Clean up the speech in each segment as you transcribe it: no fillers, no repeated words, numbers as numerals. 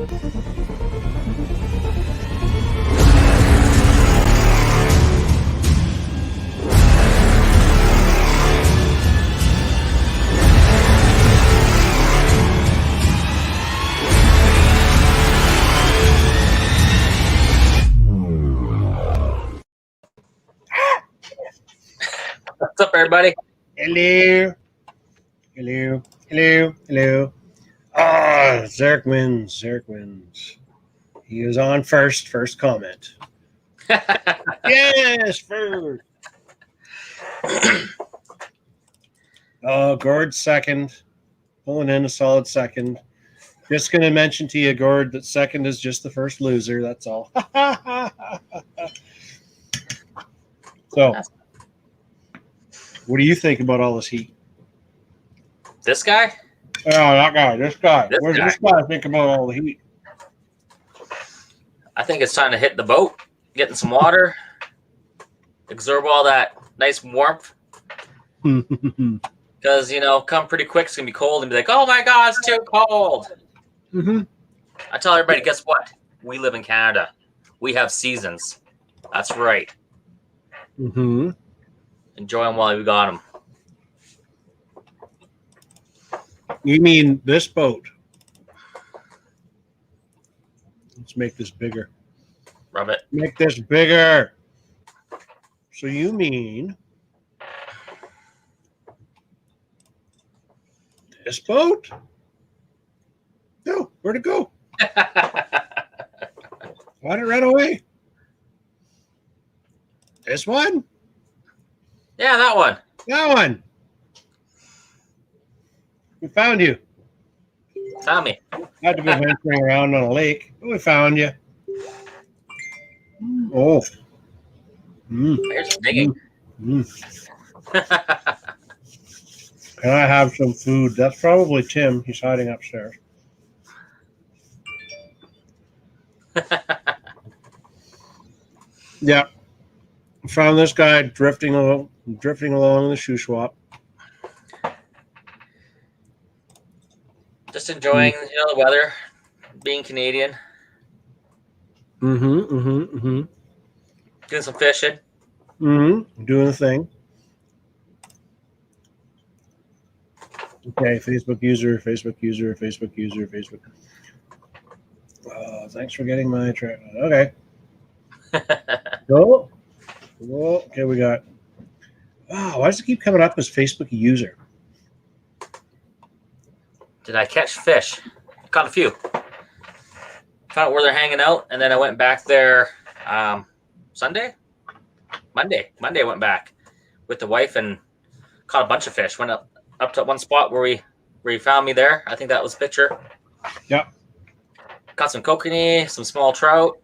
What's up, everybody? Hello. Hello. Hello. Hello. Ah, Zarek wins. Zarek wins. He was on first comment. Yes, first. Gord's second. Pulling in a solid second. Just going to mention to you, Gord, that second is just the first loser. That's all. So, what do you think about all this heat? This guy? Oh, that guy. This guy. This What does guy. this guy think about all the heat? I think it's time to hit the boat, get in some water, absorb all that nice warmth. Because, come pretty quick, it's going to be cold and be like, oh my God, it's too cold. Mm-hmm. I tell everybody, guess what? We live in Canada. We have seasons. That's right. Mm-hmm. Enjoy them while we got them. You mean this boat? Let's make this bigger. Rub it. Make this bigger. So you mean this boat? No, where'd it go? Why did it run away? This one? Yeah, that one. That one. We found you. Found me. Had to be venturing around on a lake. But we found you. Oh. There's digging. Can I have some food? That's probably Tim. He's hiding upstairs. Yeah. Found this guy drifting along in the Shuswap. Just enjoying, the weather, being Canadian, doing some fishing. Doing the thing. Okay, Facebook user. Thanks for getting my track. Okay. Go. Okay, we got. Wow, why does it keep coming up as Facebook user? Did I catch fish? Caught a few. Found out where they're hanging out, and then I went back there Monday I went back with the wife and caught a bunch of fish. Went up to one spot where he found me there. I think that was the picture. Yep. Caught some kokanee, some small trout.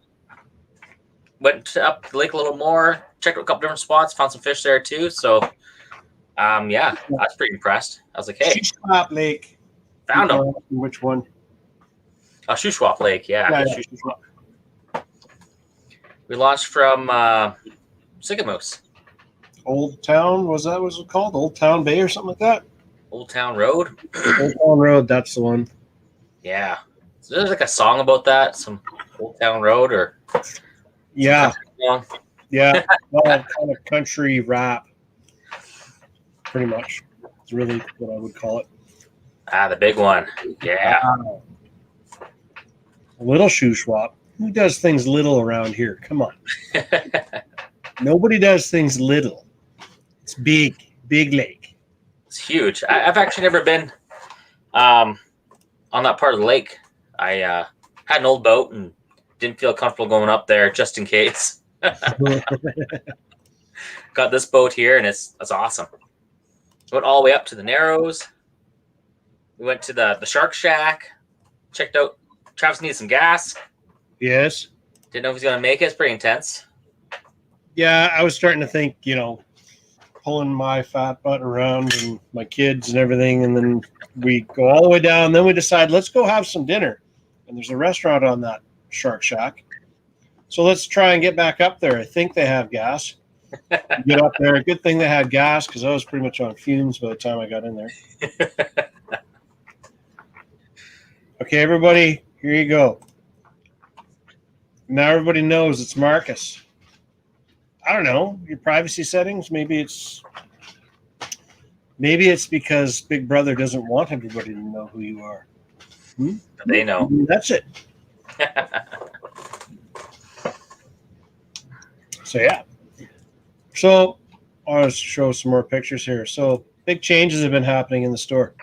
Went up the lake a little more. Checked out a couple different spots. Found some fish there too. So, yeah, I was pretty impressed. I was like, hey, Shuswap Lake. found him. Which one? Shuswap Lake, yeah. Shuswap. We launched from Sicamous. Old Town, was that what it was called? Old Town Bay or something like that? Old Town Road. Old Town Road, that's the one. Yeah. So there's like a song about that, some Old Town Road or Yeah. song. Yeah. Well, kind of country rap. Pretty much. It's really what I would call it. The big one. Yeah. Little Shuswap. Who does things little around here? Come on. Nobody does things little. It's big lake. It's huge. I've actually never been on that part of the lake. I had an old boat and didn't feel comfortable going up there just in case. Got this boat here, and that's awesome. Went all the way up to the Narrows. We went to the Shark Shack. Checked out. Travis needed some gas. Yes. Didn't know if he's going to make it. It's pretty intense. Yeah, I was starting to think, pulling my fat butt around and my kids and everything, and then we go all the way down. Then we decide, let's go have some dinner. And there's a restaurant on that Shark Shack. So let's try and get back up there. I think they have gas. Get up there. Good thing they had gas because I was pretty much on fumes by the time I got in there. Okay, everybody, here you go. Now everybody knows it's Marcus. I don't know, your privacy settings. Maybe it's because Big Brother doesn't want everybody to know who you are. They know. That's it. So yeah. So I'll show some more pictures here. So big changes have been happening in the store.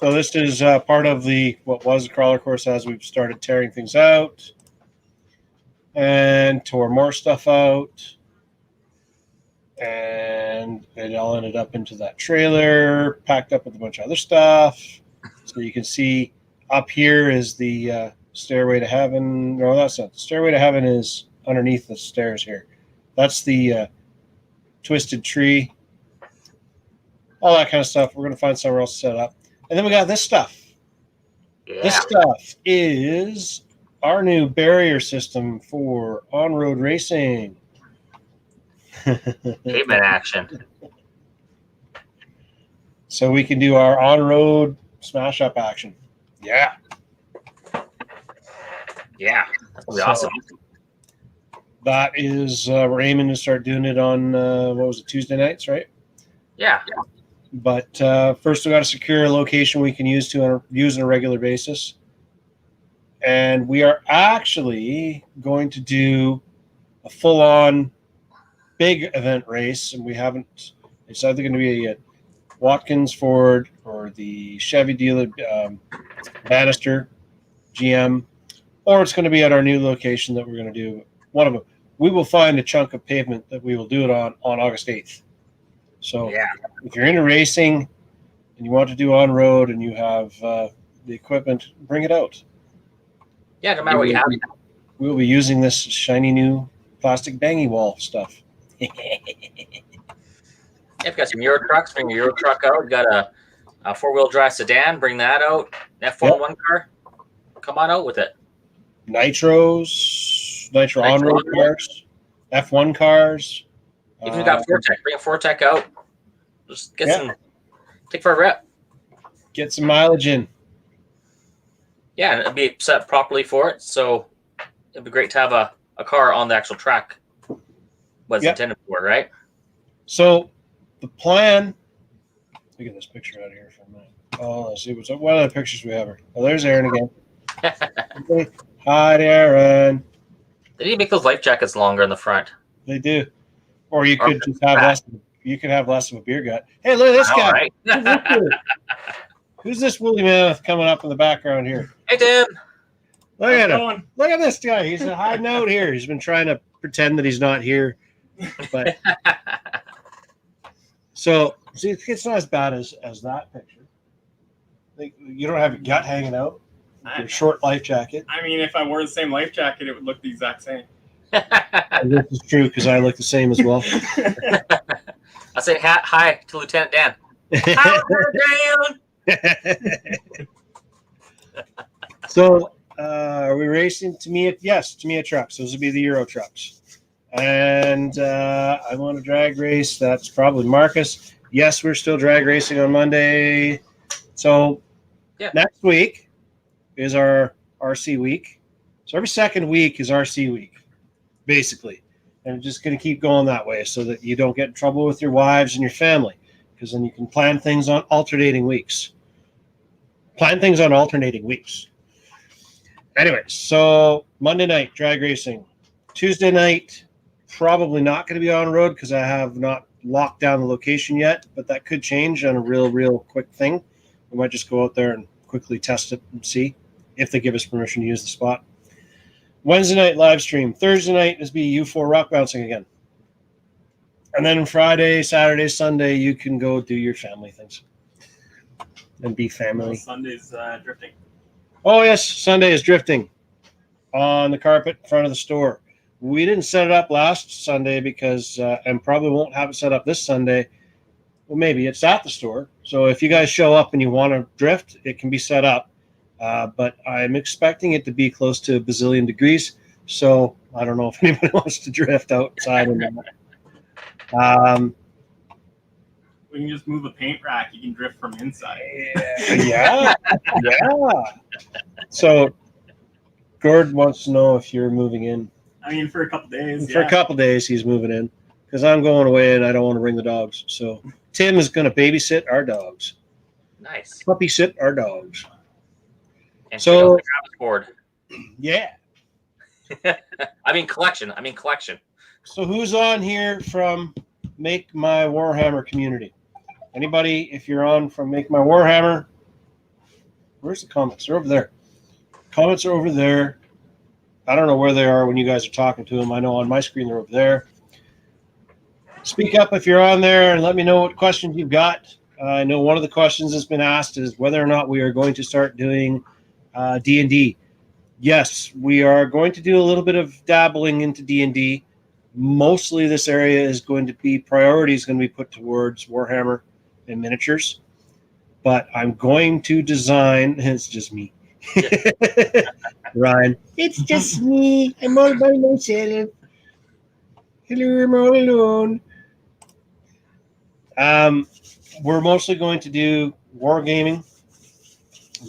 So this is part of what was the crawler course as we've started tearing things out and tore more stuff out. And it all ended up into that trailer, packed up with a bunch of other stuff. So you can see up here is the Stairway to Heaven. No, that's not. Stairway to Heaven is underneath the stairs here. That's the Twisted Tree. All that kind of stuff. We're going to find somewhere else to set up. And then we got this stuff. Yeah. This stuff is our new barrier system for on-road racing. Pavement action. So we can do our on-road smash-up action. Yeah. Yeah. That's going to be awesome. That is, we're aiming to start doing it on, Tuesday nights, right? Yeah. But first we got to secure a location we can use on a regular basis. And we are actually going to do a full-on big event race, and we haven't. It's either going to be a Watkins Ford or the Chevy dealer, Bannister, GM, or it's going to be at our new location that we're going to do. One of them. We will find a chunk of pavement that we will do it on August 8th. So Yeah. if you're into racing and you want to do on road and you have the equipment, bring it out. Yeah, no matter what you have. We'll be using this shiny new plastic bangy wall stuff. If you've got some Euro trucks, bring your Euro truck out. You've got a four-wheel drive sedan, bring that out. F1 car, come on out with it. Nitro on-road cars, F1 cars. Even if you got a Fortec, bring a Fortec out. Just get take for a rip. Get some mileage in. Yeah, and it'll be set properly for it. So it'd be great to have a car on the actual track. Was intended for, right? So the plan. Look at this picture out here for a minute. Oh, let's see what other pictures we have here. Oh, there's Aaron again. Hi, Aaron. They need to make those life jackets longer in the front. They do. Or you could just have less. You could have less of a beer gut. Hey, look at this guy. Right? Who's this woolly mammoth coming up in the background here? Hey, Tim. Look at him. Look at this guy. He's hiding out here. He's been trying to pretend that he's not here. But so see, it's not as bad as that picture. Like, you don't have your gut hanging out. Your short life jacket. I mean, if I wore the same life jacket, it would look the exact same. This is true because I look the same as well. I'll say hi to Lieutenant Dan. Hi, Dan. So, are we racing Tamiya? Yes, Tamiya trucks. Those would be the Euro trucks. And I want to drag race. That's probably Marcus. Yes, we're still drag racing on Monday. So, next week is our RC week. So every second week is RC week, basically. And we're just going to keep going that way so that you don't get in trouble with your wives and your family, because then you can plan things on alternating weeks. Anyway, so Monday night, drag racing. Tuesday night, probably not going to be on road because I have not locked down the location yet, but that could change on a real quick thing. We might just go out there and quickly test it and see if they give us permission to use the spot. Wednesday night live stream. Thursday night is be U4 rock bouncing again. And then Friday, Saturday, Sunday, you can go do your family things and be family. Sunday's drifting. Oh, yes, Sunday is drifting on the carpet in front of the store. We didn't set it up last Sunday because, and probably won't have it set up this Sunday. Well, maybe it's at the store. So if you guys show up and you want to drift, it can be set up. But I'm expecting it to be close to a bazillion degrees. So I don't know if anybody wants to drift outside or not. We can just move a paint rack. You can drift from inside. Yeah. So Gord wants to know if you're moving in. I mean, for a couple days. For a couple days, he's moving in because I'm going away and I don't want to bring the dogs. So Tim is going to babysit our dogs, Nice. puppy sit our dogs. And So- check out the Travis board. Yeah. I mean collection. So who's on here from Make My Warhammer community? Anybody? If you're on from Make My Warhammer, where's the comments? They're over there. Comments are over there. I don't know where they are when you guys are talking to them. I know on my screen they're over there. Speak up if you're on there and let me know what questions you've got. I know one of the questions that's been asked is whether or not we are going to start doing D&D. Yes, we are going to do a little bit of dabbling into D&D. Mostly this area is going to be priority is going to be put towards Warhammer and miniatures. But I'm going to design, it's just me. Ryan, it's just me. I'm all by myself. Hello, I'm all alone. We're mostly going to do wargaming,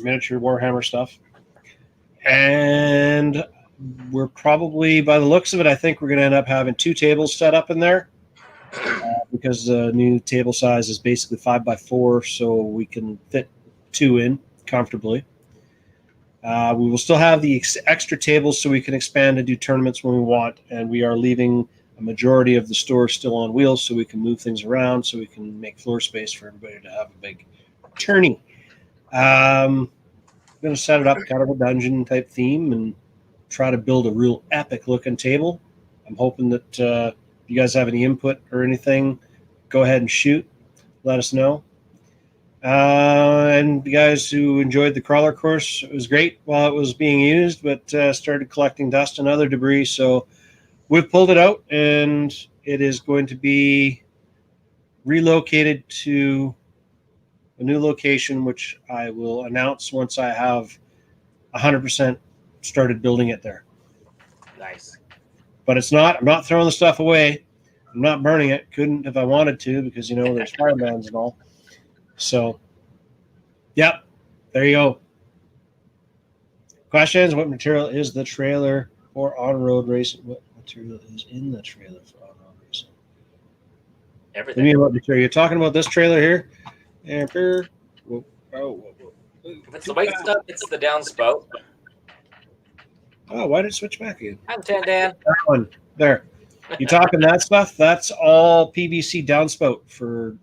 miniature Warhammer stuff. And we're probably, by the looks of it, I think we're going to end up having 2 tables set up in there because the new table size is basically 5x4, so we can fit 2 in comfortably. We will still have the extra tables so we can expand and do tournaments when we want, and we are leaving a majority of the store still on wheels so we can move things around so we can make floor space for everybody to have a big tourney. I'm going to set it up kind of a dungeon type theme and try to build a real epic looking table. I'm hoping that you guys have any input or anything, go ahead and shoot. Let us know. And the guys who enjoyed the crawler course, it was great while it was being used, but started collecting dust and other debris. So we've pulled it out, and it is going to be relocated to a new location, which I will announce once I have 100% started building it there. Nice. But it's not, I'm not throwing the stuff away. I'm not burning it. Couldn't if I wanted to, because, you know, there's fire bans and all. So, yep, there you go. Questions? What material is the trailer for on-road racing? What material is in the trailer for on-road racing? Everything. You mean what material? You're talking about this trailer here? And whoa. If it's the white stuff, it's the downspout. Oh, why did it switch back again? I'm Dan. That one there. You talking that stuff? That's all PVC downspout for.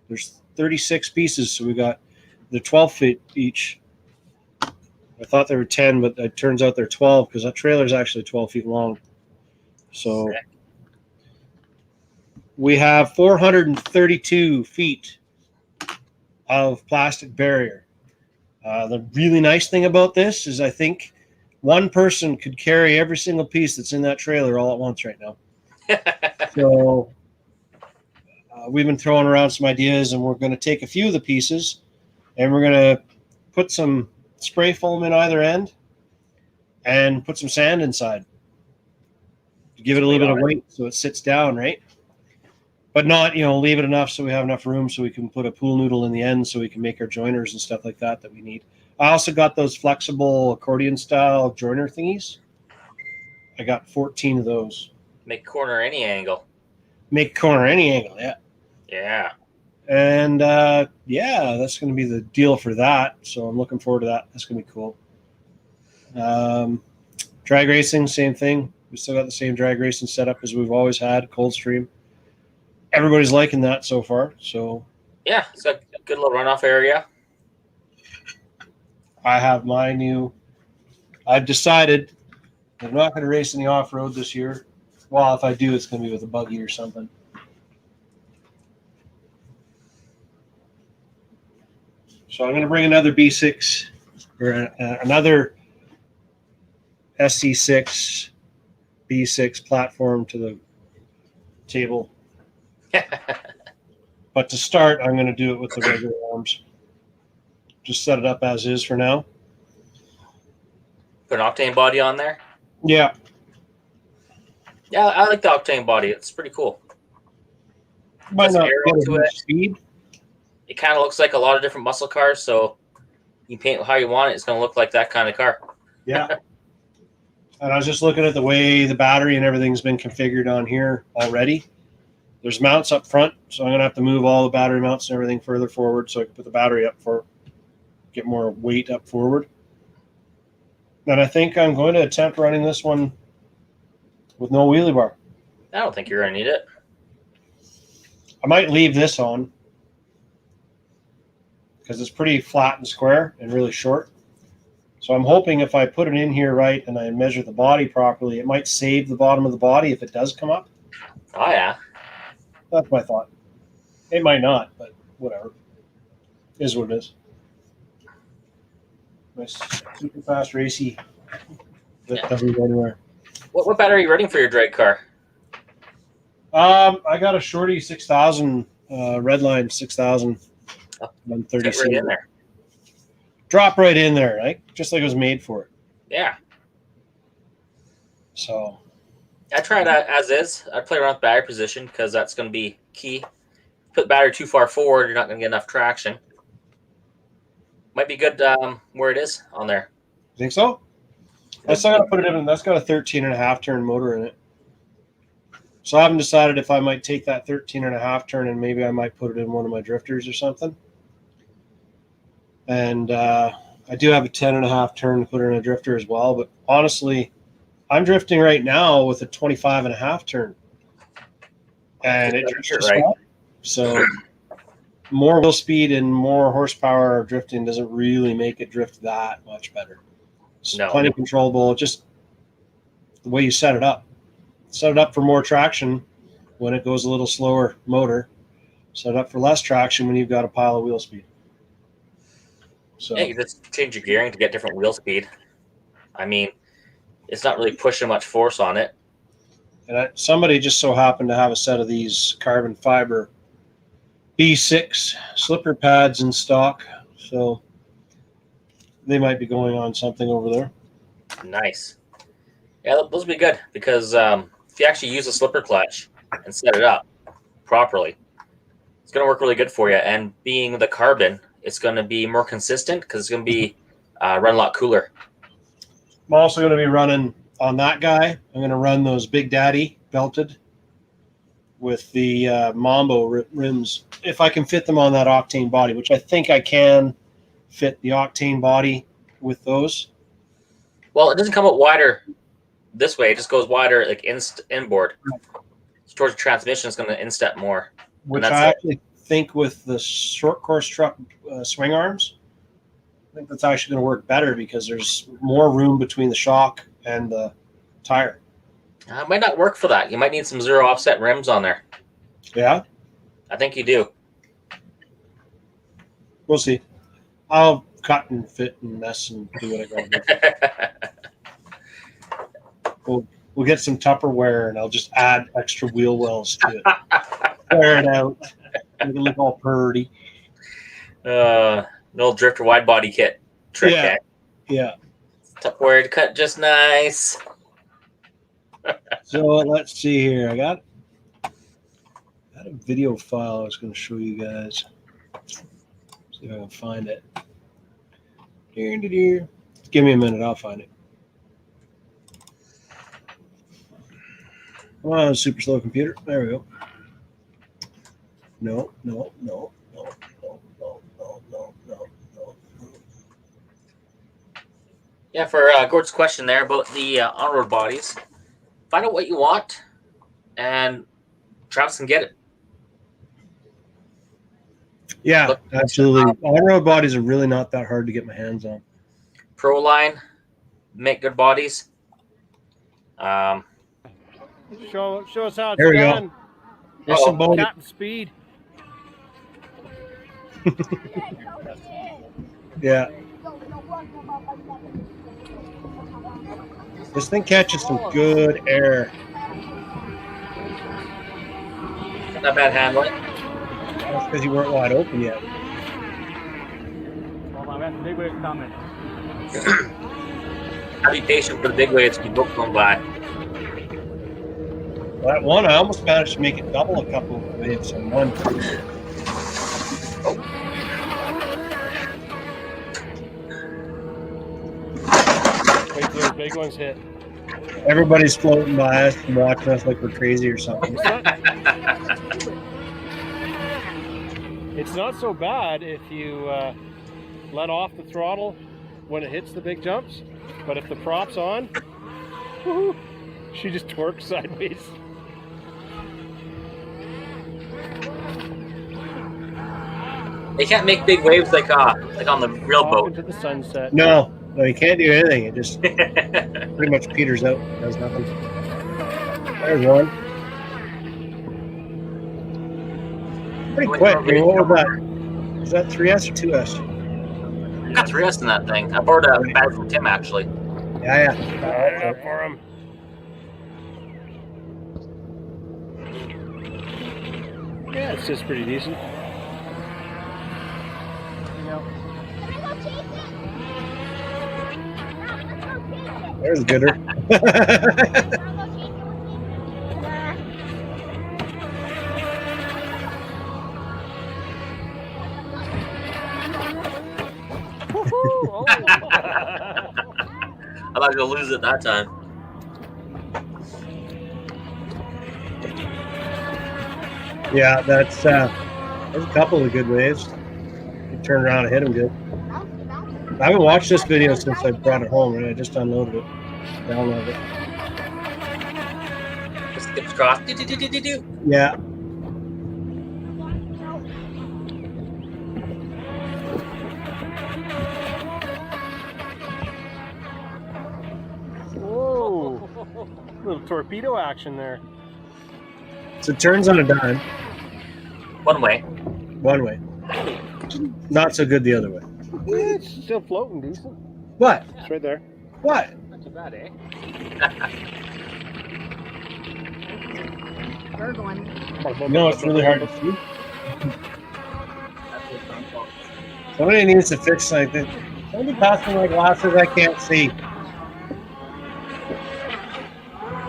There's 36 pieces, so we got the 12 feet each. I thought there were 10, but it turns out they're 12 because that trailer is actually 12 feet long. So Sick. we have 432 feet of plastic barrier. The really nice thing about this is I think one person could carry every single piece that's in that trailer all at once right now. So we've been throwing around some ideas, and we're going to take a few of the pieces and we're going to put some spray foam in either end and put some sand inside to give it a little bit of weight so it sits down, right? But not, you know, leave it enough so we have enough room so we can put a pool noodle in the end so we can make our joiners and stuff like that we need. I also got those flexible accordion style joiner thingies. I got 14 of those. Make corner any angle. Make corner any angle, yeah. Yeah. And yeah, that's going to be the deal for that. So I'm looking forward to that. That's going to be cool. Drag racing, same thing. We still got the same drag racing setup as we've always had, Coldstream. Everybody's liking that so far. So Yeah, it's got a good little runoff area. I have my new. I've decided I'm not going to race in the off-road this year. Well, if I do, it's going to be with a buggy or something. So I'm going to bring another B6 or another SC6 B6 platform to the table. But to start, I'm going to do it with the regular arms. Just set it up as is for now. Put an octane body on there. Yeah. Yeah, I like the octane body. It's pretty cool. Might Put some not air get as into much it. speed. It kind of looks like a lot of different muscle cars, so you paint how you want it. It's going to look like that kind of car. Yeah. And I was just looking at the way the battery and everything's been configured on here already. There's mounts up front, so I'm going to have to move all the battery mounts and everything further forward so I can put the battery up for get more weight up forward. And I think I'm going to attempt running this one with no wheelie bar. I don't think you're going to need it. I might leave this on because it's pretty flat and square and really short. So I'm hoping if I put it in here right and I measure the body properly, it might save the bottom of the body if it does come up. Oh, yeah. That's my thought. It might not, but whatever. It is what it is. Nice, super fast, racy. That doesn't go anywhere. What battery are you running for your drag car? I got a Shorty 6000, Redline 6000, 130. Get right in there. Drop right in there, right? Just like it was made for it. Yeah. So I tried that as is. I play around with battery position because that's going to be key. Put the battery too far forward, you're not going to get enough traction. Might be good where it is on there. Think so? I still got to put it in. That's got a 13.5 turn motor in it. So I haven't decided if I might take that 13.5 turn and maybe I might put it in one of my drifters or something. And I do have a 10.5 turn to put in a drifter as well. But honestly, I'm drifting right now with a 25.5 turn. And it drifts just right. fine. So more wheel speed and more horsepower drifting doesn't really make it drift that much better. It's plenty controllable, just the way you set it up. Set it up for more traction when it goes a little slower motor. Set it up for less traction when you've got a pile of wheel speed. So yeah, you just change your gearing to get different wheel speed. I mean, it's not really pushing much force on it. And somebody just so happened to have a set of these carbon fiber B6 slipper pads in stock. So they might be going on something over there. Nice. Yeah, those would be good because if you actually use a slipper clutch and set it up properly, it's going to work really good for you. And being the carbon, it's going to be more consistent because it's going to be run a lot cooler. I'm also going to be running on that guy. I'm going to run those Big Daddy belted with the Mambo rims if I can fit them on that Octane body, which I think I can fit the Octane body with those. Well, it doesn't come out wider this way. It just goes wider like inboard. So towards the transmission, it's going to instep more. Which I actually think with the short course truck swing arms, I think that's actually going to work better because there's more room between the shock and the tire. It might not work for that. You might need some zero offset rims on there. Yeah? I think you do. We'll see. I'll cut and fit and mess and do what I got to do. We'll get some Tupperware and I'll just add extra wheel wells to it. Wear it out. Make it look all purty. An old drifter wide body kit trick. Yeah. Yeah. Tupperware to cut just nice. So let's see here. I got a video file I was going to show you guys. See if I can find it. Give me a minute. I'll find it. Come on, super slow computer. There we go. No. Yeah, for Gord's question there about the on-road bodies, find out what you want, and Travis can get it. Yeah, absolutely. On-road bodies are really not that hard to get my hands on. Proline, make good bodies. Show us how it's There we done. go. There's some body. Captain Speed. Yeah. This thing catches some good air. Not bad handling. That's because you weren't wide open yet. Hold on, that's the big wave coming. I'll be patient for the big waves to be booked going by. That one, I almost managed to make it double a couple of waves on one. Wait till the big ones hit. Everybody's floating by us and watching us like we're crazy or something. It's not so bad if you let off the throttle when it hits the big jumps, but if the prop's on, woohoo, she just twerks sideways. They can't make big waves like on the real Off boat. into the sunset. No, you can't do anything. It just pretty much peters out. Does nothing. There's one. Pretty quick. I mean, what was that? Is that 3S or 2S? I got 3S in that thing. I borrowed a bag from Tim actually. Yeah. Yeah, for him. Yeah, it's just pretty decent. There's Gooder. Woohoo! I thought you were gonna lose it that time. Yeah, there's a couple of good waves. You turn around and hit them good. I haven't watched this video since I brought it home, and I just unloaded it. Downloaded it. Just skips across. Do. Yeah. Whoa! Little torpedo action there. So it turns on a dime, One way. one way. Not so good the other way. Yeah, it's still floating decent. What? It's right there. What? Not too bad, eh? Gurgling. No, it's really hard to see. Somebody needs to fix something. Somebody pass me my glasses. I can't see.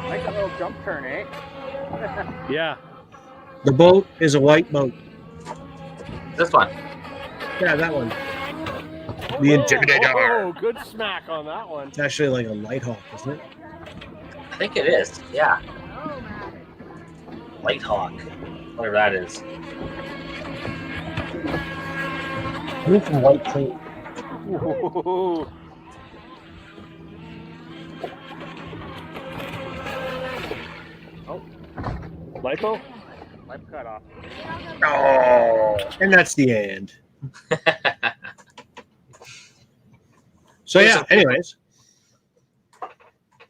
Like a little jump turn, eh? Yeah. The boat is a white boat. This one. Yeah, that one. The Intimidator. Oh, good smack on that one. It's actually like a light hawk, isn't it? I think it is. Yeah. Light Hawk. Whatever that is. I need some white tape. Whoa. Oh. Lipo? Lipo cut off. Oh, and that's the end. So yeah. Anyways,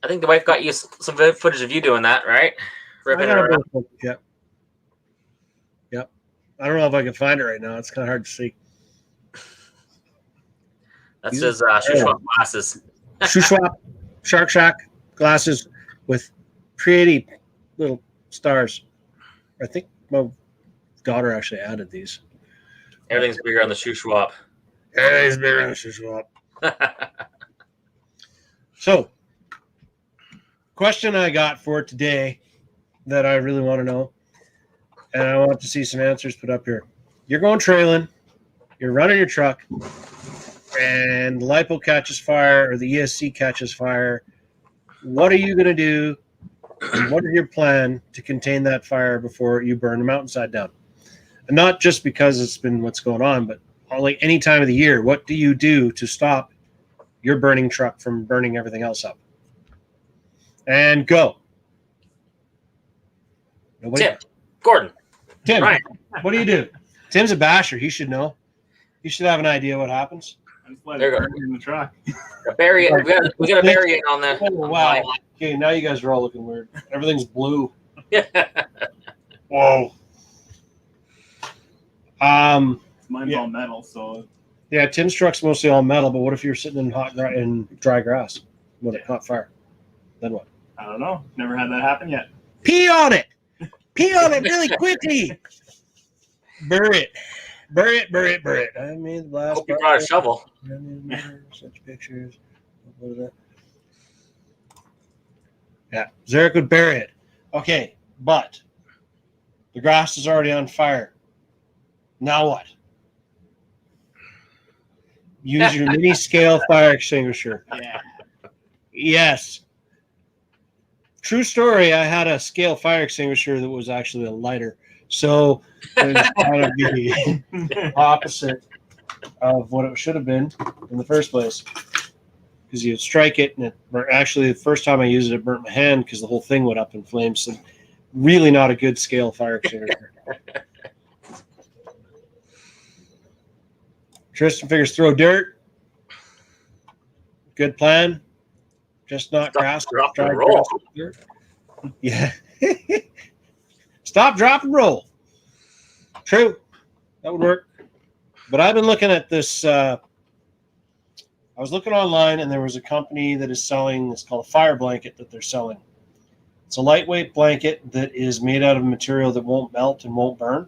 I think the wife got you some footage of you doing that, right? Ripping it I got around. both. Yep. I don't know if I can find it right now. It's kind of hard to see. That's his Shuswap glasses. Shuswap Shark Shack glasses with pretty little stars. I think my daughter actually added these. Everything's bigger on the Shuswap. Yeah, he's bigger than Shuswap. So, question I got for today that I really want to know, and I want to see some answers put up here. You're going trailing, you're running your truck, and the LiPo catches fire or the ESC catches fire. What are you going to do? And what is your plan to contain that fire before you burn the mountainside down? And not just because it's been what's going on, but like any time of the year, what do you do to stop your burning truck from burning everything else up? And go. Nobody? Tim. Gordon. Tim, Ryan. what do you do? Tim's a basher. He should know. He should have an idea what happens. I just let There it you burn in the truck. Bury it. We got to bury it on the. Oh, wow. Okay, now you guys are all looking weird. Everything's blue. Whoa. Mine's Yeah. all metal, so Yeah, Tim's truck's mostly all metal, but what if you're sitting in in dry grass with a hot fire? Then what? I don't know. Never had that happen yet. Pee on it. Pee on it really quickly. Bury it. Bury it, bury it, bury it. I made the last Hope you brought a shovel. such pictures. What is that? Yeah, Zarek would bury it. Okay, but the grass is already on fire. Now what? Use your mini scale fire extinguisher. Yeah. Yes. True story. I had a scale fire extinguisher that was actually a lighter, so it was kind of the opposite of what it should have been in the first place. Because you'd strike it, and actually the first time I used it, it burnt my hand because the whole thing went up in flames. So really not a good scale fire extinguisher. Tristan figures throw dirt. Good plan. Just not Stop, grass. drop, and dry roll. grass, dirt. Yeah. Stop, drop, and roll. True. That would work. But I've been looking at this. I was looking online, and there was a company that is selling, it's called a fire blanket that they're selling. It's a lightweight blanket that is made out of a material that won't melt and won't burn.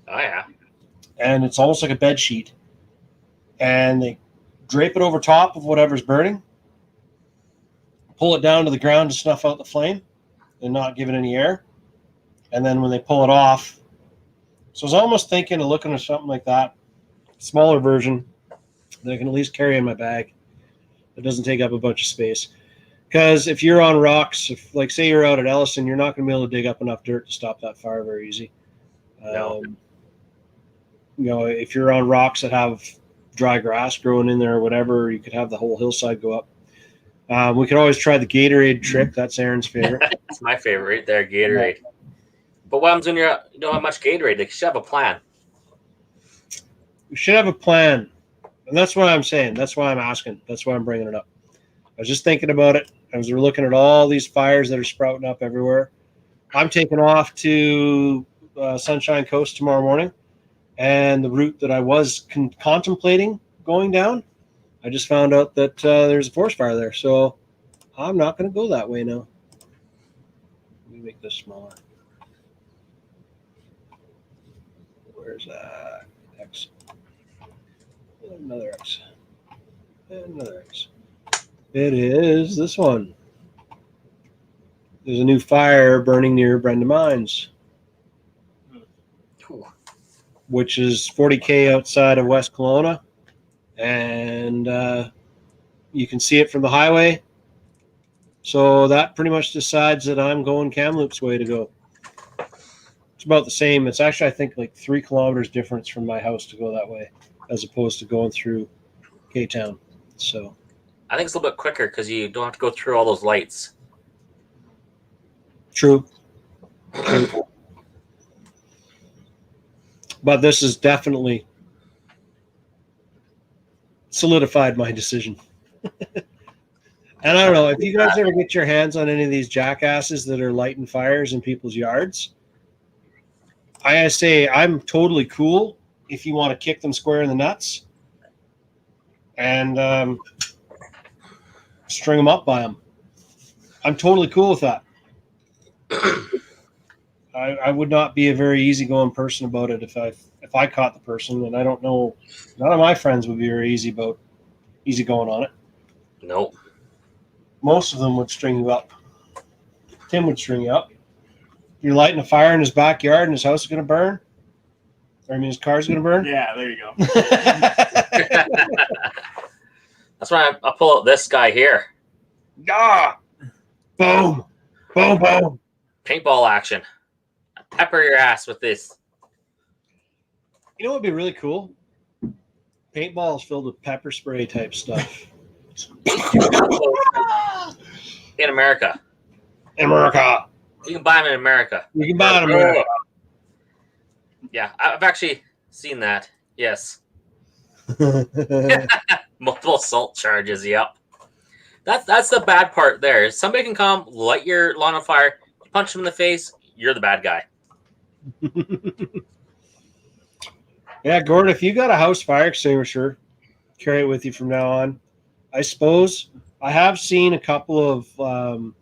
Oh yeah. And it's almost like a bed sheet. And they drape it over top of whatever's burning, pull it down to the ground to snuff out the flame and not give it any air. And then when they pull it off, so I was almost thinking of looking at something like that, smaller version that I can at least carry in my bag. It doesn't take up a bunch of space. Because if you're on rocks, if like say you're out at Ellison, you're not going to be able to dig up enough dirt to stop that fire very easy. No. If you're on rocks that have dry grass growing in there or whatever, you could have the whole hillside go up. We could always try the Gatorade trick. That's Aaron's favorite. That's my favorite right there, Gatorade. But what happens when you don't have much Gatorade? They should have a plan. We should have a plan. And that's what I'm saying. That's why I'm asking. That's why I'm bringing it up. I was just thinking about it. I was looking at all these fires that are sprouting up everywhere. I'm taking off to Sunshine Coast tomorrow morning. And the route that I was contemplating going down, I just found out that there's a forest fire there. So I'm not going to go that way now. Let me make this smaller. Where's that? X. Another X. Another X. It is this one. There's a new fire burning near Brenda Mines, which is 40K outside of West Kelowna. And you can see it from the highway. So that pretty much decides that I'm going Kamloops way to go. It's about the same. It's actually, I think, like 3 kilometers difference from my house to go that way, as opposed to going through K-Town. So I think it's a little bit quicker because you don't have to go through all those lights. true. But this has definitely solidified my decision. And I don't know, if you guys ever get your hands on any of these jackasses that are lighting fires in people's yards, I gotta say, I'm totally cool if you want to kick them square in the nuts and string them up by them. I'm totally cool with that. I would not be a very easygoing person about it if I caught the person, and I don't know, none of my friends would be very easy going on it. Nope. Most of them would string you up. Tim would string you up. You're lighting a fire in his backyard and his house is going to burn. His car's going to burn. Yeah, there you go. That's why I pull out this guy here. Ah! Boom. Boom, boom. Paintball action. Pepper your ass with this. You know what would be really cool? Paintballs filled with pepper spray type stuff. In America. In America. You can buy them in America. You can buy them in America. Yeah, I've actually seen that. Yes. Multiple assault charges. Yep. That's the bad part there. Somebody can come, light your lawn on fire, punch them in the face, you're the bad guy. Yeah, Gordon, if you got a house fire extinguisher, carry it with you from now on. I suppose I have seen a couple of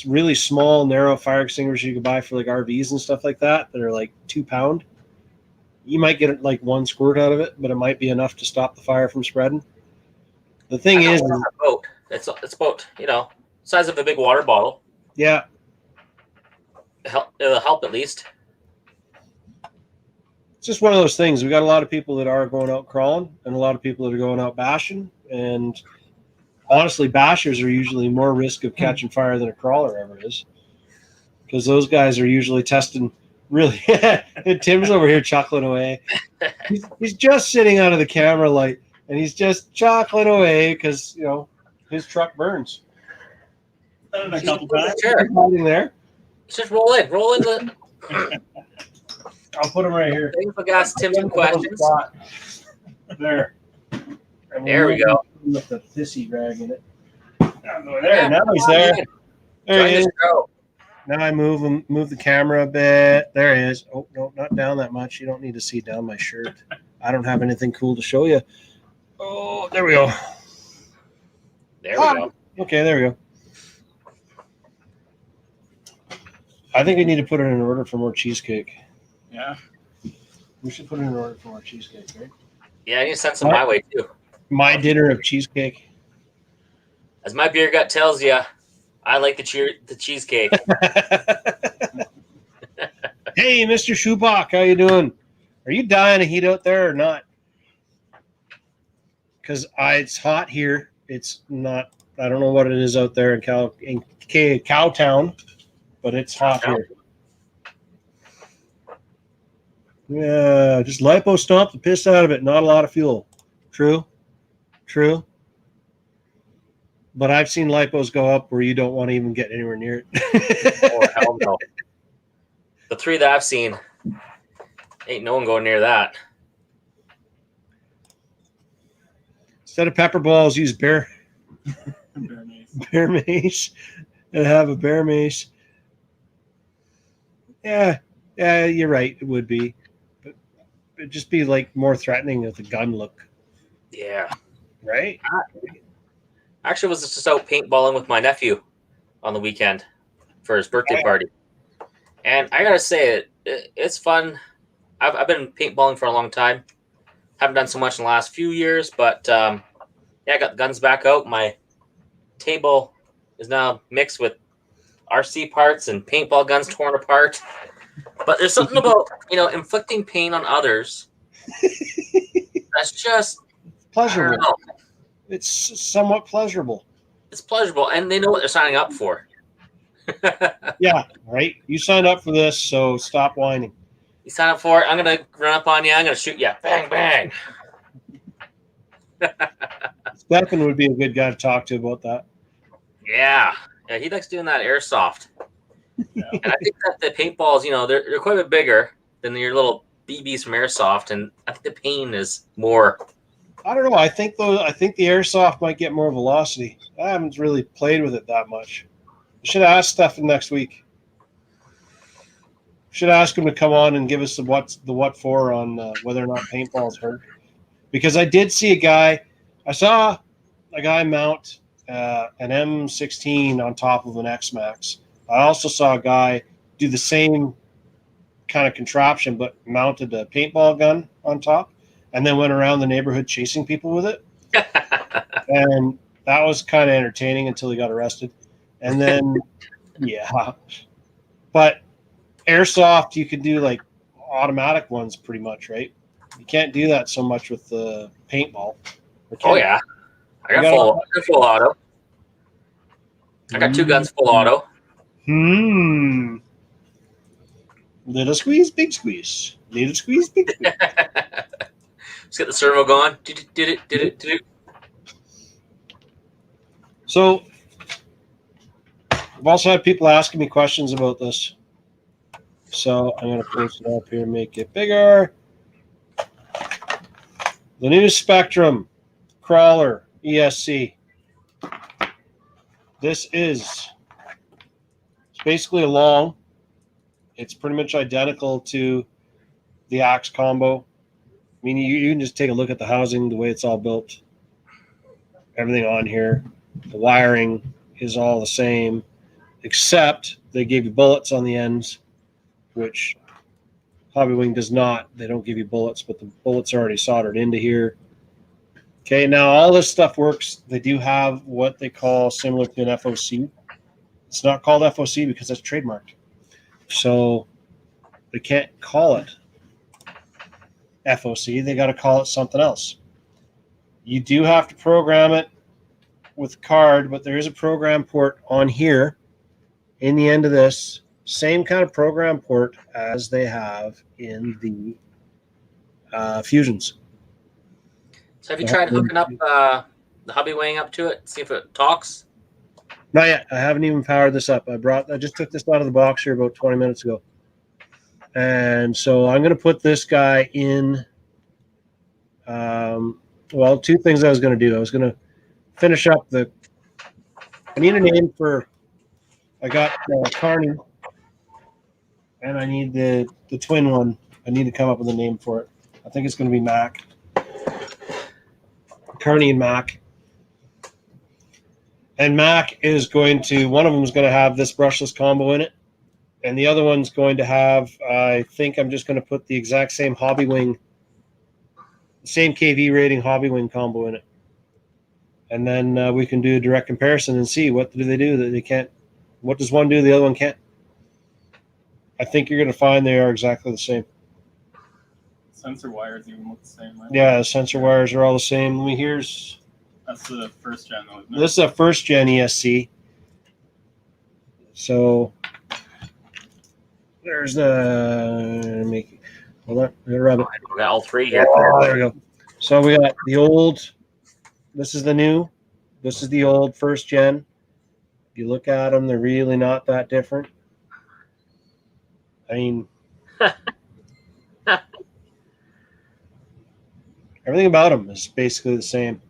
really small, narrow fire extinguishers you can buy for like RVs and stuff like that are like £2. You might get like 1 squirt out of it, but it might be enough to stop the fire from spreading. The thing is, boat. It's about size of a big water bottle. Yeah, It'll help at least. it's just one of those things. We got a lot of people that are going out crawling and a lot of people that are going out bashing. And honestly, bashers are usually more risk of catching fire than a crawler ever is, because those guys are usually testing really. And Tim's over here chuckling away. He's just sitting out of the camera light, and he's just chuckling away because his truck burns. Done it a Just couple put it in times. the chair. Hiding there. Just roll in the. I'll put him right here. Thanks for guys. Tim, some questions. There. There we go. With the pissy rag in it. There. Yeah, Now he's there. There Join he the is. show. Now I move the camera a bit. There he is. Oh no, not down that much. You don't need to see down my shirt. I don't have anything cool to show you. Oh, there we go. There we go. Okay, there we go. I think I need to put it in order for more cheesecake. Yeah. We should put it in order for more cheesecake, right? Yeah, I need to send some my way too. My dinner of cheesecake. As my beer gut tells you, I like the cheesecake. Hey, Mr. Schubach, how you doing? Are you dying of heat out there or not? Because it's hot here. It's not. I don't know what it is out there in Cowtown, but it's hot here. Yeah, just lipo stomp the piss out of it. Not a lot of fuel. True. But I've seen lipos go up where you don't want to even get anywhere near it. Oh, hell no. The 3 that I've seen, ain't no one going near that. Instead of pepper balls, use bear mace and have a bear mace. Yeah, you're right. It would be. But it'd just be like more threatening with a gun look. Yeah. Right? Actually, was just out paintballing with my nephew on the weekend for his birthday party. And I gotta say, it's fun. I've been paintballing for a long time. Haven't done so much in the last few years, but I got the guns back out. My table is now mixed with RC parts and paintball guns torn apart. But there's something about inflicting pain on others that's just Pleasurable. I don't know. It's somewhat pleasurable. It's pleasurable, and they know what they're signing up for. Yeah, right? You signed up for this, so stop whining. You sign up for it. I'm gonna run up on you. I'm gonna shoot you. Bang, bang. Stefan would be a good guy to talk to about that. Yeah, he likes doing that airsoft. Yeah. And I think that the paintballs, they're quite a bit bigger than your little BBs from airsoft, and I think the pain is more. I don't know. I think the airsoft might get more velocity. I haven't really played with it that much. I should ask Stefan next week. Should ask him to come on and give us the what for on whether or not paintballs hurt. Because I did see I saw a guy mount an M16 on top of an X-Max. I also saw a guy do the same kind of contraption, but mounted a paintball gun on top and then went around the neighborhood chasing people with it. And that was kind of entertaining until he got arrested. And then, yeah. But airsoft, you can do like automatic ones pretty much, right? You can't do that so much with the paintball. Oh, yeah. I got full auto. I got 2 guns full auto. Little squeeze, big squeeze. Little squeeze, big squeeze. Let's get the servo going. Did it. So, I've also had people asking me questions about this. So, I'm going to post it up here and make it bigger. The new Spectrum Crawler ESC. This is basically a long. It's pretty much identical to the Axe Combo. I mean, you can just take a look at the housing, the way it's all built. Everything on here. The wiring is all the same, except they gave you bullets on the ends, which Hobbywing does not. They don't give you bullets, but the bullets are already soldered into here. Okay, now all this stuff works. They do have what they call similar to an FOC. It's not called FOC because that's trademarked. So they can't call it FOC. They got to call it something else. You do have to program it with card, but there is a program port on here in the end of this. Same kind of program port as they have in the Fusions. So have you tried hooking up the Hobbywing up to it? See if it talks? Not yet. I haven't even powered this up. I just took this out of the box here about 20 minutes ago. And so I'm going to put this guy in. Well, two things I was going to do. I was going to finish up I need a name for, I got Carney, and I need the twin one. I need to come up with a name for it. I think it's going to be Mac. Carney and Mac. And Mac is going to, one of them is going to have this brushless combo in it. And the other one's going to have, I think I'm just going to put the exact same Hobbywing, same KV rating Hobbywing combo in it. And then we can do a direct comparison and see what do they do that they can't, what does one do the other one can't. I think you're going to find they are exactly the same. Sensor wires even look the same, right? Yeah, the sensor wires are all the same. Let me, That's the first gen, though, isn't it? this is a first gen ESC. So there's hold on, I gotta rub it. We got all three here. Oh, there we go. So we got the old, this is the new, this is the old first gen. If you look at them, they're really not that different. I mean, everything about them is basically the same.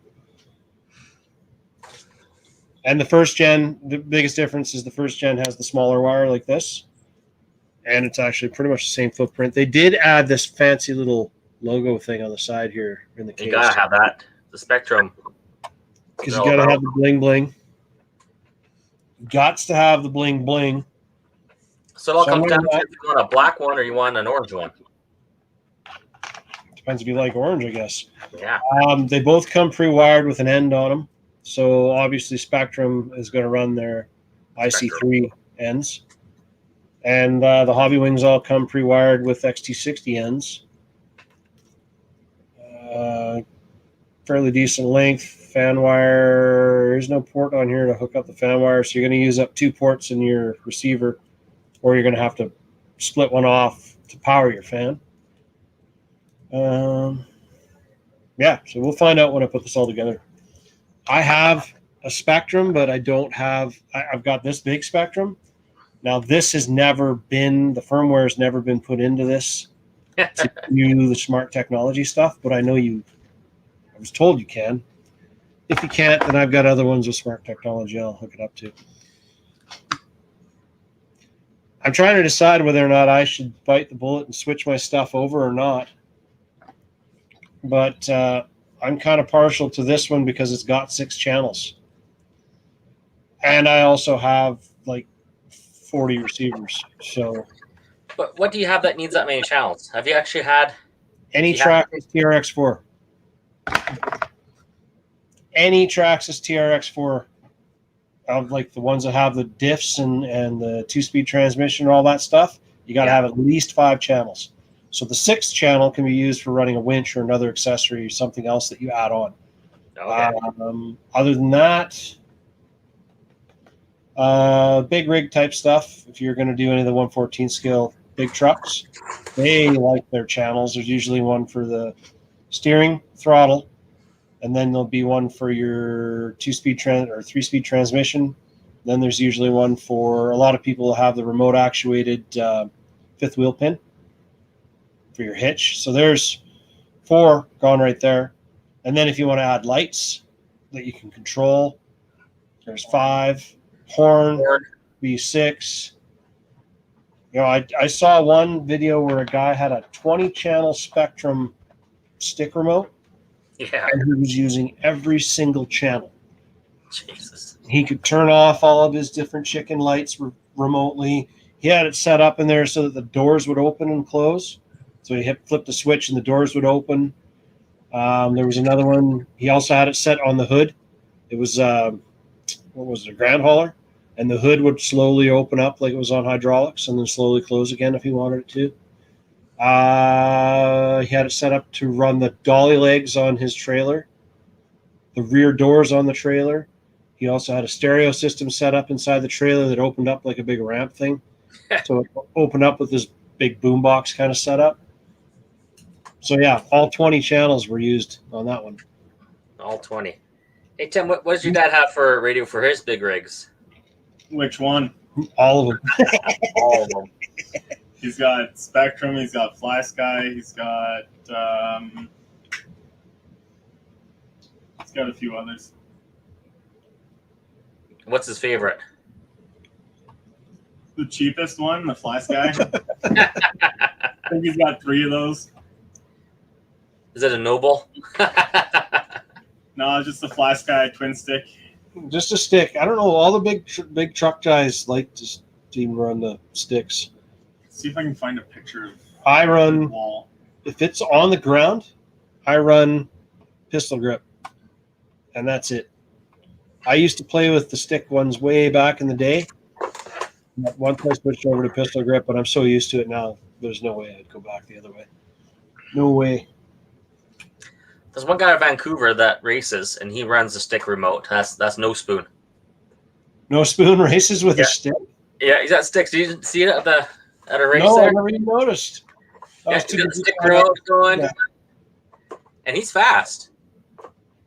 And the first gen, the biggest difference is the first gen has the smaller wire like this. And it's actually pretty much the same footprint. They did add this fancy little logo thing on the side here in the case. You gotta have that. The Spectrum. Because you gotta have the bling bling. Gots to have the bling bling. So it all comes down to if you want a black one or you want an orange one. Depends if you like orange, I guess. Yeah. They both come pre-wired with an end on them. So obviously Spectrum is going to run their IC3 ends. And the Hobbywings all come pre-wired with XT60 ends. Fairly decent length. Fan wire. There's no port on here to hook up the fan wire. So you're going to use up 2 ports in your receiver. Or you're going to have to split one off to power your fan. Yeah, so we'll find out when I put this all together. I have a Spectrum, but I don't have, I've got this big Spectrum. Now, this has never been, the firmware has never been put into this to do the smart technology stuff, but I know I was told you can. If you can't, then I've got other ones with smart technology I'll hook it up to. I'm trying to decide whether or not I should bite the bullet and switch my stuff over or not. But I'm kind of partial to this one because it's got 6 channels. And I also have like 40 receivers. So, But what do you have that needs that many channels? Have you actually had any Traxxas TRX4. Any Traxxas TRX4 of like the ones that have the diffs and the 2-speed transmission and all that stuff, you got to have at least 5 channels. So the 6th channel can be used for running a winch or another accessory, something else that you add on. Okay. Other than that, big rig type stuff, if you're going to do any of the 114 scale big trucks, they like their channels. There's usually one for the steering, throttle, and then there'll be one for your 2-speed or 3-speed transmission. Then there's usually one for a lot of people have the remote actuated 5th wheel pin for your hitch. So there's 4 gone right there. And then if you want to add lights that you can control, there's 5. Horn, B6. You know, I saw one video where a guy had a 20-channel Spectrum stick remote. Yeah. And he was using every single channel. Jesus. He could turn off all of his different chicken lights remotely. He had it set up in there so that the doors would open and close. So he flipped the switch and the doors would open. There was another one. He also had it set on the hood. It was, what was it, a Grand Hauler? And the hood would slowly open up like it was on hydraulics and then slowly close again if he wanted it to. He had it set up to run the dolly legs on his trailer, the rear doors on the trailer, He also had a stereo system set up inside the trailer that opened up like a big ramp thing. So it opened up with this big boombox kind of setup. So yeah, all 20 channels were used on that one. All 20. Hey, Tim, what does your dad have for radio for his big rigs? Which one? All of them. All of them. He's got Spectrum. He's got Fly Sky. He's got a few others. What's his favorite? The cheapest one, the Fly Sky. I think he's got 3 of those. Is it a Noble? No, just the Fly Sky twin stick. Just a stick. I don't know. All the big truck guys like to even run the sticks. See if I can find a picture of I the run, wall. if it's on the ground, I run pistol grip. And that's it. I used to play with the stick ones way back in the day. Once I switched over to pistol grip, but I'm so used to it now, there's no way I'd go back the other way. No way. There's one guy in Vancouver that races, and he runs the stick remote. That's no spoon. No spoon races with Yeah. a stick? Yeah, he's got sticks. Did you see it at a race No, I there? never even noticed. I Yeah, was he's too got the busy stick playing. remote going, Yeah. and he's fast.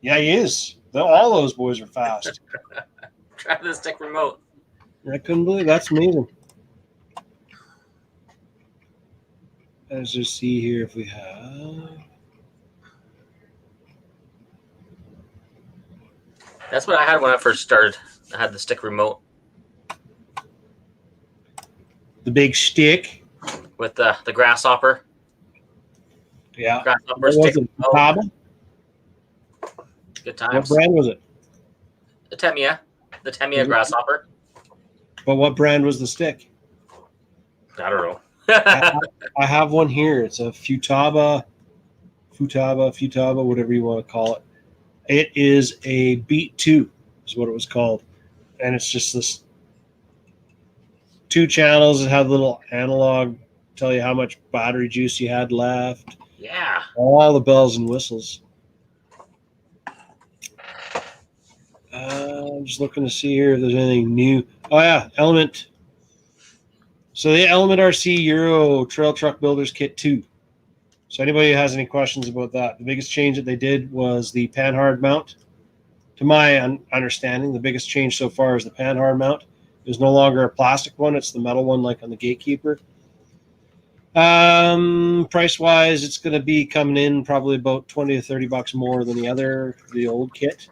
Yeah, he is. All those boys are fast. Try the stick remote. I couldn't believe that's amazing. Let's just see here if we have. That's what I had when I first started. I had the stick remote The big stick. with the grasshopper. Yeah. Grasshopper What was stick it? remote. Taba? Good What times. brand was it? The Tamiya Mhm. grasshopper. But what brand was the stick? I don't know. I have one here. It's a Futaba, whatever you want to call it. It is a Beat 2 is what it was called. And it's just this 2 channels that have little analog, tell you how much battery juice you had left. Yeah. All the bells and whistles. I'm just looking to see here if there's anything new. Oh yeah, Element. So the Element RC Euro Trail Truck Builders Kit 2. So anybody who has any questions about that, the biggest change that they did was the Panhard mount. To my understanding, the biggest change so far is the Panhard mount. There's no longer a plastic one; it's the metal one, like on the Gatekeeper. Price-wise, it's going to be coming in probably about $20 to $30 more than the old kit.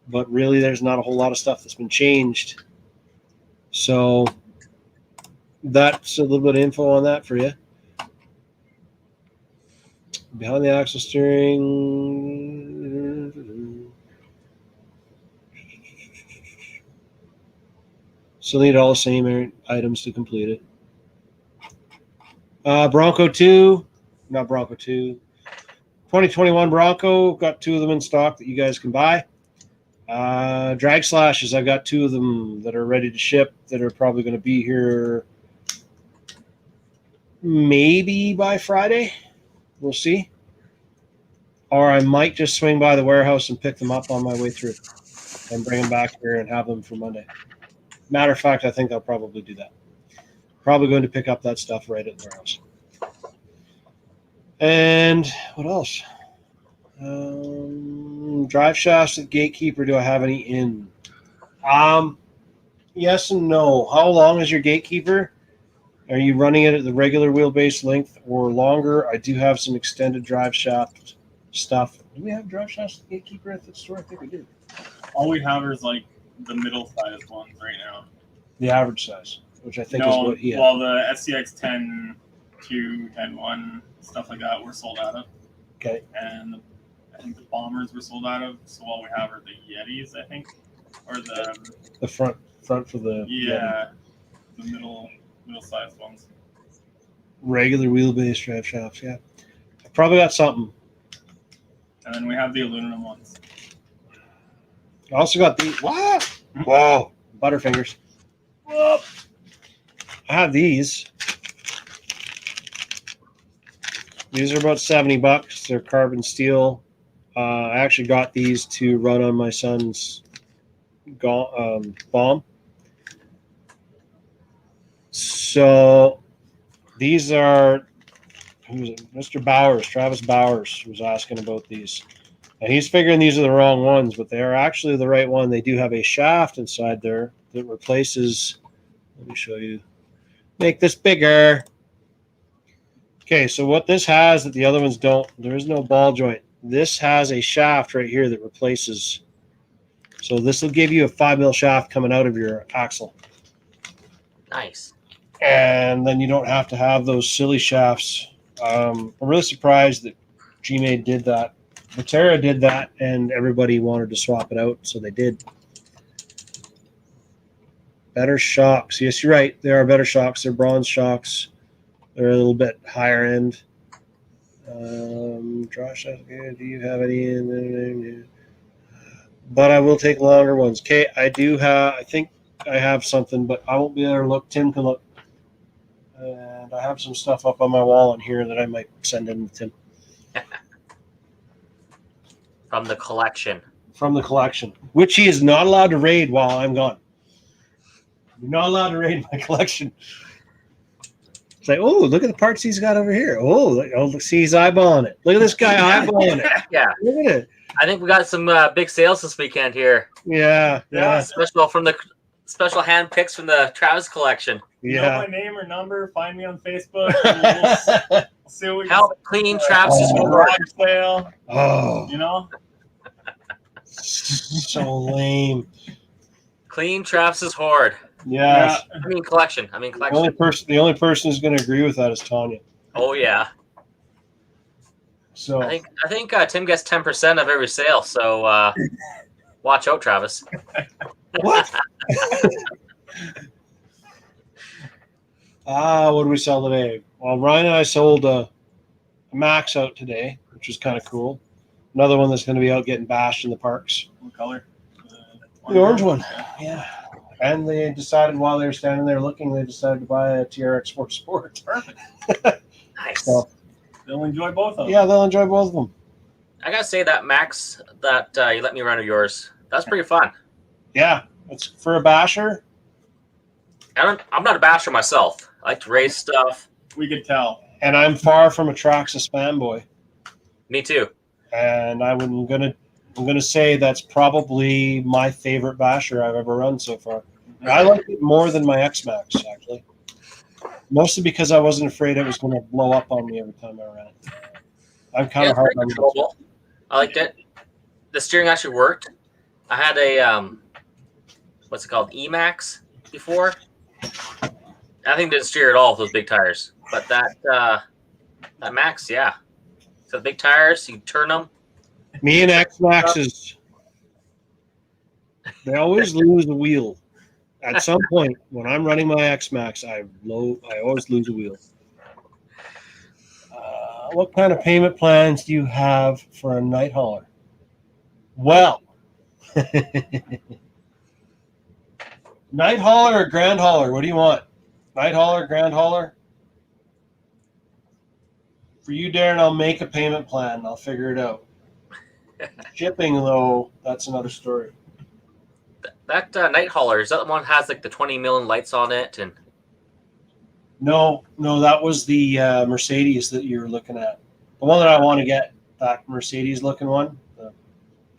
But really, there's not a whole lot of stuff that's been changed. So that's a little bit of info on that for you. Behind the axle steering. Still need all the same items to complete it. Bronco 2. Not Bronco 2. 2021 Bronco. Got 2 of them in stock that you guys can buy. Drag slashes, I've got 2 of them that are ready to ship that are probably going to be here maybe by Friday. We'll see. Or I might just swing by the warehouse and pick them up on my way through and bring them back here and have them for Monday. Matter of fact, I think I'll probably do that. Probably going to pick up that stuff right at the warehouse. And what else? Drive shafts at Gatekeeper, do I have any in? Yes and no. How long is your Gatekeeper? Are you running it at the regular wheelbase length or longer? I do have some extended drive shaft stuff. Do we have drive shafts at Gatekeeper at the store? I think we do. All we have is like the middle sized ones right now. The average size, which I think is what he had. Well, the SCX 10 2, 10 1, stuff like that, we're sold out of. Okay. And I think the Bombers were sold out of. So all we have are the Yetis, I think, or the The front for the the middle sized ones. regular wheelbase drive shafts. Yeah, I probably got something. And then we have the aluminum ones. I also got these. What? Whoa, Butterfingers. Whoop. I have these. These are about $70. They're carbon steel. I actually got these to run on my son's bomb. So these are, who's it? Mr. Bowers, Travis Bowers was asking about these. And he's figuring these are the wrong ones, but they are actually the right one. They do have a shaft inside there that replaces, let me show you, make this bigger. Okay, so what this has that the other ones don't, there is no ball joint. This has a shaft right here that replaces. So this will give you a 5mm shaft coming out of your axle. Nice. And then you don't have to have those silly shafts. I'm really surprised that G-Made did that. Viterra did that, and everybody wanted to swap it out, so they did. Better shocks. Yes, you're right. There are better shocks. They're bronze shocks. They're a little bit higher end. Josh, do you have any? But I will take longer ones. Okay, I do have. I think I have something, but I won't be able to look. Tim can look. And I have some stuff up on my wall in here that I might send in to Tim. From the collection. From the collection, which he is not allowed to raid while I'm gone. You're not allowed to raid my collection. It's like, oh, look at the parts he's got over here. Oh, see, he's eyeballing it. Look at this guy eyeballing it. Yeah. Look at it. I think we got some big sales this weekend here. Yeah. Special hand picks from the Travis collection. You know my name or number, find me on Facebook. We'll see what we Help clean Travis's garage sale. Oh, You know? so lame. Clean Travis's hoard. Yeah. Collection. The only person who's going to agree with that is Tanya. Oh yeah. So I think Tim gets 10% of every sale. So watch out, Travis. what? What did we sell today? Well, Ryan and I sold a Max out today, which was kind of cool. Another one that's going to be out getting bashed in the parks. What color? The orange one. Yeah. And they decided while they were standing there looking, they decided to buy a TRX 4 Sport. Perfect. Nice. So, They'll enjoy both of them. yeah, they'll enjoy both of them. I gotta say that Max that you let me run of yours, that's pretty fun. Yeah, it's for a basher. I'm not a basher myself. I like to race stuff. We could tell. And I'm far from a Traxxas fanboy. Me too. And I'm gonna say that's probably my favorite basher I've ever run so far. I like it more than my X-Max, actually. Mostly because I wasn't afraid it was going to blow up on me every time I ran it. I'm kind of hard on controllable. I liked it. The steering actually worked. I had a what's it called, Emax before. I think it didn't steer at all with those big tires. But that Max, yeah. So the big tires, you turn them. Me and X-Maxes, they always lose a wheel. At some point, when I'm running my X-Max, I always lose a wheel. What kind of payment plans do you have for a night hauler? Well, night hauler or grand hauler? What do you want? Night hauler, grand hauler? For you, Darren, I'll make a payment plan. I'll figure it out. Shipping, though, that's another story. That night hauler, is that the one that has like the 20 million lights on it? And No, that was the Mercedes that you were looking at. The one that I want to get, that Mercedes-looking one, the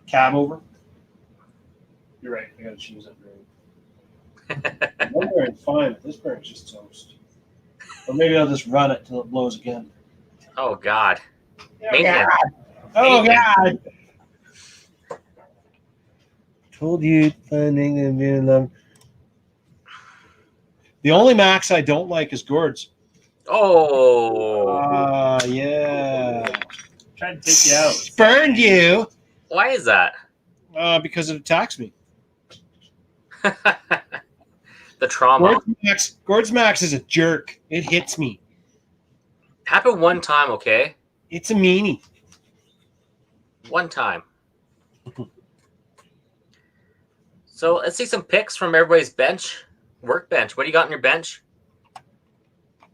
cab over. You're right. I got to choose that bearing. One bearing's fine, but this bearing's just toast. Or maybe I'll just run it till it blows again. oh God. Oh God! Told you finding and being them. The only Max I don't like is Gord's. Oh. Yeah. Trying to take you out. Spurned you. Why is that? Because it attacks me. The trauma. Gord's Max is a jerk. It hits me. Happened one time, okay? It's a meanie. One time. So let's see some pics from everybody's bench, workbench. What do you got on your bench?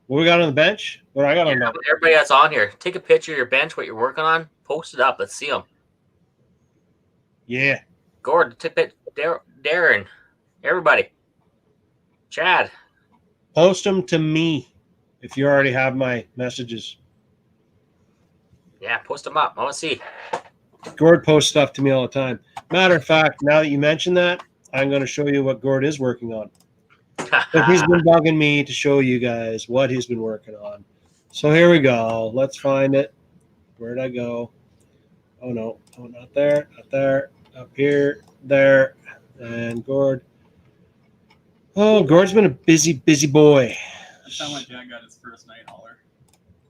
What we got on the bench? What I got on that? Everybody that's on here, take a picture of your bench, what you're working on, post it up. Let's see them. Yeah. Gord, tip it. Darren, everybody, Chad. Post them to me if you already have my messages. Yeah, post them up. I want to see. Gord posts stuff to me all the time. Matter of fact, now that you mention that, I'm going to show you what Gord is working on. But he's been bugging me to show you guys what he's been working on. So here we go. Let's find it. Where'd I go? Oh, no. Oh, not there. Not there. Up here. There. And Gord. Oh, Gord's been a busy, busy boy. That's how my dad got his first night hauler.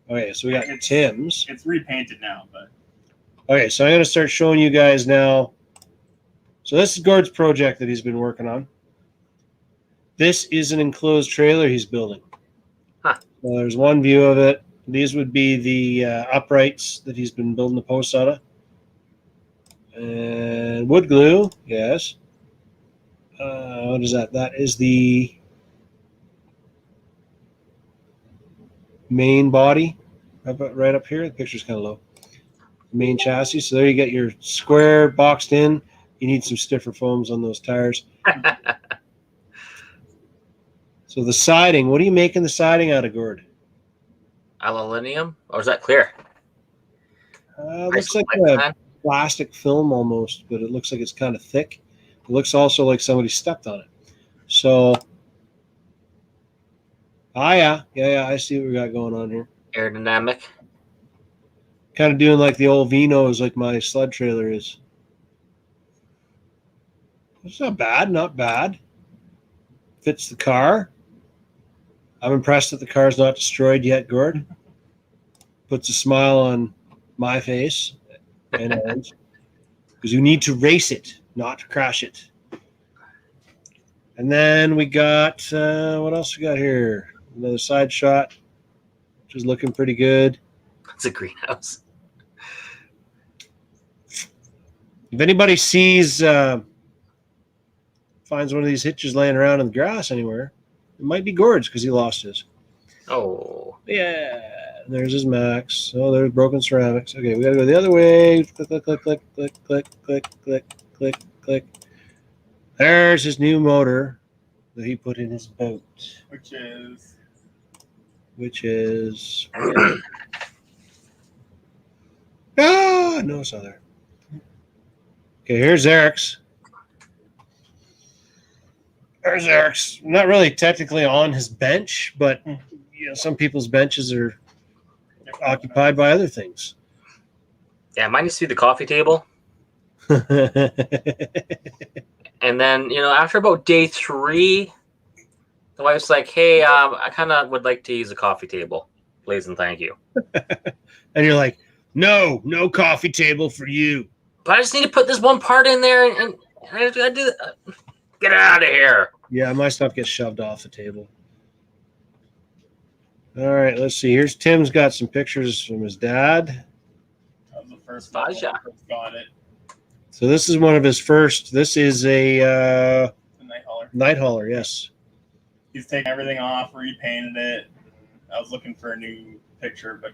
Okay, so we got It's- Tim's. It's repainted now, but Okay, so I'm going to start showing you guys now. So this is Gord's project that he's been working on. This is an enclosed trailer he's building. Huh. So there's one view of it. These would be the uprights that he's been building the posts out of. And wood glue, yes. What is that? That is the main body right up here. The picture's kind of low. Main chassis. So there you get your square boxed in. You need some stiffer foams on those tires. So the siding, what are you making the siding out of, Gord? Aluminium, or is that clear? Looks like a plastic film almost, but it looks like it's kind of thick. It looks also like somebody stepped on it. So, yeah, I see what we got going on here. Aerodynamic. Kind of doing like the old Vinos, like my sled trailer is. It's not bad, not bad. Fits the car. I'm impressed that the car's not destroyed yet, Gord. Puts a smile on my face and Aaron's. Because you need to race it, not crash it. And then we got, what else we got here? Another side shot, which is looking pretty good. It's a greenhouse. If anybody sees, finds one of these hitches laying around in the grass anywhere, it might be Gord's because he lost his. Oh, Yeah, there's his Max. Oh, there's broken ceramics. Okay, we gotta go the other way. Click, click, click, click, click, click, click, click, click, click. There's his new motor that he put in his boat, which is no, it's not there. Okay, here's Eric's. There's Eric's. Not really technically on his bench, but some people's benches are occupied by other things. yeah, mine used to be the coffee table. And then, after about day 3, the wife's like, hey, I kind of would like to use a coffee table. Please and thank you. And you're like, no coffee table for you. But I just need to put this one part in there and I do that. Get out of here. Yeah, my stuff gets shoved off the table. All right, let's see. Here's Tim's got some pictures from his dad. that was the first one when I Faja. first got it. So this is one of his first. This is a The night hauler. night hauler, yes. He's taken everything off, repainted it. I was looking for a new picture, but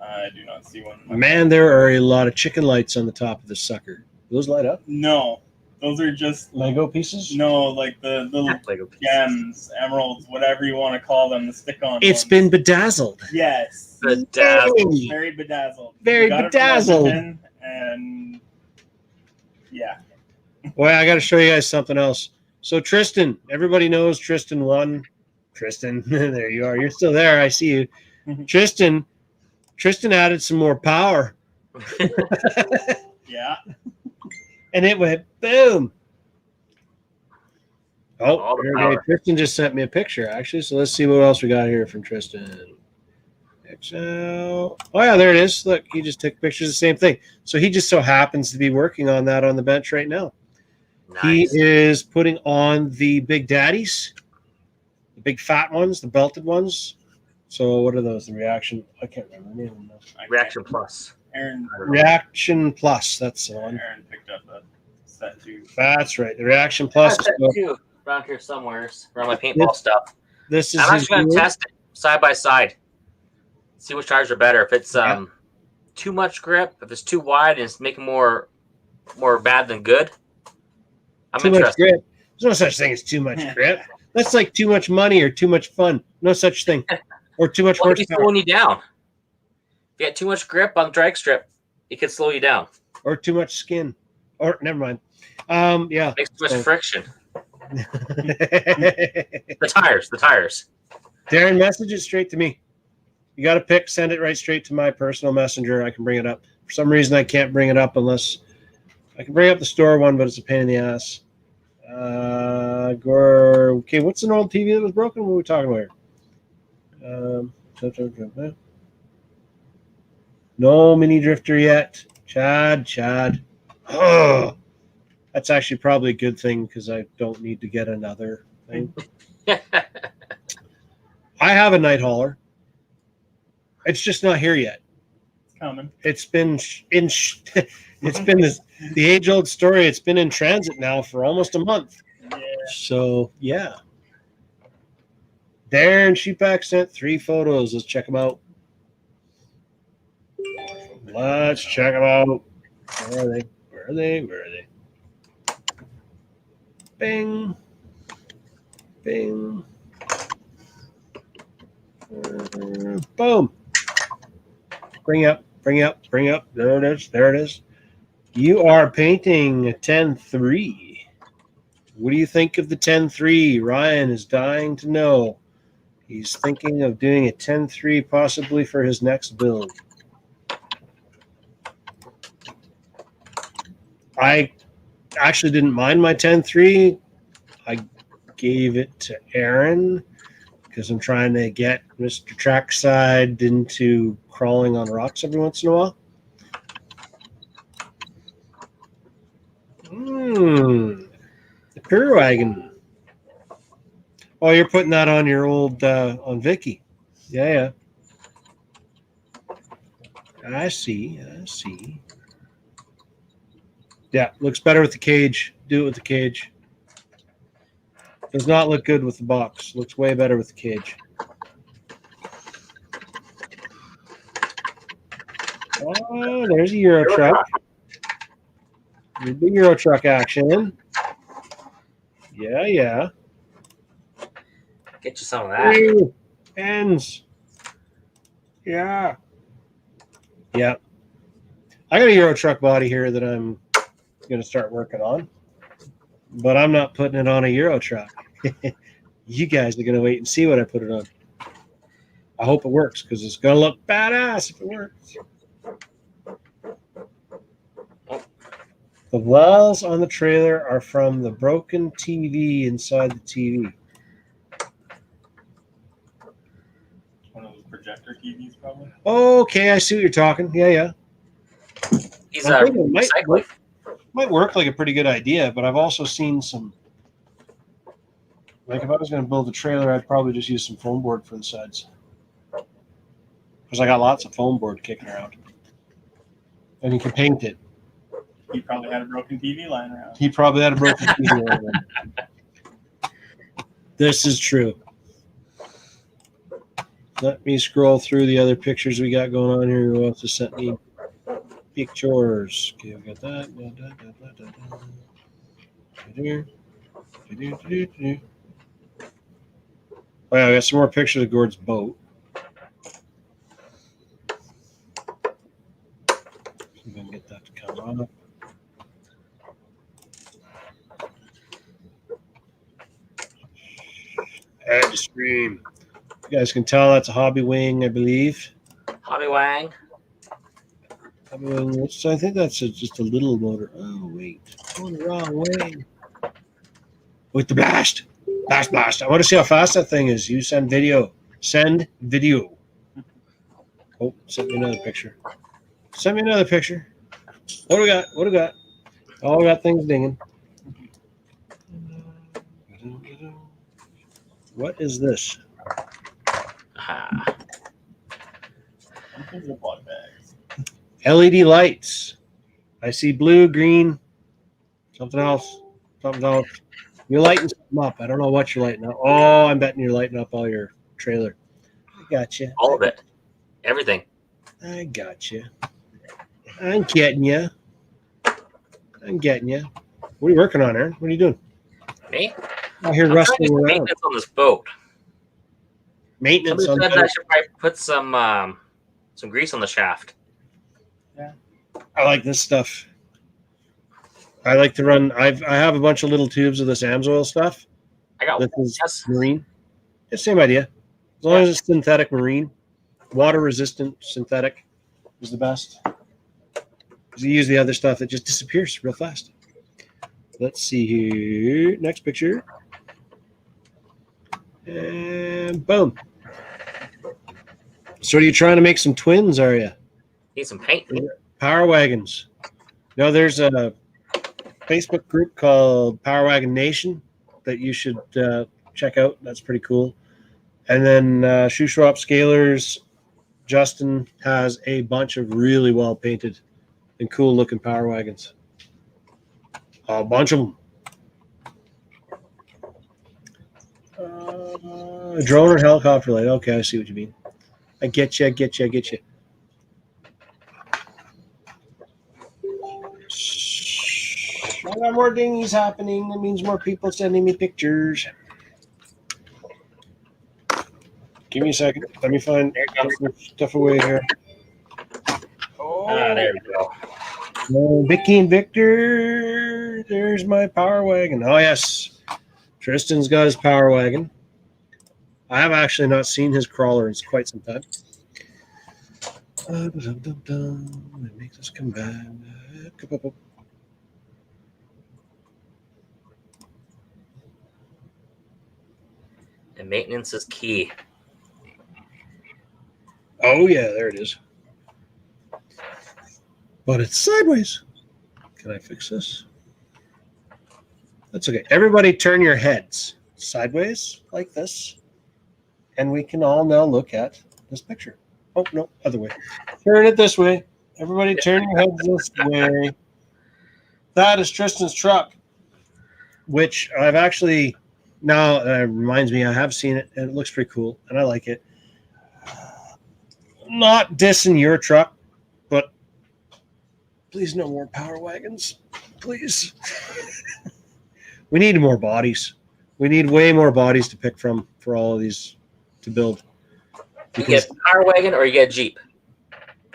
I do not see one. Man, there are a lot of chicken lights on the top of this sucker. Those light up? No, those are just Lego pieces? like the little Lego pieces. gems, emeralds, whatever you want to call them, the stick-on. It's ones. been bedazzled. yes, Bedazzled. very bedazzled. Very We got it from bedazzled. Edmonton, and yeah, Boy, I got to show you guys something else. So Tristan, everybody knows Tristan won. Tristan, there you are. You're still there. I see you. Tristan added some more power. yeah. And it went boom. All the Okay. power. Tristan just sent me a picture, actually. So let's see what else we got here from Tristan. XL. Oh, yeah, there it is. Look, he just took pictures of the same thing. So he just so happens to be working on that on the bench right now. Nice. He is putting on the Big Daddies, the big fat ones, the belted ones. So what are those? The Reaction? I can't remember the name of them. Reaction Plus. Aaron, Reaction Plus. That's the one. Aaron picked up a set too. That's right. The Reaction Plus. That's it too, around here somewhere, around my paintball stuff. This is I'm his actually going to new- test it side by side. See which tires are better. If it's too much grip, if it's too wide and it's making more bad than good, I'm Too much interested. grip. There's no such thing as too much grip. That's like too much money or too much fun. No such thing. Or too much Well, it could be horsepower. slowing you down. If you get too much grip on the drag strip, it could slow you down. Or too much skin. Or never mind. Yeah. Makes too much So- friction. The tires. Darren, message it straight to me. You got a pic, send it right straight to my personal messenger. I can bring it up. For some reason, I can't bring it up unless I can bring up the store one, but it's a pain in the ass. Okay, what's an old TV that was broken? What are we talking about here? No mini drifter yet. Chad. Oh, that's actually probably a good thing because I don't need to get another thing. I have a night hauler. It's just not here yet. It's coming. It's been it's been the age-old story. It's been in transit now for almost a month. Yeah. So yeah. Darren Sheepak sent 3 photos. Let's check them out. Let's check them out. Where are they? Bing. Boom. Bring up. There it is. You are painting a 10-3. What do you think of the 10-3? Ryan is dying to know. He's thinking of doing a 10-3 possibly for his next build. I actually didn't mind my 10-3. I gave it to Aaron because I'm trying to get Mr. Trackside into crawling on rocks every once in a while. The Pure Wagon. Oh, you're putting that on your old on Vicky. Yeah. I see. Yeah, looks better with the cage. Do it with the cage. Does not look good with the box. Looks way better with the cage. Oh, there's a Euro truck. There's the Euro truck action. Yeah. Get you some of that. Ooh, ends. Yeah. I got a Euro truck body here that I'm going to start working on, but I'm not putting it on a Euro truck. You guys are going to wait and see what I put it on. I hope it works because it's going to look badass if it works. The walls on the trailer are from the broken TV inside the TV. One of those projector TVs, probably. Okay, I see what you're talking. Yeah. He's I think it recycling. might work like a pretty good idea, but I've also seen some. Like if I was going to build a trailer, I'd probably just use some foam board for the sides, because I got lots of foam board kicking around, and you can paint it. He probably had a broken TV lying around. He probably had a broken TV. Around him. This is true. Let me scroll through the other pictures we got going on here. Who else has sent me pictures? Okay, we got that. Oh yeah, I got some more pictures of Gord's boat. I'm gonna get that to come up. Add to stream. You guys can tell that's a Hobby Wing, I believe. Hobby Wang. Hobby Wing. So I think that's just a little motor. Oh wait, going the wrong way. With the blast. Blast. I want to see how fast that thing is. You send video. Oh, send me another picture. What do we got? Oh, we got things dinging. What is this? Ah, Something's in blood bags. LED lights. I see blue, green, something else. You're lighting something up. I don't know what you're lighting up. Oh, I'm betting you're lighting up all your trailer. I got you. all of it. Everything. I got you. I'm getting you. What are you working on, Aaron? What are you doing? Me? I hear I'm trying to rustling do around. maintenance on this boat. Maintenance Somebody on said I boats. should probably put some grease on the shaft. I like this stuff. I like to run. I have a bunch of little tubes of this AMSOIL stuff. I got This is yes. marine. It's the same idea. As long as it's synthetic marine, water resistant synthetic is the best. Because you use the other stuff, it just disappears real fast. Let's see here. Next picture. And boom. So are you trying to make some twins, are you? Need some paint. Power wagons. No, there's a Facebook group called Power Wagon Nation that you should check out. That's pretty cool. And then Shuswap Scalers, Justin has a bunch of really well painted and cool looking power wagons. A bunch of them. Drone or helicopter light. Okay, I see what you mean. I get you. I got more dinghies happening. That means more people sending me pictures. Give me a second. Let me find some stuff away here. There we go. Oh, Vicky and Victor. There's my power wagon. Oh, yes. Tristan's got his power wagon. I have actually not seen his crawler in quite some time. It makes us come back. And maintenance is key. Oh, yeah, there it is. But it's sideways. Can I fix this? That's okay. Everybody turn your heads sideways like this. And we can all now look at this picture. Oh, no, other way. Turn it this way. Everybody turn your heads this way. That is Tristan's truck, which I've actually, now reminds me, I have seen it, and it looks pretty cool, and I like it. Not dissing your truck, but please no more power wagons. Please. We need more bodies. We need way more bodies to pick from for all of these to build. You get a power wagon or you get a Jeep.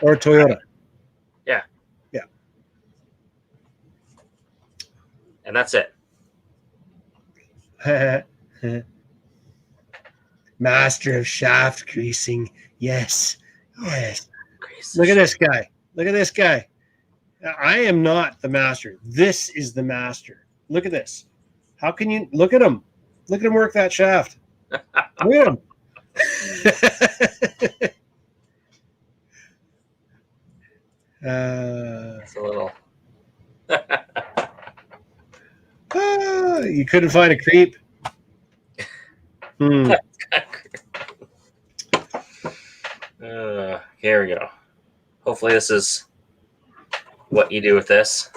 Or a Toyota. Yeah. Yeah. And that's it. Master of shaft greasing. Yes. Yes. Grease. Look at this guy. Look at this guy. I am not the master. This is the master. Look at this. How can you look at him? Look at him work that shaft. Look at him. It's a little. You couldn't find a creep. Here we go. Hopefully this is what you do with this.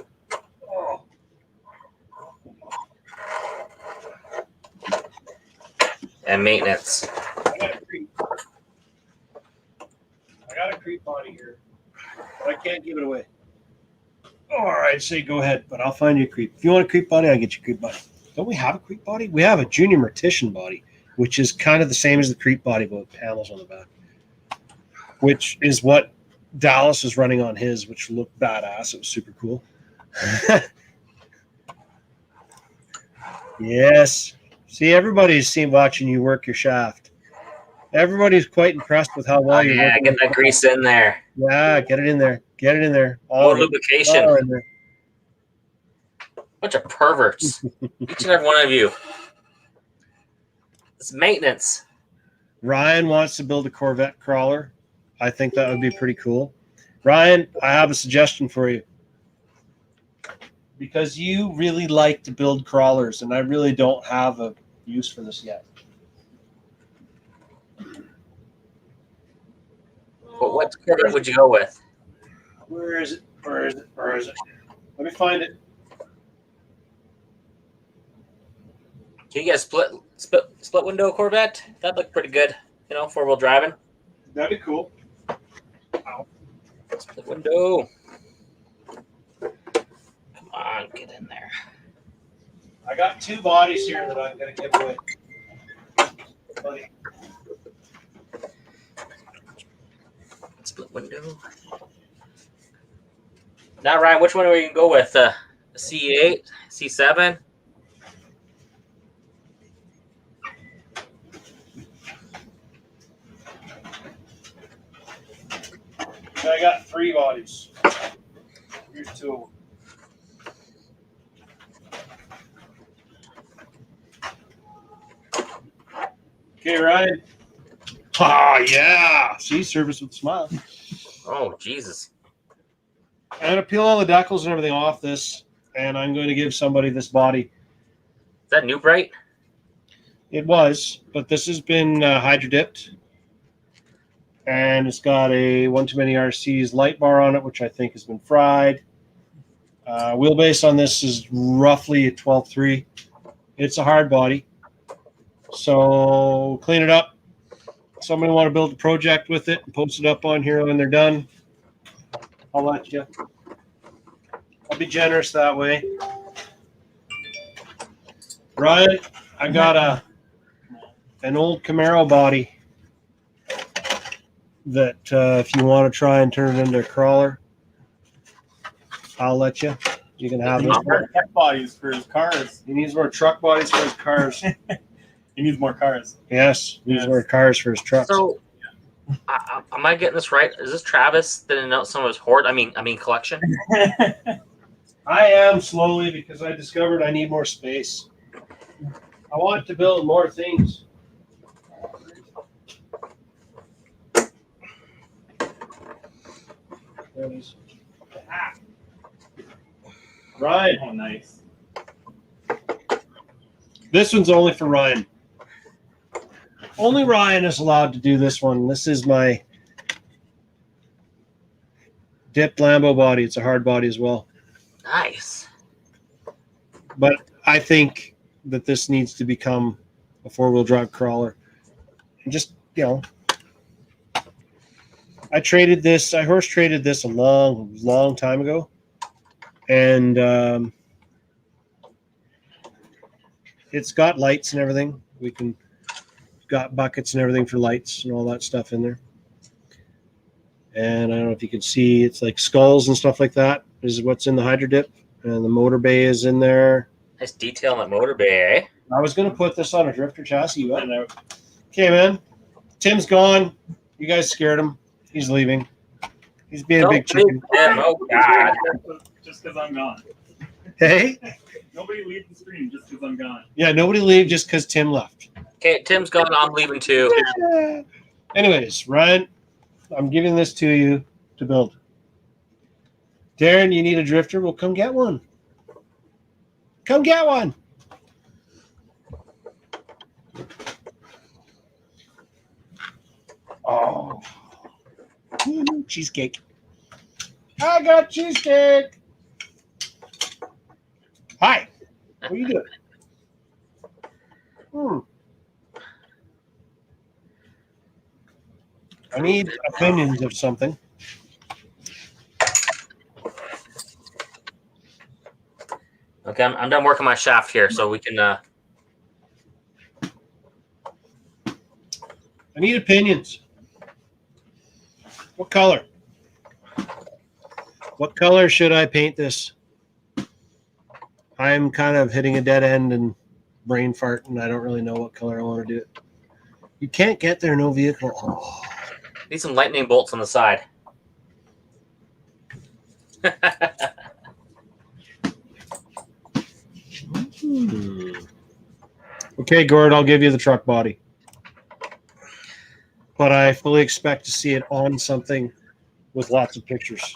And maintenance. I got a creep body here, but I can't give it away. All right, say go ahead, but I'll find you a creep. If you want a creep body, I'll get you a creep body. Don't we have a creep body? We have a junior mortician body, which is kind of the same as the creep body, but with panels on the back, which is what Dallas is running on his, which looked badass. It was super cool. Yes. See, everybody's seen watching you work your shaft. Everybody's quite impressed with how well you're working. Get that grease in there. Yeah, get it in there. Get it in there. More lubrication. All in there. Bunch of perverts. Each and every one of you. It's maintenance. Ryan wants to build a Corvette crawler. I think that would be pretty cool. Ryan, I have a suggestion for you. Because you really like to build crawlers, and I really don't have a use for this yet. But what Corvette would you go with? Where is it? Where is it? Where is it? Let me find it. Can you get a split window Corvette? That'd look pretty good. You know, 4-wheel driving. That'd be cool. Split window. Come on, get in there. I got 2 bodies here that I'm going to give away. Buddy. Split window. Now, Ryan, which one are we going to go with? C8, C7? I got 3 bodies. Here's 2 of them. Okay, Ryan. Ah, yeah. See, service with a smile. Oh, Jesus. I'm going to peel all the decals and everything off this, and I'm going to give somebody this body. Is that New Bright? It was, but this has been hydro dipped, and it's got a One Too Many RC's light bar on it, which I think has been fried. Wheelbase on this is roughly a 12.3. It's a hard body, so clean it up. Somebody want to build a project with it and post it up on here when they're done, I'll let you. I'll be generous that way. Ryan, I got an old Camaro body that if you want to try and turn it into a crawler, I'll let you. You can have He it. needs more truck bodies for his cars. He needs more truck bodies for his cars. He needs more cars. Yes, he needs Yes. more cars for his trucks. So, am I getting this right? Is this Travis that announced some of his hoard? I mean, collection. I am slowly because I discovered I need more space. I want to build more things. There it is. Ah. Ryan, Oh, nice. this one's only for Ryan. Only Ryan is allowed to do this one. This is my dipped Lambo body. It's a hard body as well. Nice. But I think that this needs to become a 4-wheel drive crawler. And just, I horse traded this a long, long time ago. And it's got lights and everything. Got buckets and everything for lights and all that stuff in there. And I don't know if you can see, it's like skulls and stuff like that. This is what's in the hydro dip. And the motor bay is in there. Nice detail on that motor bay, eh? I was going to put this on a drifter chassis. Okay, man. Tim's gone. You guys scared him. He's leaving. He's being a big chicken. Oh, God. Just because I'm gone. Hey? Nobody leave the stream just because I'm gone. Yeah, nobody leave just because Tim left. Okay, Tim's gone. I'm leaving too. Anyways, Ryan, I'm giving this to you to build. Darren, you need a drifter? Well, come get one. Come get one. Oh. Cheesecake. I got cheesecake. Hi. What are you doing? I need opinions of something. Okay, I'm done working my shaft here, so we can. I need opinions. What color? What color should I paint this? I'm kind of hitting a dead end and brain fart, and I don't really know what color I want to do it. You can't get there, no vehicle. Oh. Need some lightning bolts on the side. Okay, Gord, I'll give you the truck body. But I fully expect to see it on something with lots of pictures.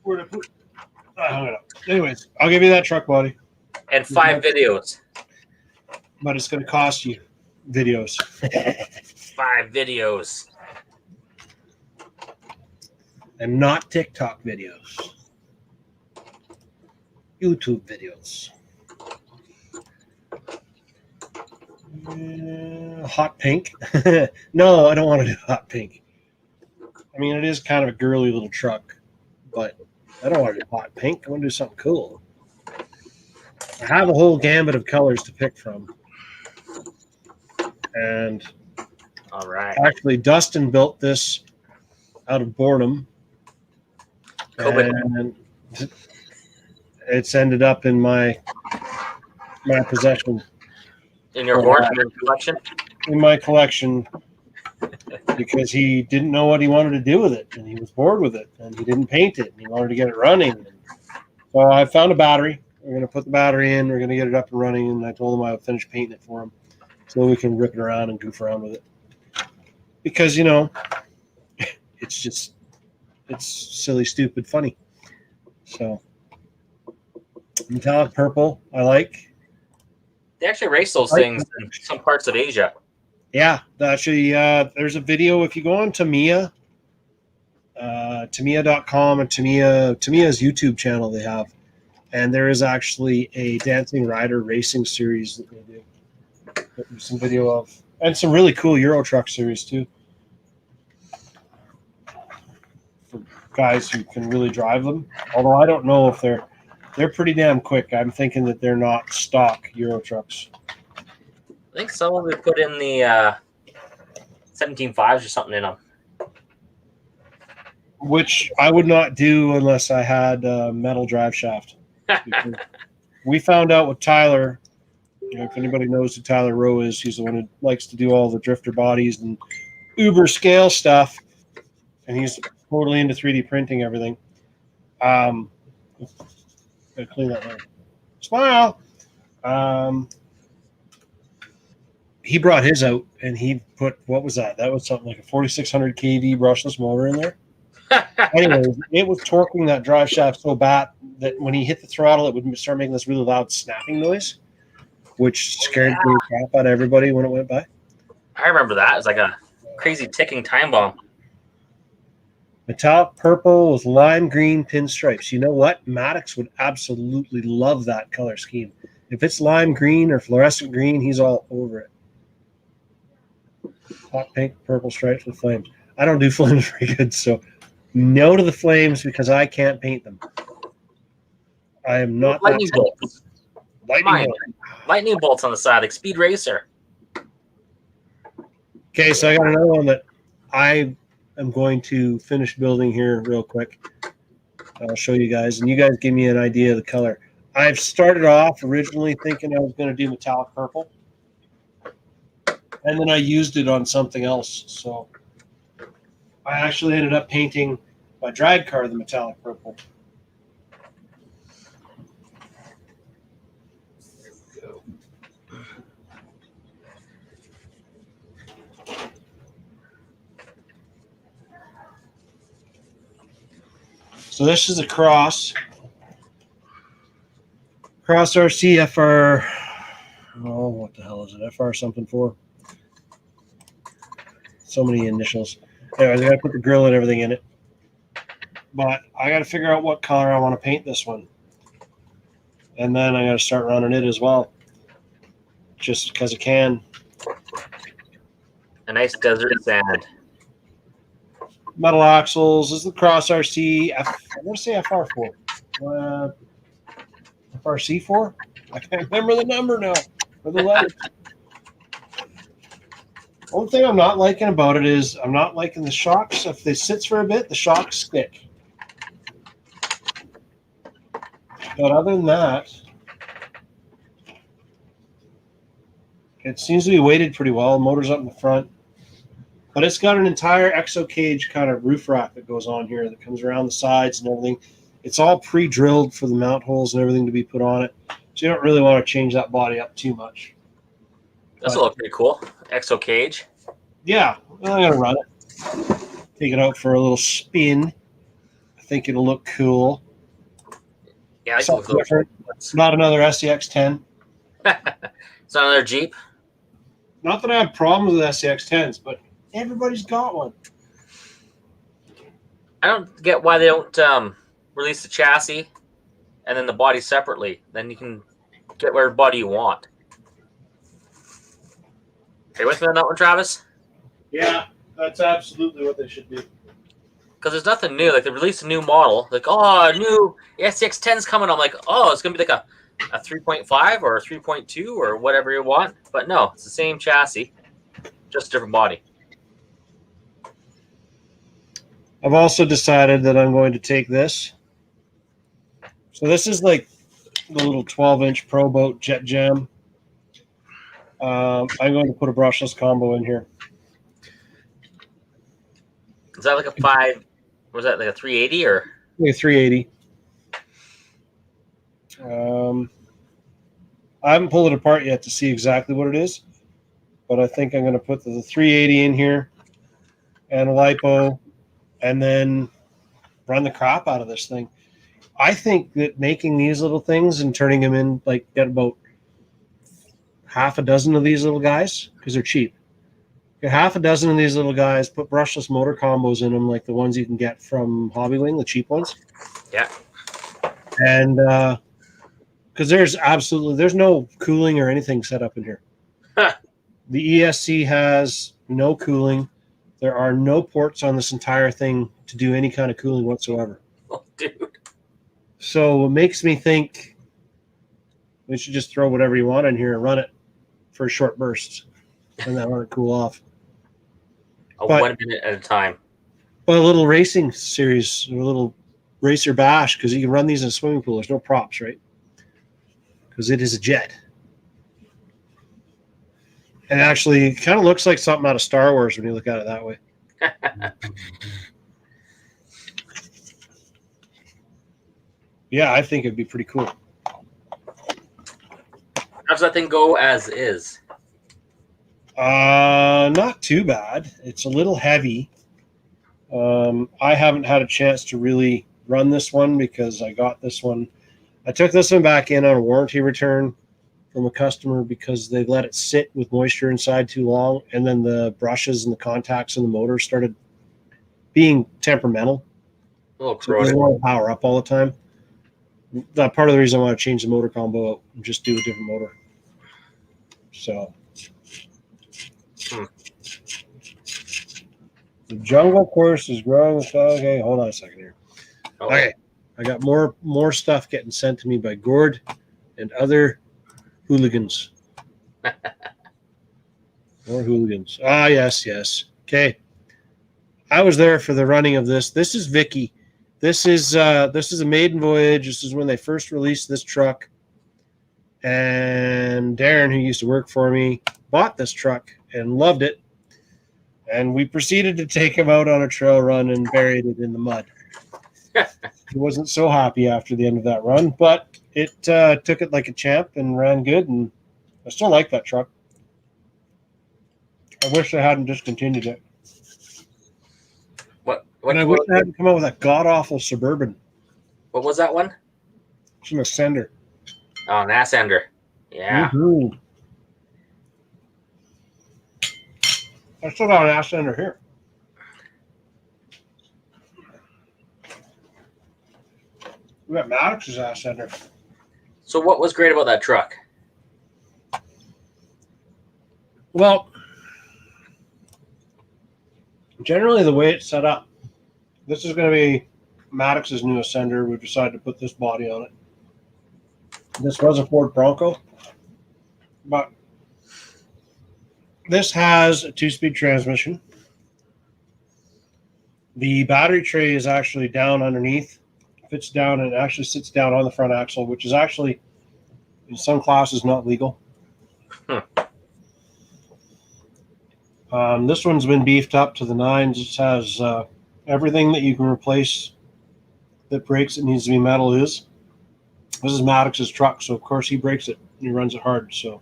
Where to put? I don't know. Anyways, I'll give you that truck body, And 5 videos. but it's going to cost you videos. 5 videos. And not TikTok videos. YouTube videos. Hot pink. No, I don't want to do hot pink. I mean, it is kind of a girly little truck, but I don't want to do hot pink. I want to do something cool. I have a whole gambit of colors to pick from. And All right. actually, Dustin built this out of boredom. COVID. And it's ended up in my possession, In your Boardman collection? in my collection, because he didn't know what he wanted to do with it, and he was bored with it, and he didn't paint it, and he wanted to get it running. So I found a battery. We're going to put the battery in. We're going to get it up and running, and I told him I would finish painting it for him so we can rip it around and goof around with it. Because, you know, it's silly, stupid, funny. So metallic purple, I like. They actually race those things in some parts of Asia. Yeah, actually, there's a video if you go on Tamiya, Tamiya.com and Tamiya's YouTube channel they have, and there is actually a Dancing Rider racing series that they do. There's some video of, and some really cool Euro Truck series too, for guys who can really drive them. Although I don't know if they're pretty damn quick. I'm thinking that they're not stock Euro Trucks. I think some of it put in the 17.5s or something in them. Which I would not do unless I had a metal drive shaft. We found out with Tyler, you know, if anybody knows who Tyler Rowe is, he's the one who likes to do all the drifter bodies and uber scale stuff, and he's totally into 3D printing everything. Gotta clean that line. Smile. He brought his out, and he put, what was that? That was something like a 4600 kV brushless motor in there. Anyways, it was torquing that drive shaft so bad that when he hit the throttle, it would start making this really loud snapping noise, which scared the crap out of everybody when it went by. I remember that. It was like a crazy ticking time bomb. Metallic purple with lime green pinstripes. You know what? Maddox would absolutely love that color scheme. If it's lime green or fluorescent green, he's all over it. Hot pink, purple stripes with flames. I don't do flames very good, so no to the flames because I can't paint them. I am not Lightning bolts. Lightning bolt. Lightning bolts on the side, like Speed Racer. Okay, so I got another one that I am going to finish building here real quick. I'll show you guys, and you guys give me an idea of the color. I've started off originally thinking I was going to do metallic purple, and then I used it on something else. So I actually ended up painting my drag car the metallic purple. So this is a Cross RC FR. Oh, what the hell is it? FR something for? So many initials. Anyways, I got to put the grill and everything in it. But I got to figure out what color I want to paint this one. And then I got to start running it as well. Just because I can. A nice desert sand. Metal axles. This is the Cross RC. I'm going to say FR4. FRC4? I can't remember the number now. For the letters. One thing I'm not liking about it is I'm not liking the shocks. If they sits for a bit, the shocks stick. But other than that, it seems to be weighted pretty well. Motor's up in the front. But it's got an entire exo cage kind of roof rack that goes on here that comes around the sides and everything. It's all pre-drilled for the mount holes and everything to be put on it. So you don't really want to change that body up too much. This will look pretty cool. Exo cage. Yeah, well, I'm going to run it. Take it out for a little spin. I think it'll look cool. Yeah, I Something think different. It's not another SCX 10. it's another Jeep. Not that I have problems with SCX 10s, but everybody's got one. I don't get why they don't release the chassis and then the body separately. Then you can get whatever body you want. Are you with me on that one, Travis? Yeah, that's absolutely what they should do. Because there's nothing new. Like, they released a new model. Like, oh, a new SCX 10's coming. I'm like, oh, it's going to be like a a 3.5 or a 3.2 or whatever you want. But no, it's the same chassis, just a different body. I've also decided that I'm going to take this. So this is like the little 12-inch Pro Boat Jet Jam. I'm going to put a brushless combo in here. Is that like a 5? Was that like a 380 or? Like a 380. I haven't pulled it apart yet to see exactly what it is, but I think I'm going to put the 380 in here and a lipo, and then run the crap out of this thing. I think that making these little things and turning them in, like, get about half a dozen of these little guys because they're cheap. Get half a dozen of these little guys, put brushless motor combos in them, like the ones you can get from Hobbywing, the cheap ones. Yeah. And because there's no cooling or anything set up in here. Huh. The ESC has no cooling. There are no ports on this entire thing to do any kind of cooling whatsoever. Oh, dude. So it makes me think we should just throw whatever you want in here and run it for short bursts and then let it cool off. But- 1 minute at a time. But a little racing series, a little racer bash, because you can run these in a swimming pool. There's no props, right? Because it is a jet. And actually, it kind of looks like something out of Star Wars when you look at it that way. Yeah, I think it'd be pretty cool. How's that thing go as is? Not too bad. It's a little heavy. I haven't had a chance to really run this one because I got this one. I took this one back in on a warranty return from a customer because they let it sit with moisture inside too long, and then the brushes and the contacts in the motor started being temperamental. A little So it doesn't corroded. want to power up all the time. That part of the reason I want to change the motor combo out and just do a different motor. So the jungle course is growing. Okay, hold on a second here. Oh, Okay, I got more stuff getting sent to me by Gord and other hooligans. More hooligans. Ah, yes. Okay, I was there for the running of this. This is Vicky. This is a maiden voyage. This is when they first released this truck. And Darren, who used to work for me, bought this truck and loved it. And we proceeded to take him out on a trail run and buried it in the mud. He wasn't so happy after the end of that run, but it took it like a champ and ran good. And I still like that truck. I wish I hadn't discontinued it. And I wish I hadn't come out with that god-awful Suburban. what was that one? It's an Ascender. Oh, an ass ender. Yeah. Mhm. I still got an Ascender here. We got Maddox's Ascender. So what was great about that truck? Well, generally the way it's set up, this is going to be Maddox's new Ascender. We've decided to put this body on it. This was a Ford Bronco, but this has a 2-speed transmission. The battery tray is actually down underneath, fits down, and actually sits down on the front axle, which is actually in some classes not legal. This one's been beefed up to the nines. It has everything that you can replace that breaks it needs to be metal is. This is Maddox's truck, so of course he breaks it and he runs it hard. So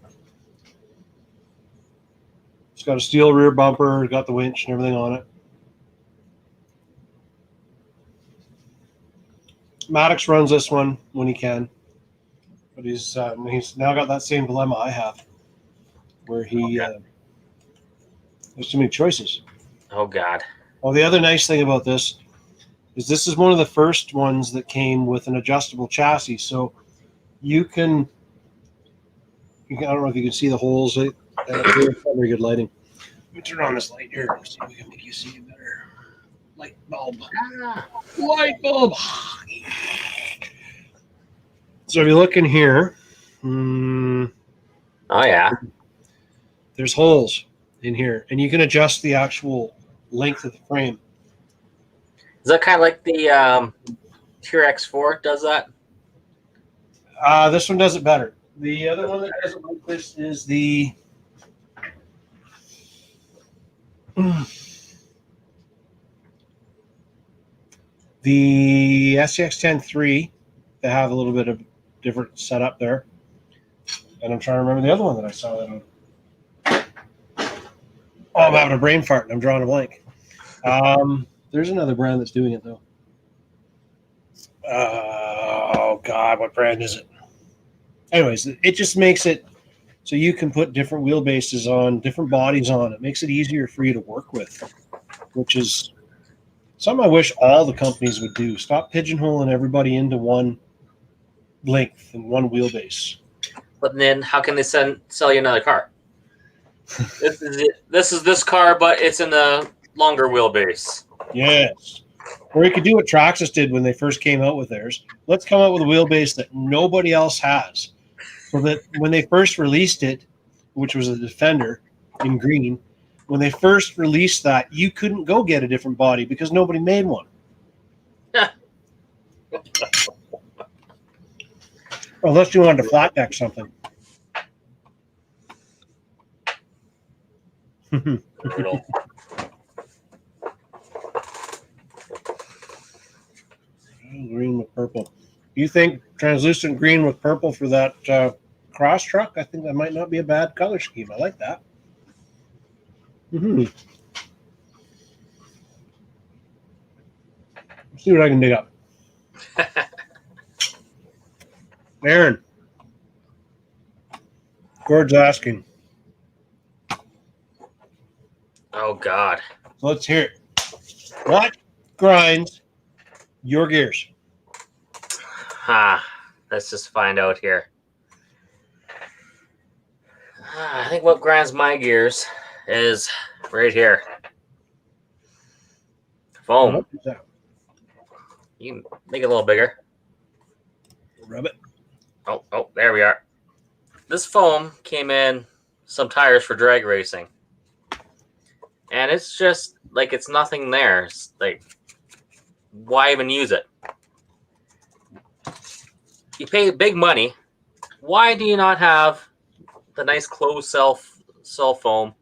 it's got a steel rear bumper, got the winch and everything on it. Maddox runs this one when he can, but he's now got that same dilemma I have, where he there's too many choices. Oh God. Well, the other nice thing about this is one of the first ones that came with an adjustable chassis, so you can I don't know if you can see the holes. It's not very good lighting. Let me turn on this light here and see if we can make you see it better. Light bulb. Light bulb. So if you look in here, Mm, Oh yeah. there's holes in here, and you can adjust the actual length of the frame. Is that kind of like the TRX4 does that? This one does it better. The other one that does it like this is the SCX-10 They have a little bit of different setup there, and I'm trying to remember the other one that I saw that on. Oh, I'm having a brain fart and I'm drawing a blank. There's another brand that's doing it though. Oh God, what brand is it? Anyways, it just makes it so you can put different wheelbases on, different bodies on. It makes it easier for you to work with, which is something I wish all the companies would do. Stop pigeonholing everybody into one length and one wheelbase. But then how can they sell you another car? This is this car, but it's in the longer wheelbase. Yes. Or you could do what Traxxas did when they first came out with theirs. Let's come out with a wheelbase that nobody else has. So that when they first released it, which was a Defender in green, when they first released that, you couldn't go get a different body because nobody made one. Unless you wanted to flat deck something. Brutal. Green with purple. You think translucent green with purple for that cross truck? I think that might not be a bad color scheme. I like that. Let's see what I can dig up. Aaron. Gord's asking. Oh God. So let's hear it. What grinds your gears? Let's just find out here. I think what grinds my gears is right here. Foam. What is that? You can make it a little bigger. Rub it. Oh, there we are. This foam came in some tires for drag racing. And it's just like it's nothing there. It's like, why even use it? You pay big money. Why do you not have the nice closed cell foam?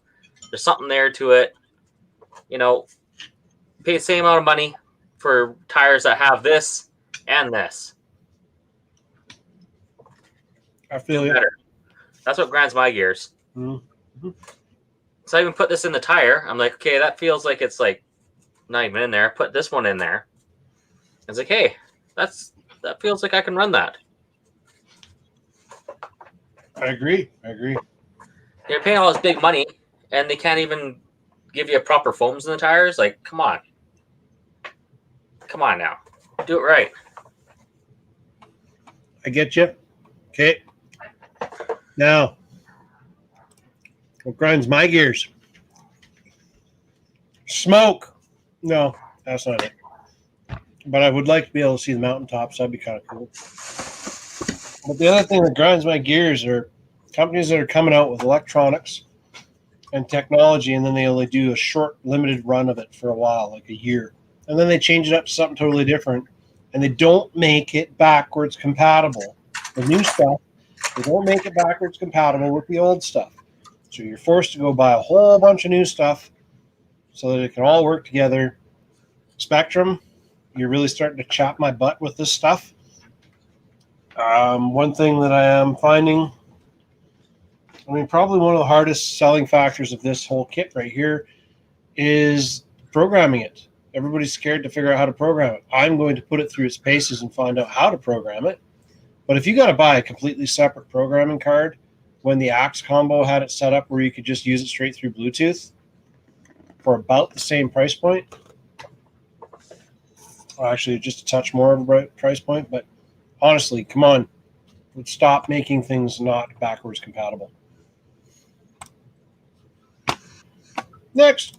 There's something there to it. You know, you pay the same amount of money for tires that have this and this. I feel you. Better. That's what grinds my gears. Mm-hmm. So I even put this in the tire. I'm like, okay, that feels like it's like not even in there. Put this one in there. It's like, hey, that feels like I can run that. I agree. They're paying all this big money, and they can't even give you proper foams in the tires. Like, come on now, do it right. I get you. Okay. Now, what grinds my gears? Smoke. No, that's not it. But I would like to be able to see the mountaintops. That'd be kind of cool. But the other thing that grinds my gears are companies that are coming out with electronics and technology, and then they only do a short, limited run of it for a while, like a year. And then they change it up to something totally different, and they don't make it backwards compatible. The new stuff, they don't make it backwards compatible with the old stuff. So you're forced to go buy a whole bunch of new stuff so that it can all work together. Spectrum, you're really starting to chop my butt with this stuff. One thing that I am finding, I mean, probably one of the hardest selling factors of this whole kit right here is programming it. Everybody's scared to figure out how to program it. I'm going to put it through its paces and find out how to program it. But if you got to buy a completely separate programming card, when the Axe combo had it set up where you could just use it straight through Bluetooth for about the same price point, well, actually just a touch more of a price point, but honestly, come on, let's stop making things not backwards compatible. Next.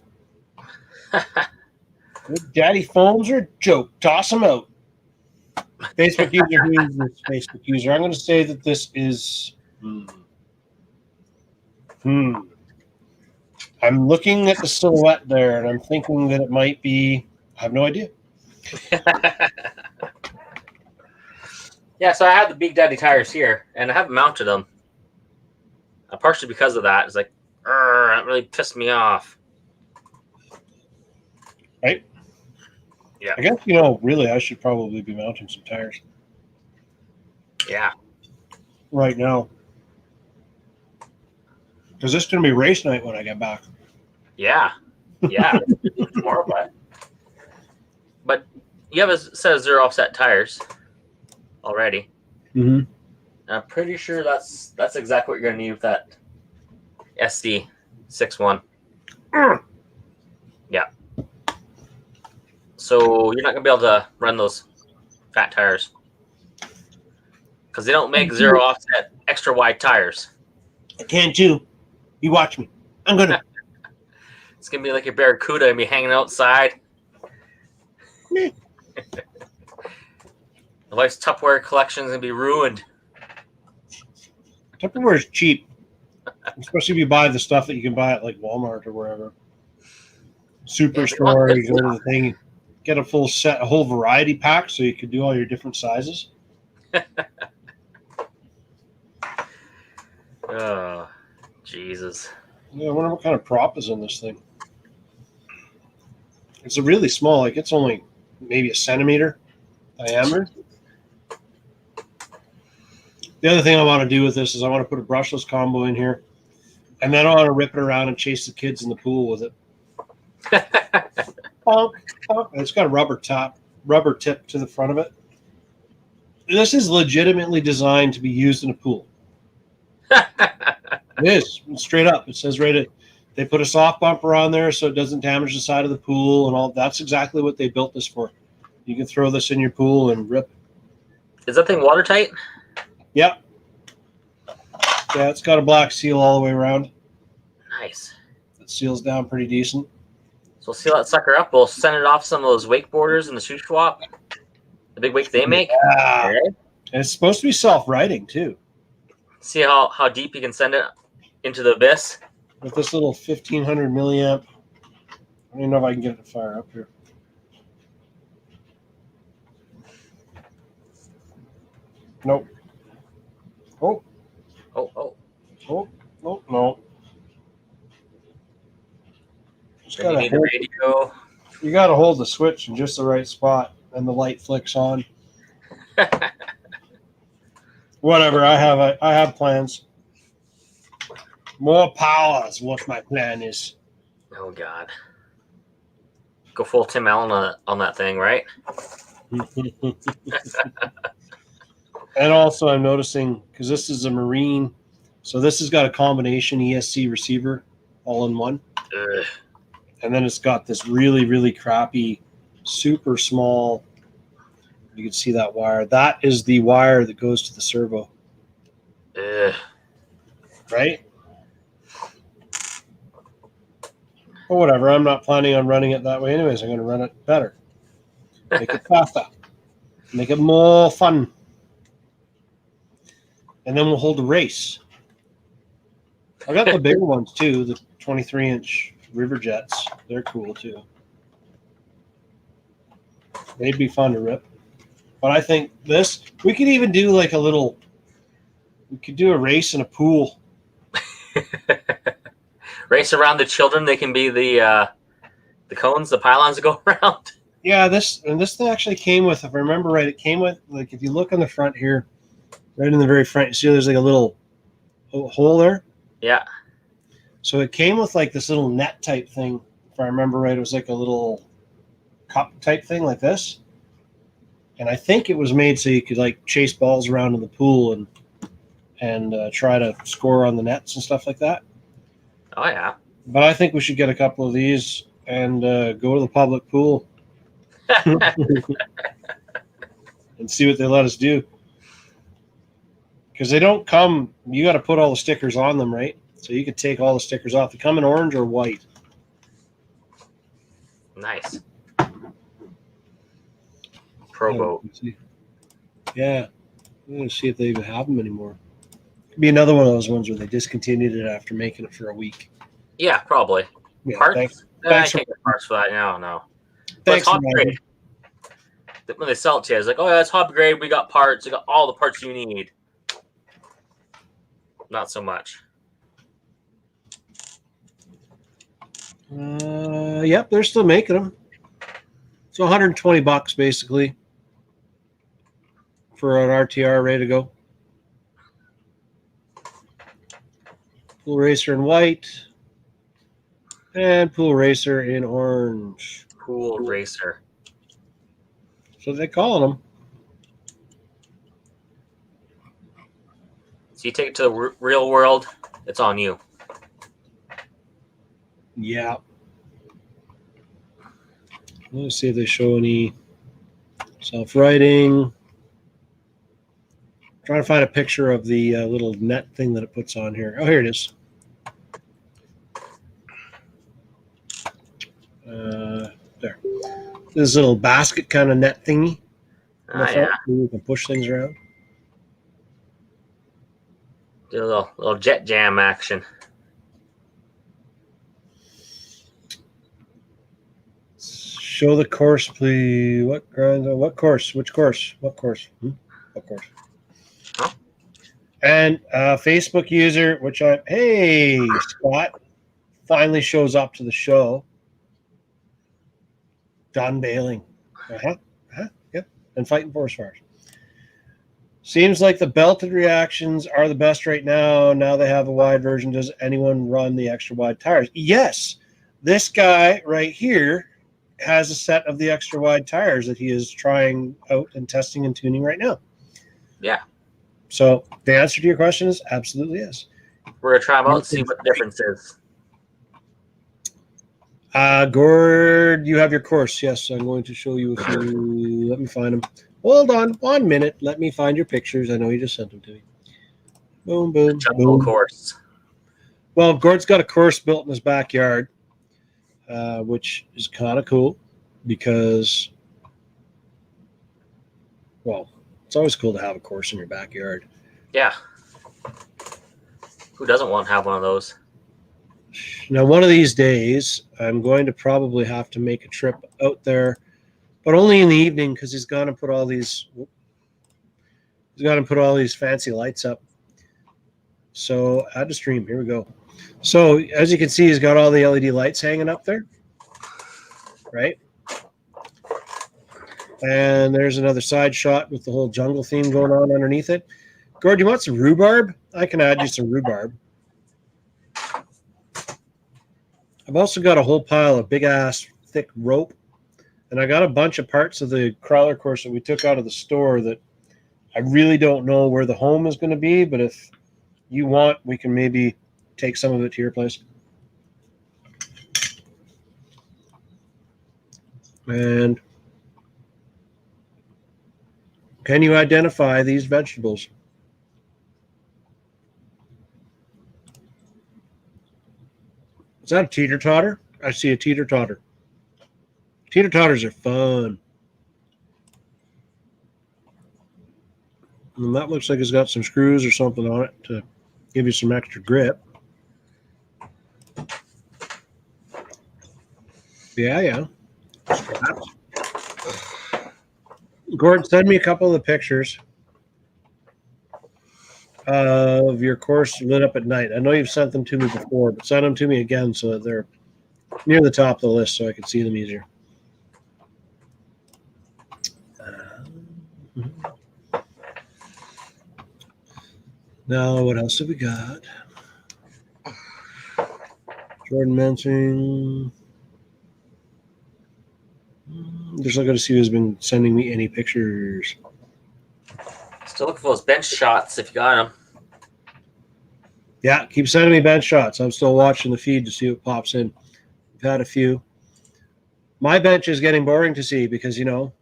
Good daddy foams are a joke. Toss them out. Facebook user, who is this Facebook user? I'm going to say that this is I'm looking at the silhouette there, and I'm thinking that it might be. I have no idea. Yeah, so I have the Big Daddy tires here, and I haven't mounted them. Partially because of that. It's like, that really pissed me off. Right? Yeah. I guess, really, I should probably be mounting some tires Yeah. right now. Because this is going to be race night when I get back. Yeah. Yeah. Tomorrow, but you have a set of 0 offset tires already. Mm-hmm. I'm pretty sure that's exactly what you're going to need with that SD 6.1. Yeah. So you're not going to be able to run those fat tires because they don't make 0 offset extra wide tires. I can too. You watch me. I'm going to. It's going to be like a Barracuda and be hanging outside. The wife's Tupperware collection is going to be ruined. Tupperware is cheap, especially if you buy the stuff that you can buy at like Walmart or wherever. Superstore, you go to the thing, get a full set, a whole variety pack, so you can do all your different sizes. Oh, Jesus. Yeah, I wonder what kind of prop is in this thing. It's a really small, like it's only maybe a centimeter diameter. The other thing I want to do with this is I want to put a brushless combo in here, and then I want to rip it around and chase the kids in the pool with it. Bonk, bonk. It's got a rubber tip to the front of it. This is legitimately designed to be used in a pool. It is, straight up. It says right at, they put a soft bumper on there so it doesn't damage the side of the pool and all. That's exactly what they built this for. You can throw this in your pool and rip. Is that thing watertight? Yep. Yeah, it's got a black seal all the way around. Nice. It seals down pretty decent. So we'll seal that sucker up. We'll send it off some of those wakeboarders in the shoe swap. The big wake they make. Yeah. Okay. And it's supposed to be self-righting too. See how deep you can send it into the abyss. With this little 1500 milliamp. I don't even know if I can get it to fire up here. Nope. Oh. Oh. Oh. Oh. No. Just Then you gotta need the radio. You got to hold the switch in just the right spot, and the light flicks on. Whatever. I have plans. More power is what my plan is. Oh, God. Go full Tim Allen on that thing, right? And also, I'm noticing, because this is a Marine, so this has got a combination ESC receiver all in one. Ugh. And then it's got this really, really crappy, super small, you can see that wire. That is the wire that goes to the servo. Ugh. Right? Well, whatever. I'm not planning on running it that way anyways. I'm going to run it better. Make it faster. Make it more fun. And then we'll hold a race. I got the bigger ones too, the 23-inch River Jets. They're cool too. They'd be fun to rip. But I think this, we could even do like a little, we could do a race in a pool. Race around the children. They can be the cones, the pylons that go around. Yeah, this thing actually came with, if I remember right, it came with, like, if you look on the front here, right in the very front, you see there's like a little hole there. Yeah. So it came with like this little net type thing. If I remember right, it was like a little cup type thing like this. And I think it was made so you could like chase balls around in the pool and try to score on the nets and stuff like that. Oh, yeah. But I think we should get a couple of these and go to the public pool and see what they let us do. Because they don't come, you got to put all the stickers on them, right? So you could take all the stickers off. They come in orange or white. Nice. Pro boat. Yeah. I'm going to see if they even have them anymore. Could be another one of those ones where they discontinued it after making it for a week. Yeah, probably. Yeah, Parts? thanks. I Thanks can't get parts for that now. No. But Thanks it's hobby for grade. When they sell it to you, it's like, oh yeah, it's hobby grade. We got parts. We got all the parts you need. Not so much. Yep, they're still making them. So $120 basically for an RTR ready to go. Pool Racer in white and Pool Racer in orange. Pool Racer. So they calling them. So you take it to the real world, it's on you. Yeah. Let's see if they show any self-writing. Trying to find a picture of the little net thing that it puts on here. Oh, here it is. There. This little basket kind of net thingy. Oh, yeah. You can push things around. Do a little jet jam action. Show the course, please. What grind? What course? Which course? What course? What course? Huh? And Facebook user, hey, Scott, finally shows up to the show. Done bailing. Yep. And fighting forest fires. Seems like the belted reactions are the best right now. Now they have a wide version. Does anyone run the extra wide tires? Yes. This guy right here has a set of the extra wide tires that he is trying out and testing and tuning right now. Yeah. So the answer to your question is absolutely yes. We're going to try them out and see what the difference is. Gord, you have your course. Yes, I'm going to show you a few. Let me find them. Hold on 1 minute. Let me find your pictures. I know you just sent them to me. Boom, boom, Jungle boom. course. Well, Gord's got a course built in his backyard, which is kind of cool because, well, it's always cool to have a course in your backyard. Yeah. Who doesn't want to have one of those? Now, one of these days, I'm going to probably have to make a trip out there, but only in the evening because he's going to put all these fancy lights up. So add to stream. Here we go. So as you can see, he's got all the LED lights hanging up there, right? And there's another side shot with the whole jungle theme going on underneath it. Gord, you want some rhubarb? I can add you some rhubarb. I've also got a whole pile of big-ass thick rope, and I got a bunch of parts of the crawler course that we took out of the store that I really don't know where the home is going to be, but if you want, we can maybe take some of it to your place. And can you identify these vegetables? Is that a teeter-totter? I see a teeter-totter. Teeter-totters are fun. And that looks like it's got some screws or something on it to give you some extra grip. Yeah. Straps. Gordon, send me a couple of the pictures of your course lit up at night. I know you've sent them to me before, but send them to me again so that they're near the top of the list so I can see them easier. Now, what else have we got? Jordan mentioning. Just looking to see who's been sending me any pictures. Still looking for those bench shots if you got them. Yeah, keep sending me bench shots. I'm still watching the feed to see what pops in. We've had a few. My bench is getting boring to see because, I'm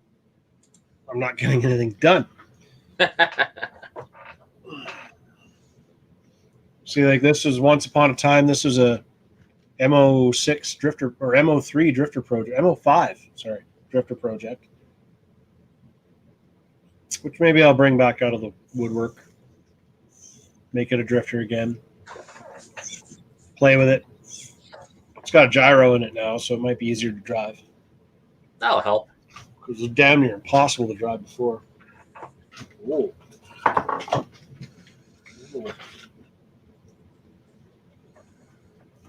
not getting anything done. See, like this was once upon a time, this was a MO6 drifter or MO3 drifter project, MO5, sorry, drifter project, which maybe I'll bring back out of the woodwork. make it a drifter again. Play with it. It's got a gyro in it now, so it might be easier to drive. That'll help. It was damn near impossible to drive before. Whoa.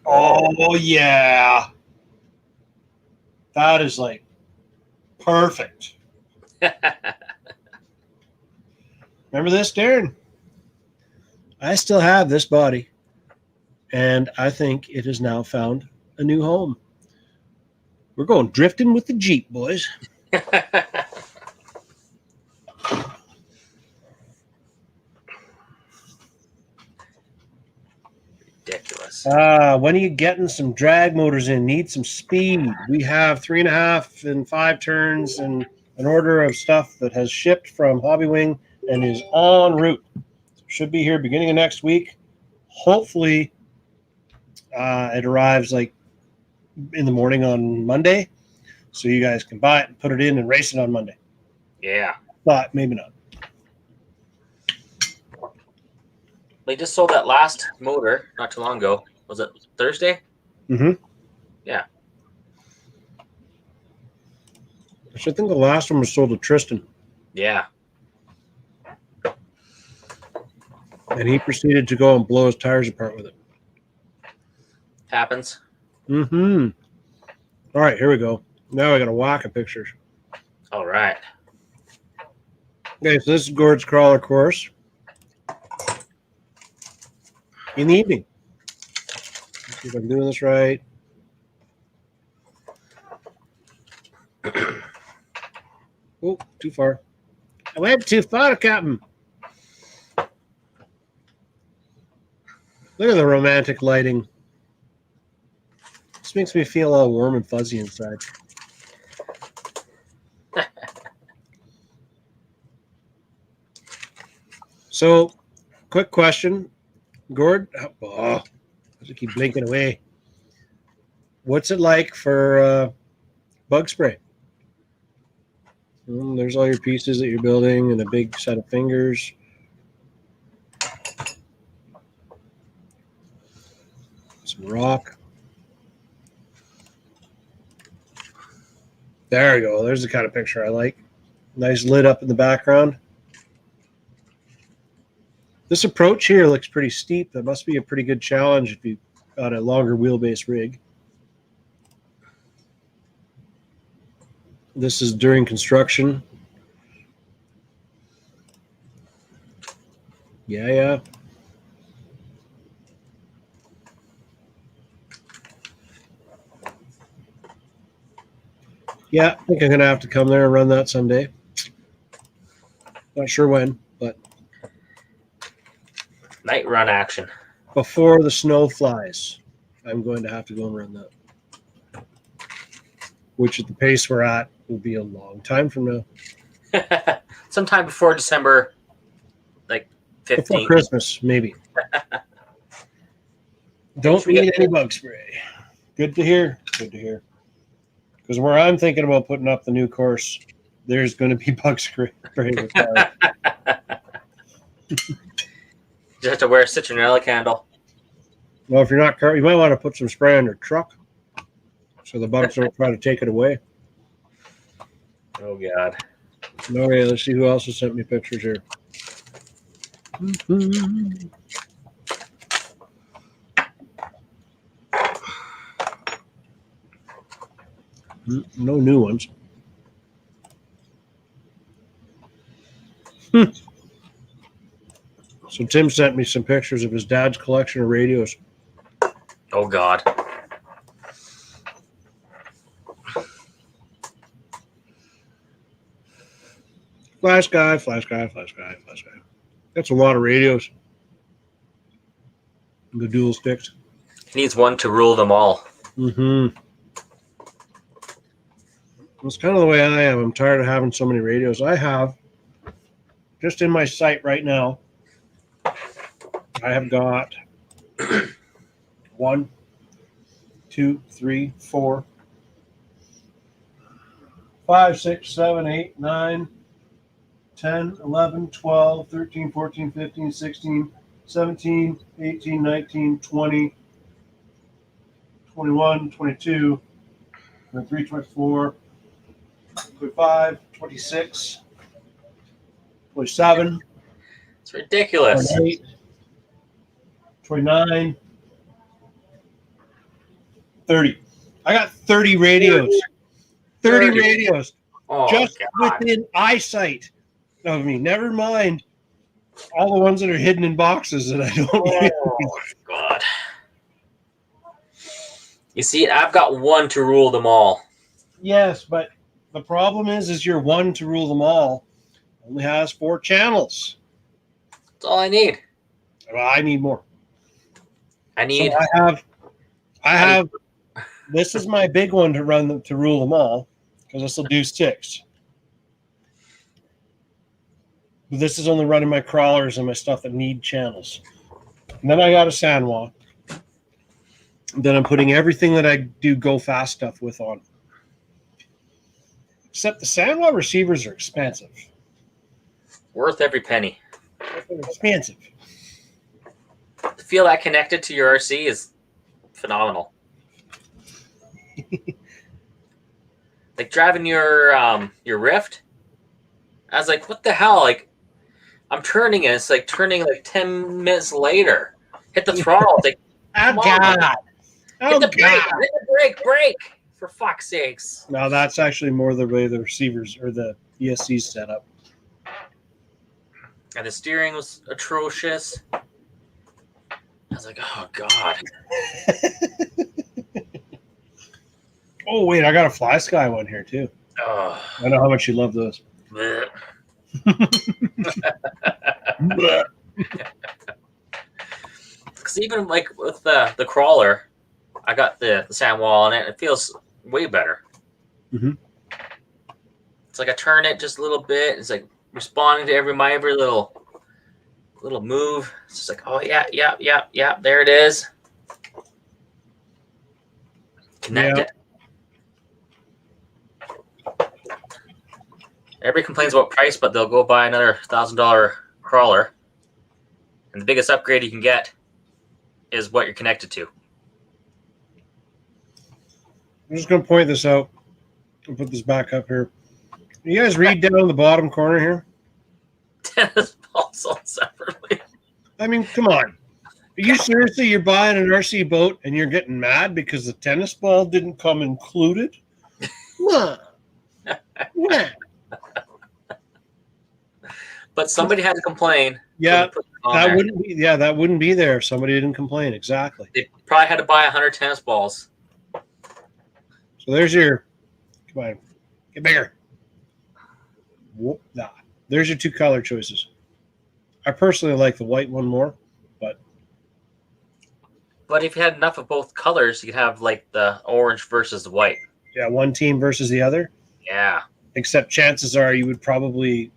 Oh, yeah. That is like perfect. Remember this, Darren? I still have this body, and I think it has now found a new home. We're going drifting with the Jeep, boys. Ridiculous. When are you getting some drag motors in? Need some speed. We have 3.5 and 5 turns and an order of stuff that has shipped from Hobbywing and is en route. Should be here beginning of next week. Hopefully, it arrives like in the morning on Monday, so you guys can buy it and put it in and race it on Monday. Yeah. But maybe not. They just sold that last motor not too long ago. Was it Thursday? Mm-hmm. Yeah. I think the last one was sold to Tristan. Yeah. And he proceeded to go and blow his tires apart with it. Happens. Mm-hmm. All right, here we go. Now I got a whack of pictures. All right. Okay, so this is Gord's crawler course. In the evening. Let's see if I'm doing this right. Oh, too far. I went too far, Captain. Look at the romantic lighting. This makes me feel all warm and fuzzy inside. So, quick question. Gord, does it keep blinking away? What's it like for bug spray? There's all your pieces that you're building and a big set of fingers. Some rock. There we go. There's the kind of picture I like. Nice lit up in the background. This approach here looks pretty steep. That must be a pretty good challenge if you've got a longer wheelbase rig. This is during construction. Yeah. Yeah, I think I'm going to have to come there and run that someday. Not sure when, but Night run action. before the snow flies, I'm going to have to go and run that. Which at the pace we're at will be a long time from now. Sometime before December, like 15th. Before Christmas, maybe. Don't need any bug spray. Good to hear. Good to hear. Because where I'm thinking about putting up the new course, there's going to be bug spray required. Just have to wear a citronella candle. Well, if you're not careful, you might want to put some spray on your truck so the bugs don't try to take it away. Oh, God. Okay, let's see who else has sent me pictures here. No new ones. So Tim sent me some pictures of his dad's collection of radios. Oh, God. Flash guy, flash guy, flash guy, flash guy. That's a lot of radios. The dual sticks. He needs one to rule them all. Mm-hmm. That's kind of the way I am. I'm tired of having so many radios. I have, just in my sight right now, I have got 1, 2, 3, 4, 5, 6, 7, 8, 9, 10, 11, 12, 13, 14, 15, 16, 17, 18, 19, 20, 21, 22, 23, 24, 25, 26, 27, It's ridiculous. 28, 29, 30. I got 30 radios. 30 30. radios Oh, just God. within eyesight of me. Never mind all the ones that are hidden in boxes that I don't use. Oh, God. You see, I've got one to rule them all. Yes, but the problem is your one to rule them all only has 4 channels. That's all I need. Well, I need more. I need. So I have. This is my big one to run them to rule them all because this will do 6. But this is only running my crawlers and my stuff that need channels. And then I got a Sanwa. Then I'm putting everything that I do go fast stuff with on. Except the Sanwa receivers are expensive. Worth every penny. They're expensive. To feel that connected to your RC is phenomenal. Like driving your Rift, I was like, what the hell? Like, I'm turning it. It's like turning like 10 minutes later. Hit the throttle. It's like, Oh, come on. God. Oh, Hit the brake. God. Hit the brake. For fuck's sakes. No, that's actually more the way the receivers or the ESC's set up. And the steering was atrocious. I was like, oh, God. Oh, wait, I got a Fly Sky one here, too. Oh. I know how much you love those. Blech. Because even like with the crawler, I got the sand wall on it. It feels way better. Mhm. It's like I turn it just a little bit. It's like responding to every little move. It's just like, oh yeah. There it is. Connect it. Everybody complains about price, but they'll go buy another $1,000 crawler. And the biggest upgrade you can get is what you're connected to. I'm just going to point this out. I'll put this back up here. You guys read down in the bottom corner here? Tennis balls sold separately. I mean, come on. Are you seriously, you're buying an RC boat and you're getting mad because the tennis ball didn't come included? Come on. Yeah. But somebody had to complain. Yeah, So they put it on that there. wouldn't be there if somebody didn't complain. Exactly. They probably had to buy 100 tennis balls. So there's your, come on, get bigger. Whoop, nah. There's your 2 color choices. I personally like the white one more, but But if you had enough of both colors, you could have like the orange versus the white. yeah, one team versus the other. Yeah. Except chances are you would probably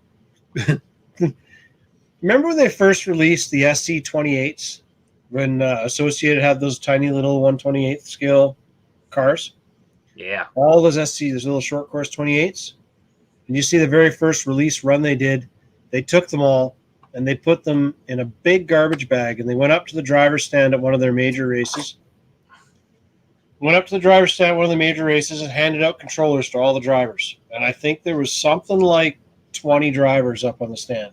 remember when they first released the SC28s when Associated had those tiny little 1/28th scale cars. Yeah. All those SC, those little short course 28s. And you see the very first release run they did, they took them all and they put them in a big garbage bag and they went up to the driver's stand at one of their major races. Went up to the driver's stand at one of the major races and handed out controllers to all the drivers. And I think there was something like 20 drivers up on the stand.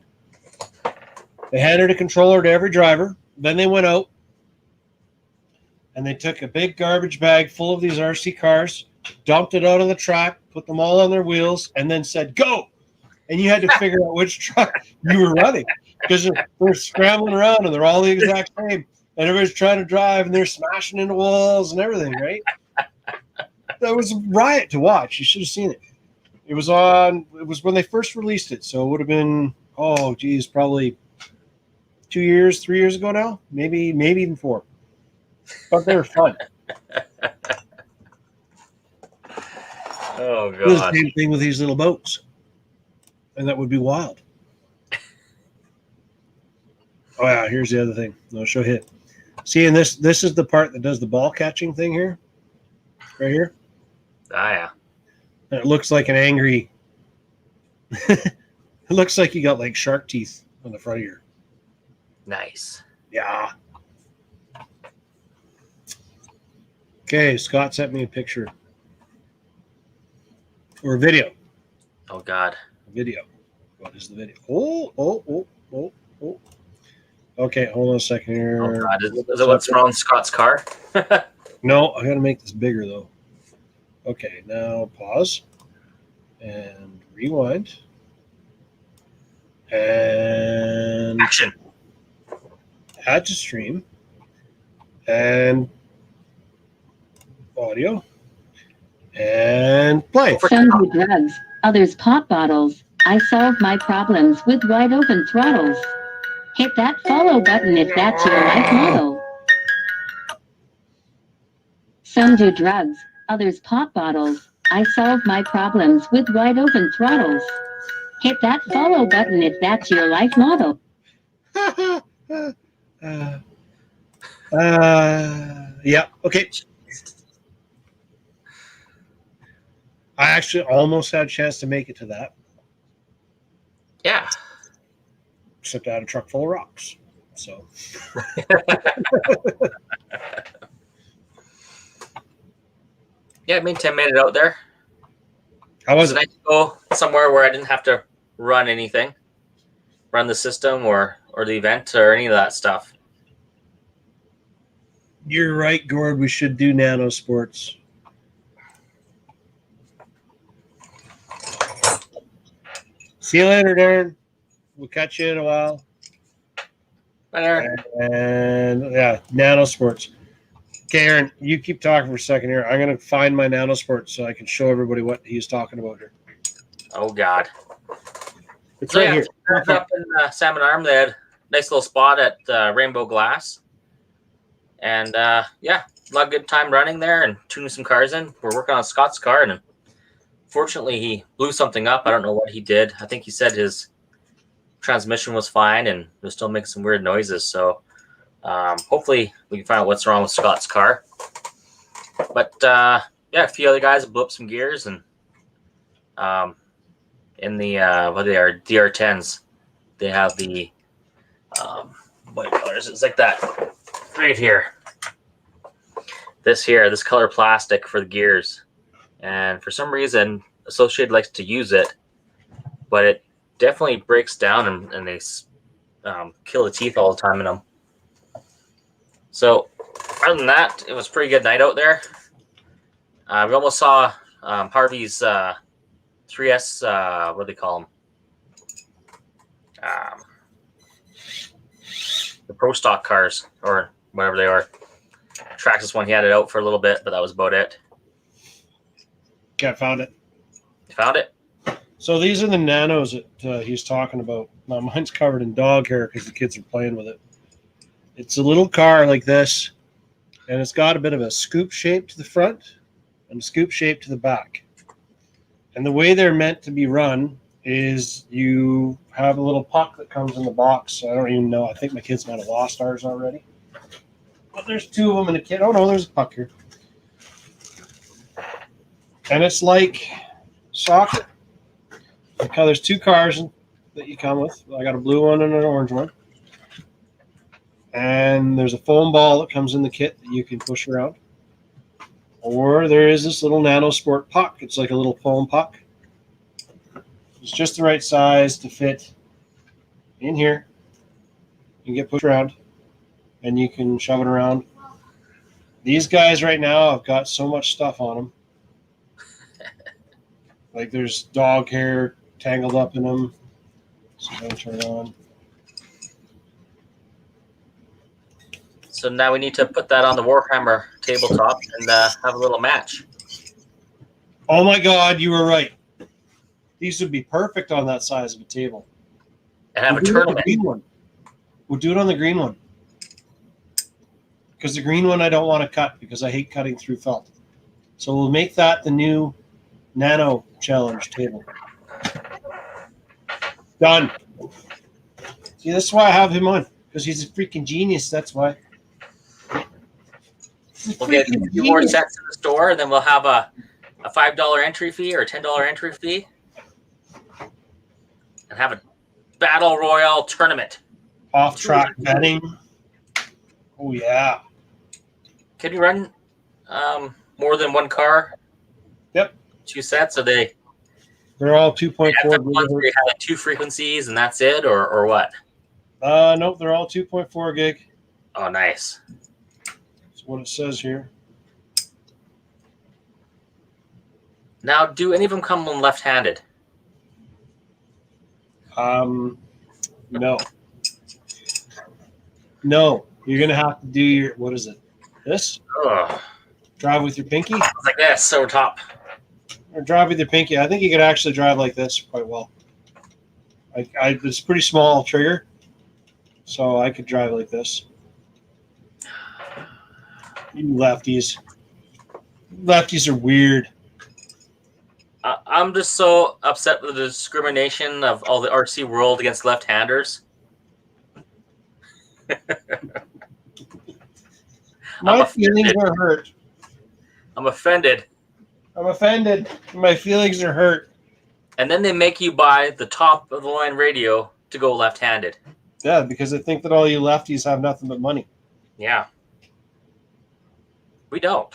They handed a controller to every driver. Then they went out and they took a big garbage bag full of these RC cars, dumped it out on the track, put them all on their wheels, and then said, go. And you had to figure out which truck you were running because they're scrambling around and they're all the exact same. And everybody's trying to drive and they're smashing into walls and everything, right? That was a riot to watch. You should have seen it. It was when they first released it. So it would have been, probably 2 years, 3 years ago now. Maybe even 4. But they were fun. Oh, It was the God. same thing with these little boats. And that would be wild. Oh, yeah, here's the other thing. No show hit. See, and this is the part that does the ball catching thing here. Right here. Ah, yeah. And it looks like an angry... it looks like you got like shark teeth on the front of your... Nice. Yeah. Okay, Scott sent me a picture or a video. Oh God. Video. What is the video? Oh. Okay, hold on a second Oh here. God. Is it what's wrong with Scott's car? No, I gotta make this bigger though. Okay, now pause and rewind. And Action. add to stream. And audio. And play. Some do drugs, others pop bottles. I solve my problems with wide open throttles. Hit that follow button if that's your life motto. Some do drugs, others pop bottles. I solve my problems with wide open throttles. Hit that follow button if that's your life motto. Yeah, okay. I actually almost had a chance to make it to that, Yeah. except I had a truck full of rocks. So Yeah, me and Tim made it out there. how It was was it? nice to go somewhere where I didn't have to run anything, run the system or the event or any of that stuff. You're right, Gord. We should do nano sports. See you later, Darren. We'll catch you in a while. But Aaron, And yeah, nano sports. Okay, Aaron, you keep talking for a second here. I'm gonna find my nano sports so I can show everybody what he's talking about here. oh God. It's So right yeah, here. up in Salmon Arm, they had a nice little spot at Rainbow Glass. And yeah, a lot of good time running there and tuning some cars in. We're working on Scott's car, and fortunately he blew something up. I don't know what he did. I think he said his transmission was fine and was still making some weird noises. So hopefully we can find out what's wrong with Scott's car. But yeah, a few other guys blew up some gears, and in the what they are DR10s, they have the what colors? It's like that right here. This color plastic for the gears, and for some reason Associated likes to use it, but it definitely breaks down and they kill the teeth all the time in them. So other than that, it was a pretty good night out there. We almost saw Harvey's 3S, what do they call them? The Pro Stock cars, or whatever they are. Traxxas one, he had it out for a little bit, but that was about it. Okay, I found it. You found it? So these are the nanos that he's talking about. Now mine's covered in dog hair because the kids are playing with it. It's a little car like this, and it's got a bit of a scoop shape to the front and a scoop shape to the back. And the way they're meant to be run is you have a little puck that comes in the box. I don't even know. I think my kids might have lost ours already. But there's two of them in a kit. Oh, no, there's a puck here. And it's like soccer. Like how there's two cars that you come with. I got a blue one and an orange one. And there's a foam ball that comes in the kit that you can push around. Or there is this little nano sport puck. It's like a little foam puck. It's just the right size to fit in here. You can get pushed around and you can shove it around. These guys right now have got so much stuff on them. Like there's dog hair tangled up in them. So I'm going to turn it on. So now we need to put that on the Warhammer tabletop and have a little match. Oh my God, you were right. These would be perfect on that size of a table. And have We'll a do it on the tournament. green one. We'll do it on the green one. Because the green one I don't want to cut because I hate cutting through felt. So we'll make that the new Nano Challenge table. Done. See, that's why I have him on. Because he's a freaking genius, that's why. He's a We'll get freaking a few more genius. sets in the store, and then we'll have a $5 entry fee or a $10 entry fee. And have a battle royale tournament. Off-track betting. Oh yeah. Can you run more than one car? Yep. 2 sets? Are they They're all 2.4 ones where you gigahertz. have like 2 frequencies and that's it, or what? Nope, they're all 2.4 gig. Oh, nice. That's what it says here. Now, do any of them come on left-handed? No. No. You're gonna have to do your, what is it? This? Oh, Drive with your pinky? it's like this over top. Or drive with your pinky. I think you could actually drive like this quite well. It's a pretty small trigger, so I could drive like this. You lefties. Lefties are weird. I'm just so upset with the discrimination of all the RC world against left-handers. My I'm feelings offended. are hurt. I'm offended. I'm offended. My feelings are hurt. And then they make you buy the top of the line radio to go left-handed. Yeah, because I think that all you lefties have nothing but money. Yeah. We don't.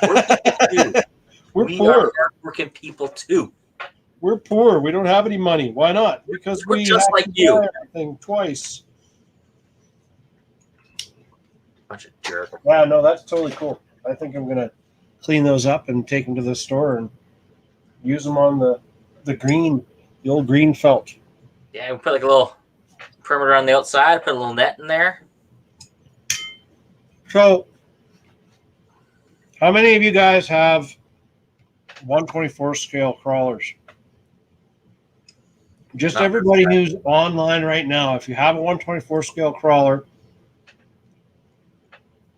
We're people too. We're We poor. are hardworking people too. We're poor. We don't have any money. Why not? Because We're we just have like to you. buy everything twice. Bunch of jerks. Yeah, no, that's totally cool. I think I'm gonna clean those up and take them to the store and use them on the green, the old green felt. Yeah, we put like a little perimeter on the outside, put a little net in there. So, how many of you guys have 124 scale crawlers? Just Not everybody who's online right now, if you have a 124 scale crawler,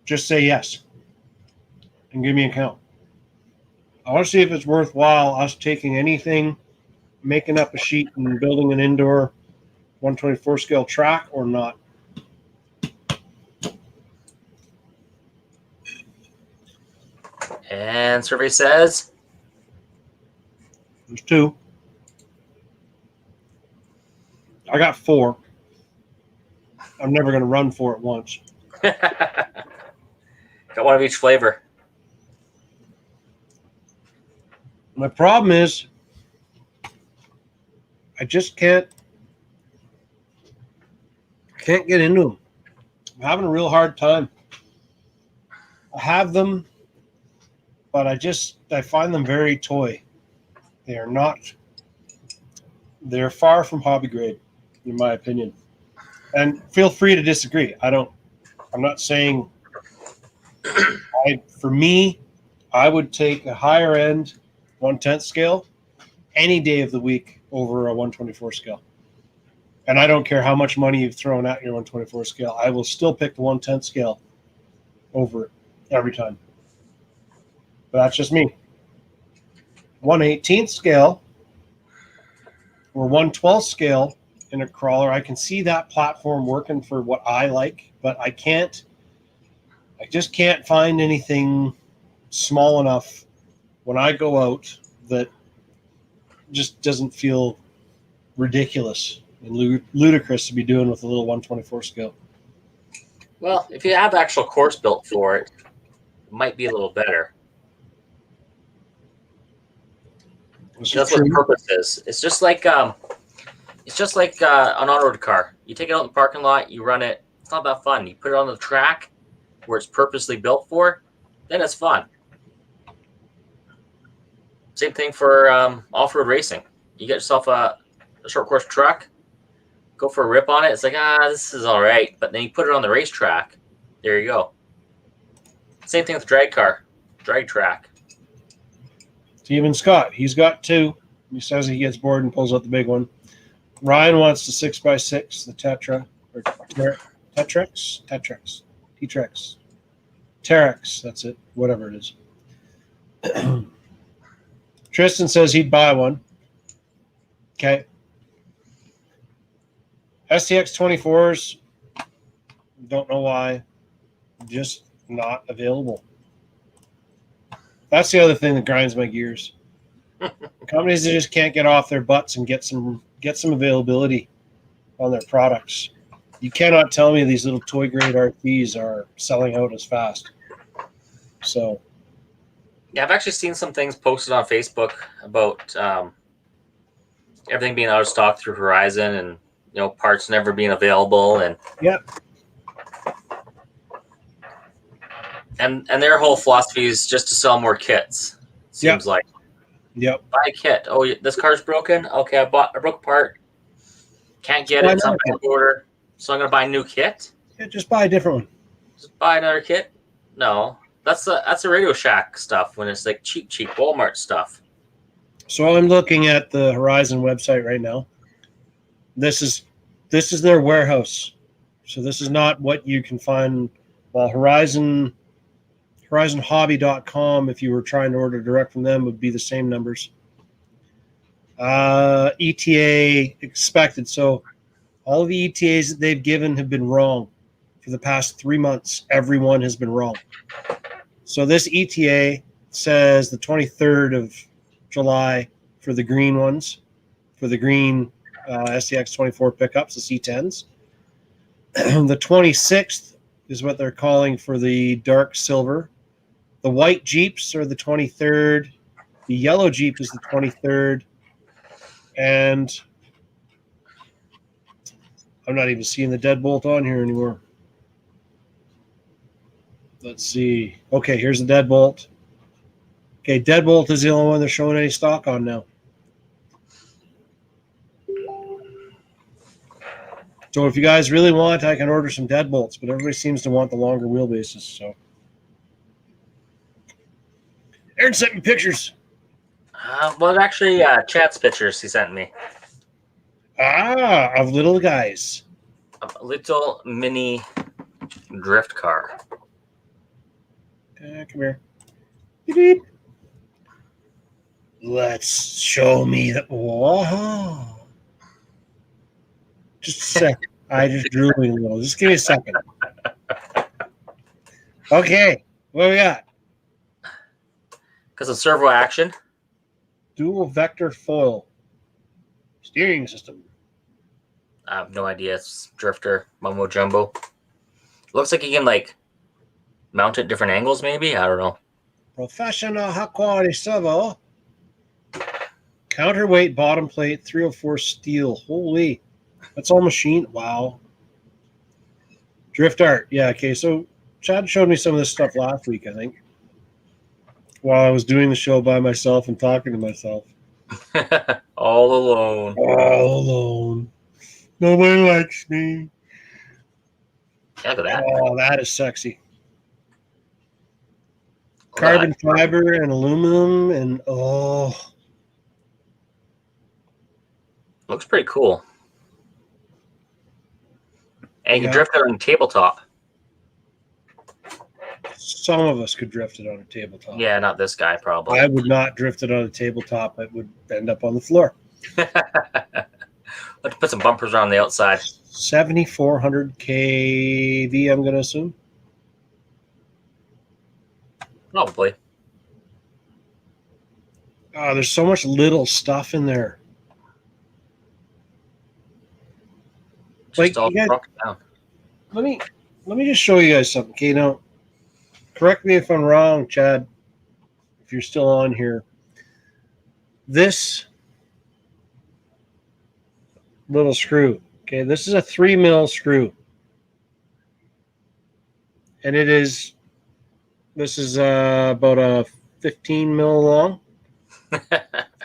just say yes and give me a count. I want to see if it's worthwhile us taking anything, making up a sheet and building an indoor 124 scale track or not. And survey says There's 2. I got 4. I'm never going to run 4 at once. got one of each flavor. My problem is I just can't get into them. I'm having a real hard time. I have them, but I find them very toy. They are not, they're far from hobby grade, in my opinion. And feel free to disagree. I'm not saying, for me, I would take a higher end 1/10 scale any day of the week over a 124 scale. And I don't care how much money you've thrown at your 124 scale. I will still pick the 1/10 scale over it every time. But that's just me. 1/18 scale or 1/12 scale in a crawler, I can see that platform working for what I like, but I just can't find anything small enough when I go out that just doesn't feel ridiculous and ludicrous to be doing with a little 124 scale. Well, if you have actual course built for it, it might be a little better. That's what the purpose is. It's just like an on-road car. You take it out in the parking lot, you run it. It's not that fun. You put it on the track where it's purposely built for, then it's fun. Same thing for off-road racing. You get yourself a short course truck, go for a rip on it. It's like, this is all right. But then you put it on the racetrack. There you go. Same thing with drag track. Steven Scott, he's got 2. He says he gets bored and pulls out the big one. Ryan wants the 6x6, the Tetra, or Terex, that's it, whatever it is. Tristan says he'd buy one. Okay. STX 24s, don't know why, just not available. That's the other thing that grinds my gears. Companies that just can't get off their butts and get some availability on their products. you cannot tell me these little toy grade RTs are selling out as fast. So Yeah, I've actually seen some things posted on Facebook about everything being out of stock through Horizon, and parts never being available, and Yep. and their whole philosophy is just to sell more kits. Seems like Yep. buy a kit. Oh, this car's broken. Okay, I broke a part. Can't get Why it. It's on not? back order. So I'm gonna buy a new kit. Yeah, just buy a different one. Just buy another kit. No, that's the Radio Shack stuff. When it's like cheap Walmart stuff. So I'm looking at the Horizon website right now. This is their warehouse. So this is not what you can find. While HorizonHobby.com, if you were trying to order direct from them, would be the same numbers. ETA expected. So all of the ETAs that they've given have been wrong for the past 3 months. Everyone has been wrong. So this ETA says the 23rd of July for the green ones, for the green SCX 24 pickups, the C10s. The 26th is what they're calling for the dark silver. The white Jeeps are the 23rd. The yellow Jeep is the 23rd. And I'm not even seeing the deadbolt on here anymore. Let's see. Okay, here's the deadbolt. Okay, deadbolt is the only one they're showing any stock on now. So if you guys really want, I can order some deadbolts, but everybody seems to want the longer wheelbases. So Aaron sent me pictures. Well, actually, Chad's pictures he sent me. Of little guys. A little mini drift car. Come here. Beep. Let's show me the. Whoa. Just a second. I just drew me a little. Just give me a second. Okay. What we got? Because of servo action. Dual vector foil. Steering system. I have no idea. It's drifter, mumbo jumbo. Looks like you can mount it different angles, maybe. I don't know. Professional high quality servo. Counterweight bottom plate, 304 steel. Holy. That's all machine. Wow. Drift art. Yeah, okay. So Chad showed me some of this stuff last week, I think, while I was doing the show by myself and talking to myself. All alone. All alone. Nobody likes me. Look at that. Oh, that is sexy. Carbon fiber and aluminum and looks pretty cool. And you Yeah. can drift it on tabletop. some of us could drift it on a tabletop. Yeah, not this guy, probably. I would not drift it on a tabletop. It would end up on the floor. Let's put some bumpers around the outside. 7,400 kV, I'm going to assume. Probably. Oh, there's so much little stuff in there. Just all you guys- broken down. Let me just show you guys something. Okay, now, correct me if I'm wrong, Chad, if you're still on here. This little screw, okay, this is a 3 mil screw. And this is about a 15 mil long,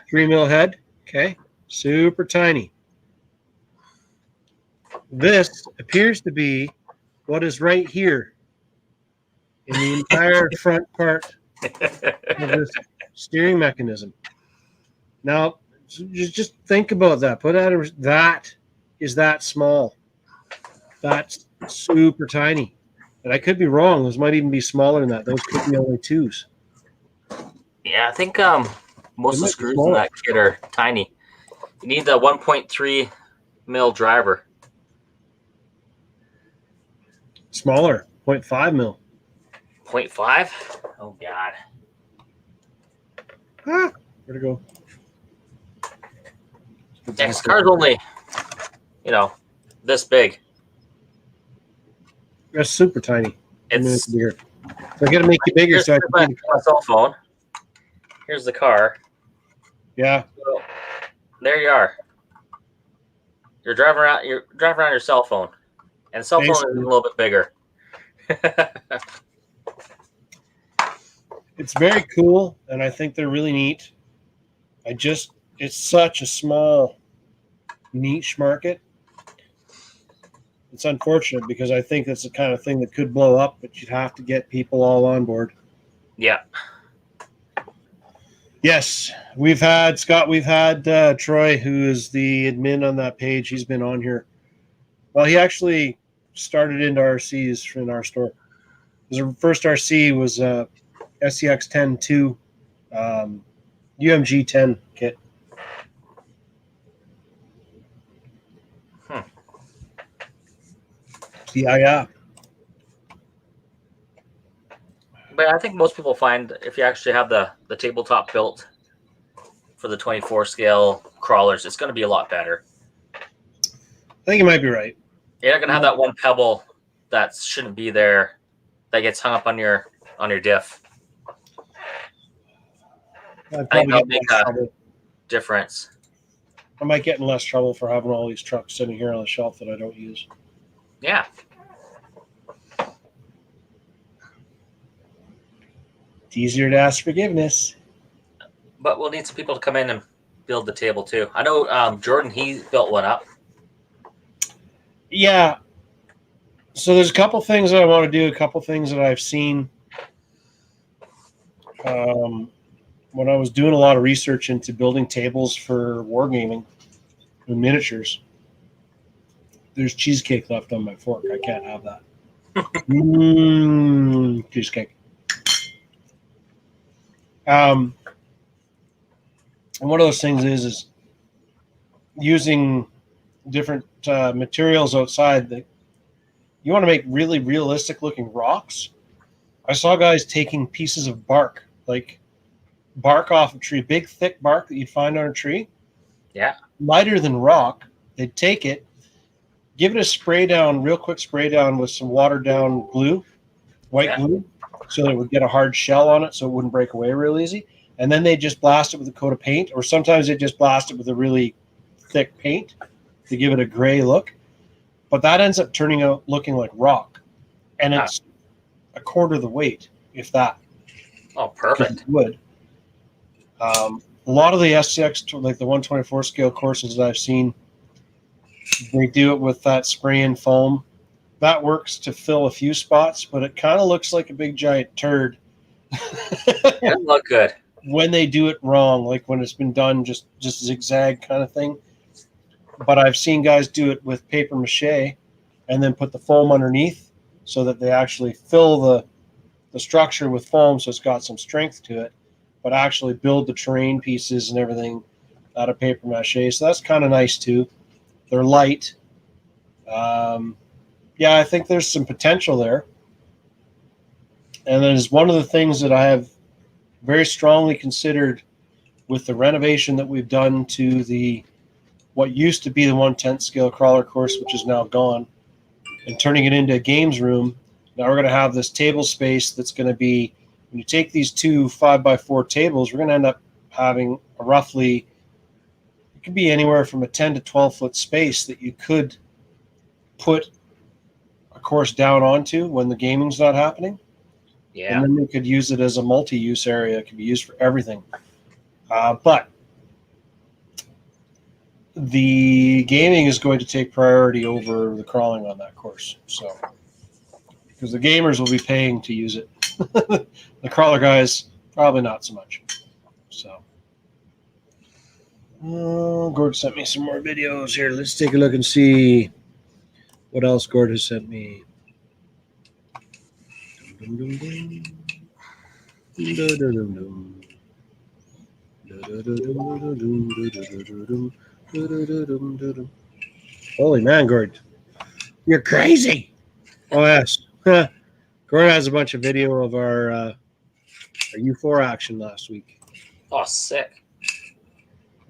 3 mil head, okay, super tiny. This appears to be what is right here in the entire front part of this steering mechanism. Now, just think about that. That is that small. That's super tiny. And I could be wrong. Those might even be smaller than that. Those could be only 2s. Yeah, I think most of the They might be screws in smaller. that kit are tiny. You need the 1.3 mil driver. Smaller, 0.5 mil. 0.5? Oh, God. Ah, where'd it go? Yeah, 'cause the car's only, this big. That's super tiny. It's bigger. So I got to make you bigger. here's So I my, can my cell phone. Here's the car. yeah. So, there you are. You're driving around. You're driving around your cell phone, and the cell phone is a Basically. little bit bigger. It's very cool, and I think they're really neat. It's such a small niche market. It's unfortunate because I think that's the kind of thing that could blow up, but you'd have to get people all on board. Yeah. Yes, we've had Scott. We've had Troy, who is the admin on that page. He's been on here. Well, he actually started into RCs in our store. His first RC was SCX 10-2 UMG 10 kit. Yeah. But I think most people find if you actually have the tabletop built for the 24 scale crawlers, it's going to be a lot better. I think you might be right. You're not going to have that one pebble that shouldn't be there that gets hung up on your diff. I'd I think probably that'll get make less a trouble. difference. I might get in less trouble for having all these trucks sitting here on the shelf that I don't use. Yeah. It's easier to ask forgiveness. But we'll need some people to come in and build the table too. I know Jordan, he built one up. Yeah. So there's a couple things that I want to do, a couple things that I've seen. When I was doing a lot of research into building tables for wargaming and miniatures, there's cheesecake left on my fork. I can't have that. Cheesecake. And one of those things is using different materials outside that you want to make really realistic looking rocks. I saw guys taking pieces of bark, like bark off a tree, big thick bark that you'd find on a tree. Yeah. Lighter than rock. They'd take it, give it a spray down, real quick spray down with some watered down glue, white glue, so that it would get a hard shell on it so it wouldn't break away real easy. And then they just blast it with a coat of paint, or sometimes they just blast it with a really thick paint to give it a gray look. But that ends up turning out looking like rock. And it's a quarter the weight, if that. Oh, perfect. Wood. A lot of the SCX, like the 124 scale courses that I've seen, they do it with that spray and foam. That works to fill a few spots, but it kind of looks like a big giant turd. It doesn't look good. When they do it wrong, like when it's been done just zigzag kind of thing. But I've seen guys do it with paper mache and then put the foam underneath so that they actually fill the structure with foam so it's got some strength to it, but actually build the terrain pieces and everything out of paper mache. So that's kind of nice too. They're light. Yeah, I think there's some potential there. And that is one of the things that I have very strongly considered with the renovation that we've done to what used to be the 1/10 scale crawler course, which is now gone, and turning it into a games room. Now we're going to have this table space that's going to be, when you take these two 5x4 tables, we're going to end up having a roughly, it could be anywhere from a 10 to 12 foot space that you could put a course down onto when the gaming's not happening. Yeah. And then we could use it as a multi-use area. It could be used for everything. But the gaming is going to take priority over the crawling on that course. So, because the gamers will be paying to use it. The crawler guys, probably not so much. So, Gord sent me some more videos here. Let's take a look and see what else Gord has sent me. Holy man, Gord. You're crazy. Oh, yes. Gord has a bunch of video of our U4 action last week. Oh, sick.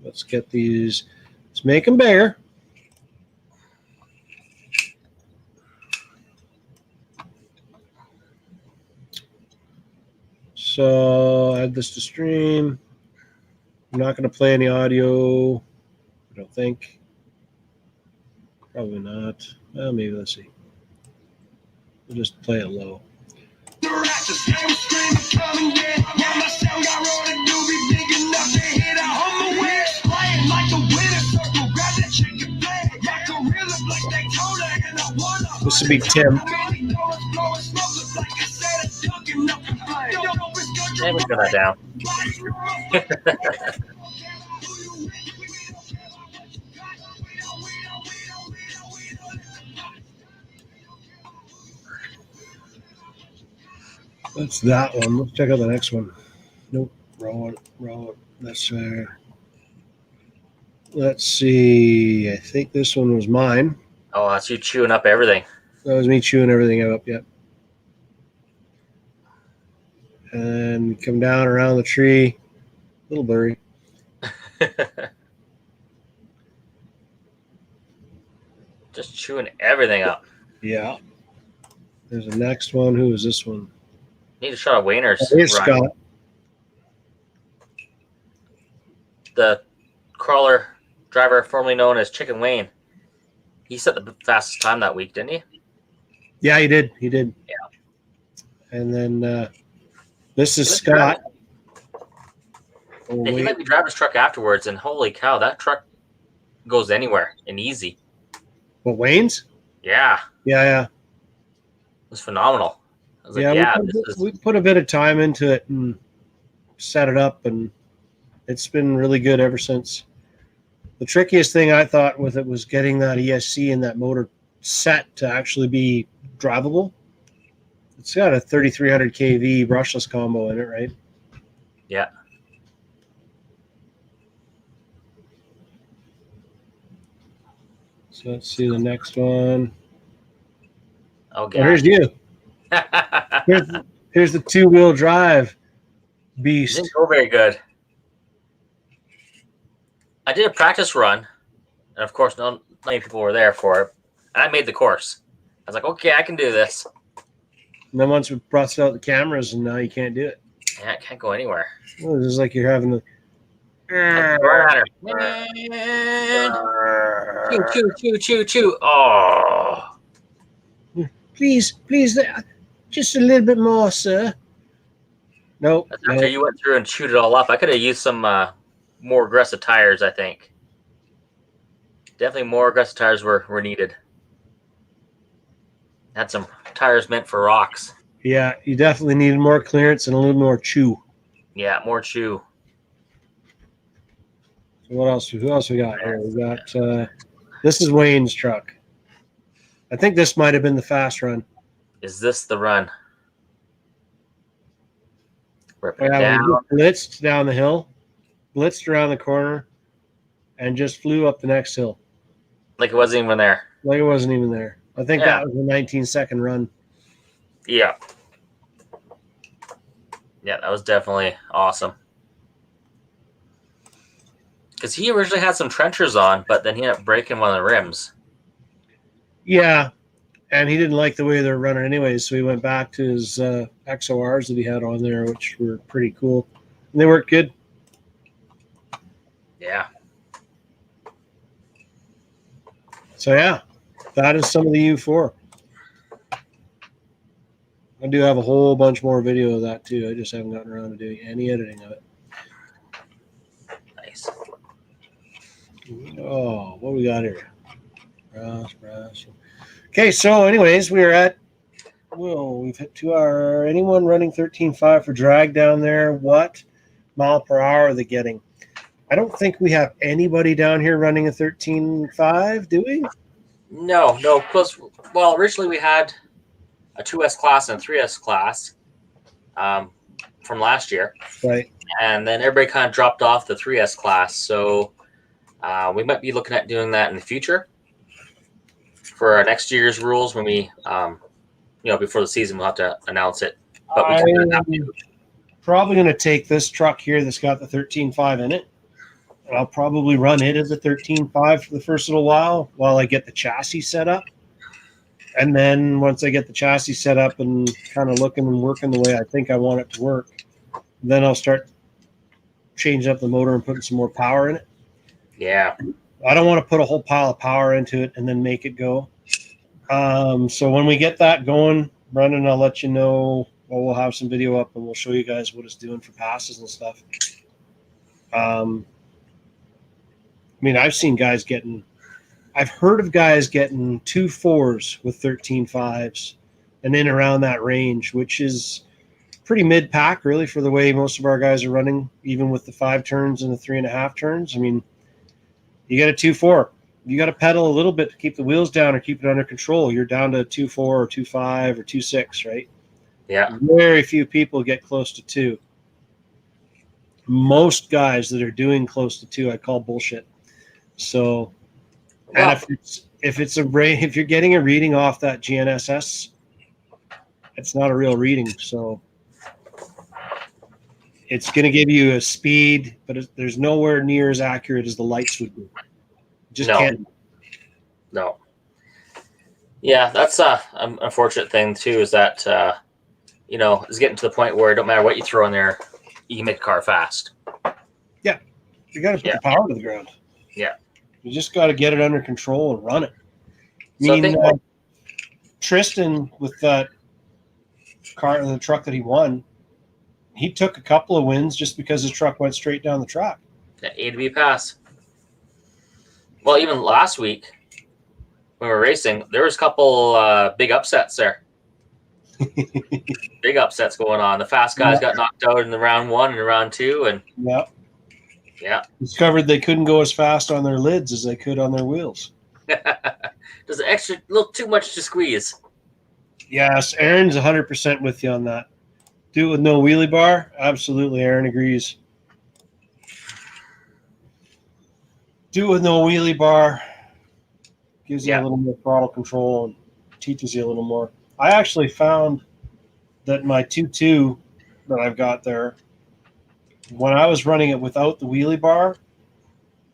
Let's get these. Let's make them bigger. So add this to stream. I'm not going to play any audio. I don't think. Probably not. Well, maybe let's see. We'll just play it low. This would be Tim. Hey, we turn that down. That's that one. Let's check out the next one. Nope. Wrong one. That's let's see. I think this one was mine. Oh, that's you chewing up everything. That was me chewing everything up. Yep. And come down around the tree. A little blurry. Just chewing everything up. Yeah. There's the next one. Who is this one? Need a shot of Wayner's Here's run. Scott. The crawler driver formerly known as Chicken Wayne. He set the fastest time that week, didn't he? Yeah, he did. He did. Yeah. And then this is Scott. Oh, Yeah, he wait. let me drive his truck afterwards, and holy cow, that truck goes anywhere and easy. What, Wayne's? Yeah, Yeah. it was phenomenal. I was like, Yeah, yeah, we put a bit of time into it and set it up, and it's been really good ever since. The trickiest thing I thought with it was getting that ESC and that motor set to actually be drivable. It's got a 3300 kV brushless combo in it, right? Yeah. So let's see the next one. Oh, Oh, here's God. you. Here's the two-wheel drive beast. Didn't go very good. I did a practice run, and of course, not many people were there for it. And I made the course. I was like, okay, I can do this. And then once we brought out the cameras, and now you can't do it. Yeah, I can't go anywhere. Well, it's just like you're having Run at her. Man. Chew. Oh. Please, just a little bit more, sir. Nope. That's after you went through and chewed it all up. I could have used some more aggressive tires, I think. Definitely more aggressive tires were needed. Had some tires meant for rocks. Yeah, you definitely needed more clearance and a little more chew. Yeah, more chew. So what else? Who else we got here? We got this is Wayne's truck. I think this might have been the fast run. Is this the run? Rip it Yeah, down. we blitzed down the hill, blitzed around the corner, and just flew up the next hill. Like it wasn't even there. Like it wasn't even there. I think Yeah. that was a 19-second run. Yeah. Yeah, that was definitely awesome. Because he originally had some trenchers on, but then he ended up breaking one of the rims. Yeah, and he didn't like the way they're running anyways, so he went back to his XORs that he had on there, which were pretty cool. And they worked good. Yeah. So, yeah, that is some of the U4. I do have a whole bunch more video of that, too. I just haven't gotten around to doing any editing of it. Nice. Oh, what we got here? Brass. Okay, so anyways, we are at, well, we've hit 2 hour. Anyone running 13.5 for drag down there? What mile per hour are they getting? I don't think we have anybody down here running a 13.5, do we? No. Plus, well, originally we had a 2S class and a 3S class from last year. Right. And then everybody kind of dropped off the 3S class. So we might be looking at doing that in the future for our next year's rules when we, before the season, we'll have to announce it. But we can I'm probably going to take this truck here that's got the 13.5 in it. And I'll probably run it as a 13.5 for the first little while I get the chassis set up. And then once I get the chassis set up and kind of looking and working the way I think I want it to work, Then I'll start changing up the motor and putting some more power in it. Yeah. I don't want to put a whole pile of power into it and then make it go. So when we get that going, Brendan, I'll let you know. Well, we'll have some video up and we'll show you guys what it's doing for passes and stuff. I mean, I've heard of guys getting 2 4s with 13 5s and in around that range, which is pretty mid pack really for the way most of our guys are running, even with the 5 turns and the 3.5 turns. I mean, you got a 2 4. You got to pedal a little bit to keep the wheels down or keep it under control. You're down to 2 4 or 2 5 or 2 6, right? Yeah. Very few people get close to 2. Most guys that are doing close to 2, I call bullshit. So, Well, and if you're getting a reading off that GNSS, it's not a real reading. So it's going to give you a speed, but there's nowhere near as accurate as the lights would be. Just No. can't. no. Yeah, that's an unfortunate thing too. Is that it's getting to the point where it don't matter what you throw in there, you can make a car fast. You got to put Yeah. the power to the ground. Yeah. You just got to get it under control and run it. So I I mean, think- Tristan with that car, the truck that he won, he took a couple of wins just because his truck went straight down the track. Yeah, A to B pass. Well, even last week when we were racing, there was a couple big upsets there. Big upsets going on. The fast guys got knocked out in the round 1 and round 2, and Yeah. Discovered they couldn't go as fast on their lids as they could on their wheels. there's an extra little too much to squeeze. Yes, Aaron's 100% with you on that. Do it with no wheelie bar? Absolutely, Aaron agrees. Do it with no wheelie bar. Gives you Yeah. a little more throttle control and teaches you a little more. I actually found that my 2.2 that I've got there, when I was running it without the wheelie bar,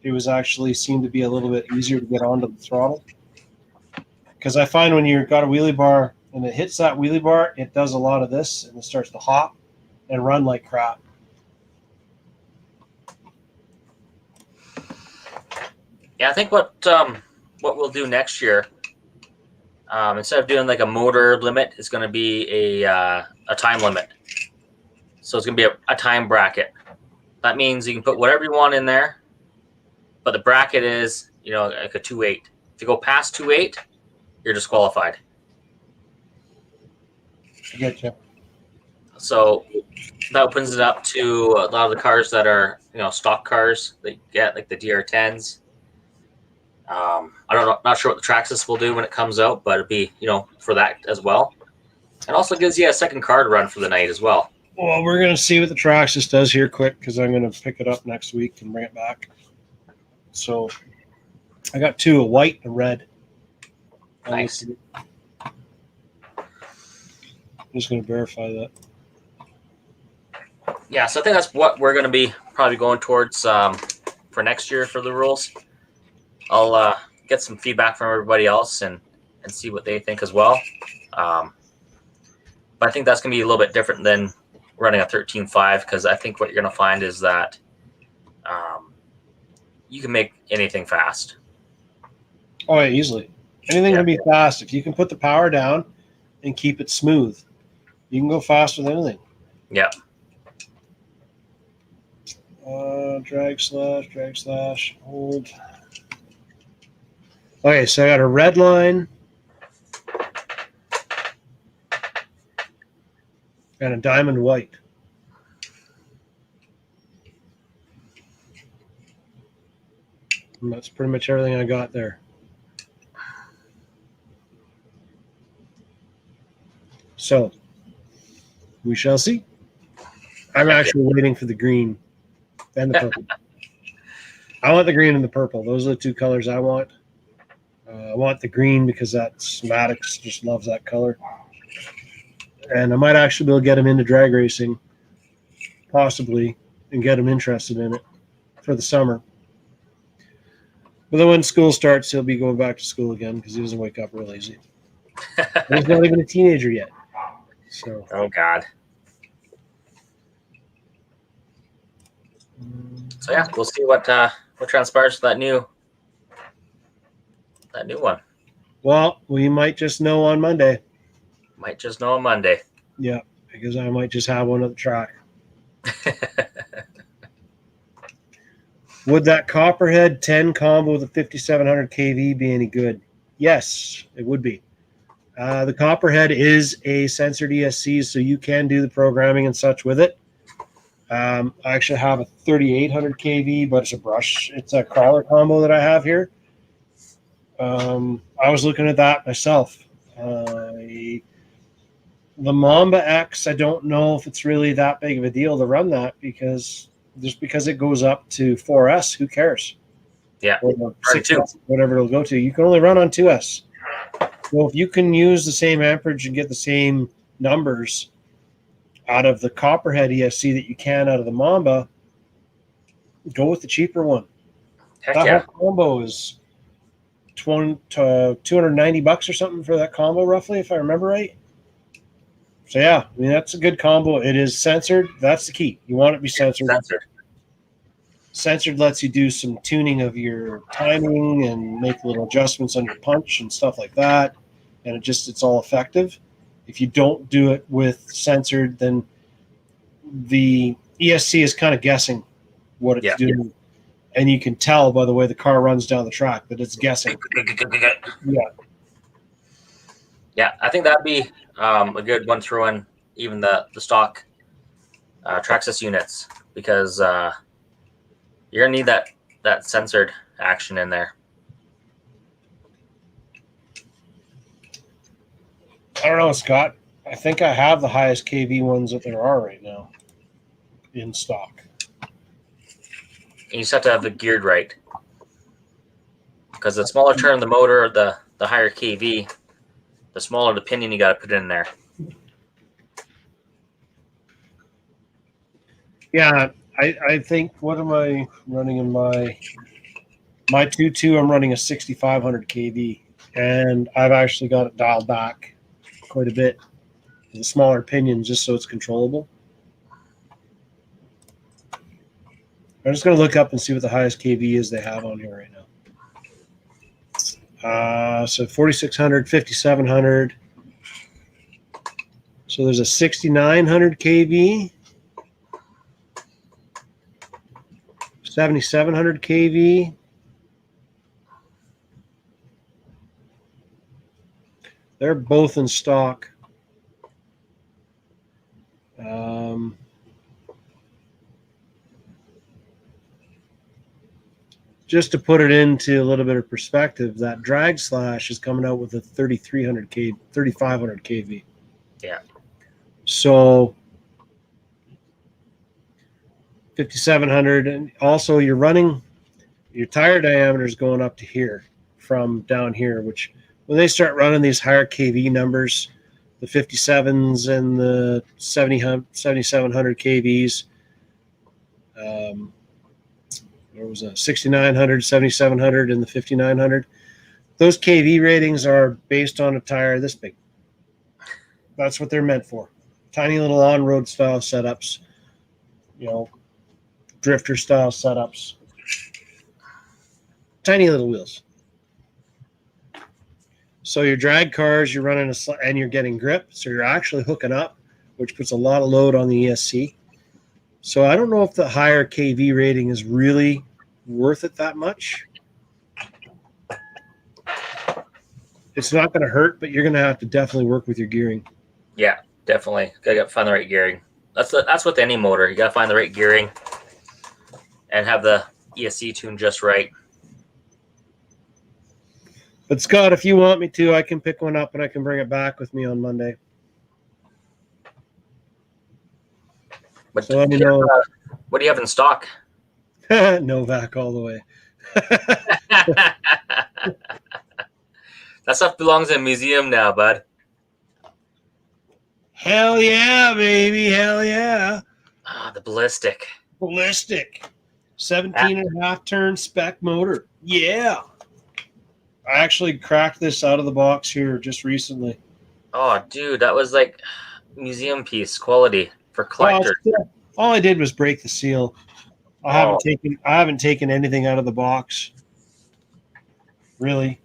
it was actually seemed to be a little bit easier to get onto the throttle. Because I find when you've got a wheelie bar and it hits that wheelie bar, it does a lot of this and it starts to hop and run like crap. Yeah, I think what we'll do next year, instead of doing like a motor limit, it's going to be a time limit. So it's going to be a time bracket. That means you can put whatever you want in there, but the bracket is, like a 2.8. If you go past 2.8, you're disqualified. I get you. So that opens it up to a lot of the cars that are, stock cars that you get, like the DR10s. I don't know, not sure what the Traxxas will do when it comes out, but it'd be, for that as well. And also gives you a second car to run for the night as well. Well, we're going to see what the Traxxas does here quick because I'm going to pick it up next week and bring it back. So I got 2, a white and a red. Nice. I'm just going to verify that. Yeah, so I think that's what we're going to be probably going towards for next year for the rules. I'll get some feedback from everybody else and see what they think as well. But I think that's going to be a little bit different than running a 13.5 because I think what you're going to find is that you can make anything fast. Oh, yeah, easily. Anything can be fast. If you can put the power down and keep it smooth, you can go faster than anything. Yeah. Drag slash, hold. Okay, so I got a red line and a diamond white. And that's pretty much everything I got there. So we shall see. I'm actually waiting for the green and the purple. I want the green and the purple. Those are the 2 colors I want. I want the green because that's Maddox just loves that color. And I might actually be able to get him into drag racing, possibly, and get him interested in it for the summer. But then when school starts, he'll be going back to school again because he doesn't wake up real easy. And he's not even a teenager yet. So Oh, God. So yeah, we'll see what transpires for that new one. Well, we might just know on Monday. Might just know on Monday. Yeah, because I might just have one at the track. Would that Copperhead 10 combo with a 5700 kV be any good? Yes, it would be. The Copperhead is a censored ESC, so you can do the programming and such with it. I actually have a 3800 kV, but it's a brush. It's a crawler combo that I have here. I was looking at that myself. The Mamba X, I don't know if it's really that big of a deal to run that because it goes up to 4S, who cares? Yeah, or 6S, whatever it'll go to. You can only run on 2S. So if you can use the same amperage and get the same numbers out of the Copperhead ESC that you can out of the Mamba, go with the cheaper one. Heck That yeah. whole combo is $290 or something for that combo, roughly, if I remember right. So yeah, I mean that's a good combo. It is censored. That's the key. You want it to be censored. Censored lets you do some tuning of your timing and make little adjustments on your punch and stuff like that. And it's all effective. If you don't do it with censored, then the ESC is kind of guessing what it's doing. And you can tell by the way the car runs down the track that it's guessing. Yeah, I think that'd be a good one throw in even the stock Traxxas units because you're gonna need that censored action in there. I don't know, Scott. I think I have the highest KV ones that there are right now in stock. You just have to have it geared right because the smaller turn of the motor, the higher KV, the smaller the pinion you got to put in there. Yeah, I think, what am I running in my 2.2? I'm running a 6500 kV, and I've actually got it dialed back quite a bit. The smaller pinion, just so it's controllable. I'm just going to look up and see what the highest KV is they have on here right now. So 4600, 5700. So there's a 6900 kV, 7700 kV. They're both in stock. Just to put it into a little bit of perspective, that Drag Slash is coming out with a 3500 kV. Yeah. So 5700, and also you're running your tire diameter is going up to here from down here, which when they start running these higher KV numbers, the 57s and the 7700 KVs, there was a 6900, 7700, and the 5900. Those KV ratings are based on a tire this big. That's what they're meant for. Tiny little on-road style setups, drifter style setups. Tiny little wheels. So your drag cars, you're running and you're getting grip, so you're actually hooking up, which puts a lot of load on the ESC. So I don't know if the higher KV rating is really worth it that much. It's not going to hurt, but you're going to have to definitely work with your gearing. Yeah, definitely. Gotta find the right gearing. That's with any motor. You gotta find the right gearing and have the ESC tuned just right. But Scott, if you want me to, I can pick one up and I can bring it back with me on Monday. But So let me know. What do you have in stock? Novak all the way. That stuff belongs in a museum now, bud. Hell yeah, baby. Hell yeah. The ballistic. 17 and a half turn spec motor. Yeah. I actually cracked this out of the box here just recently. Oh, dude, that was like museum piece quality for collectors. All I did was break the seal. I haven't taken anything out of the box. Really.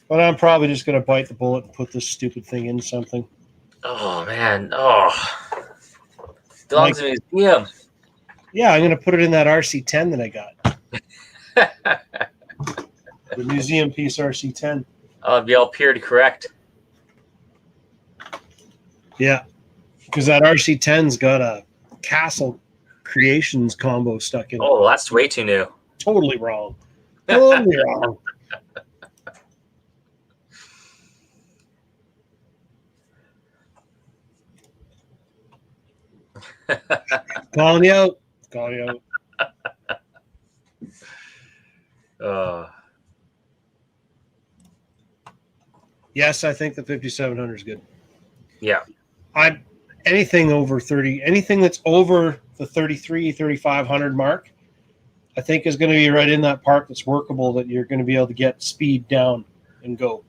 But I'm probably just gonna bite the bullet and put this stupid thing in something. Oh man. Oh. Belongs in a museum. Yeah, I'm gonna put it in that RC10 that I got. The museum piece RC10. I'll be all peered correct. Yeah. Because that RC10's got a Castle Creations combo stuck in it. Oh, that's way too new. Totally wrong. Totally wrong. Calling you out. Calling you out. Yes, I think the 5700 is good. Yeah. Anything over 30, anything that's over the 3,500 mark, I think is going to be right in that park that's workable, that you're going to be able to get speed down and go.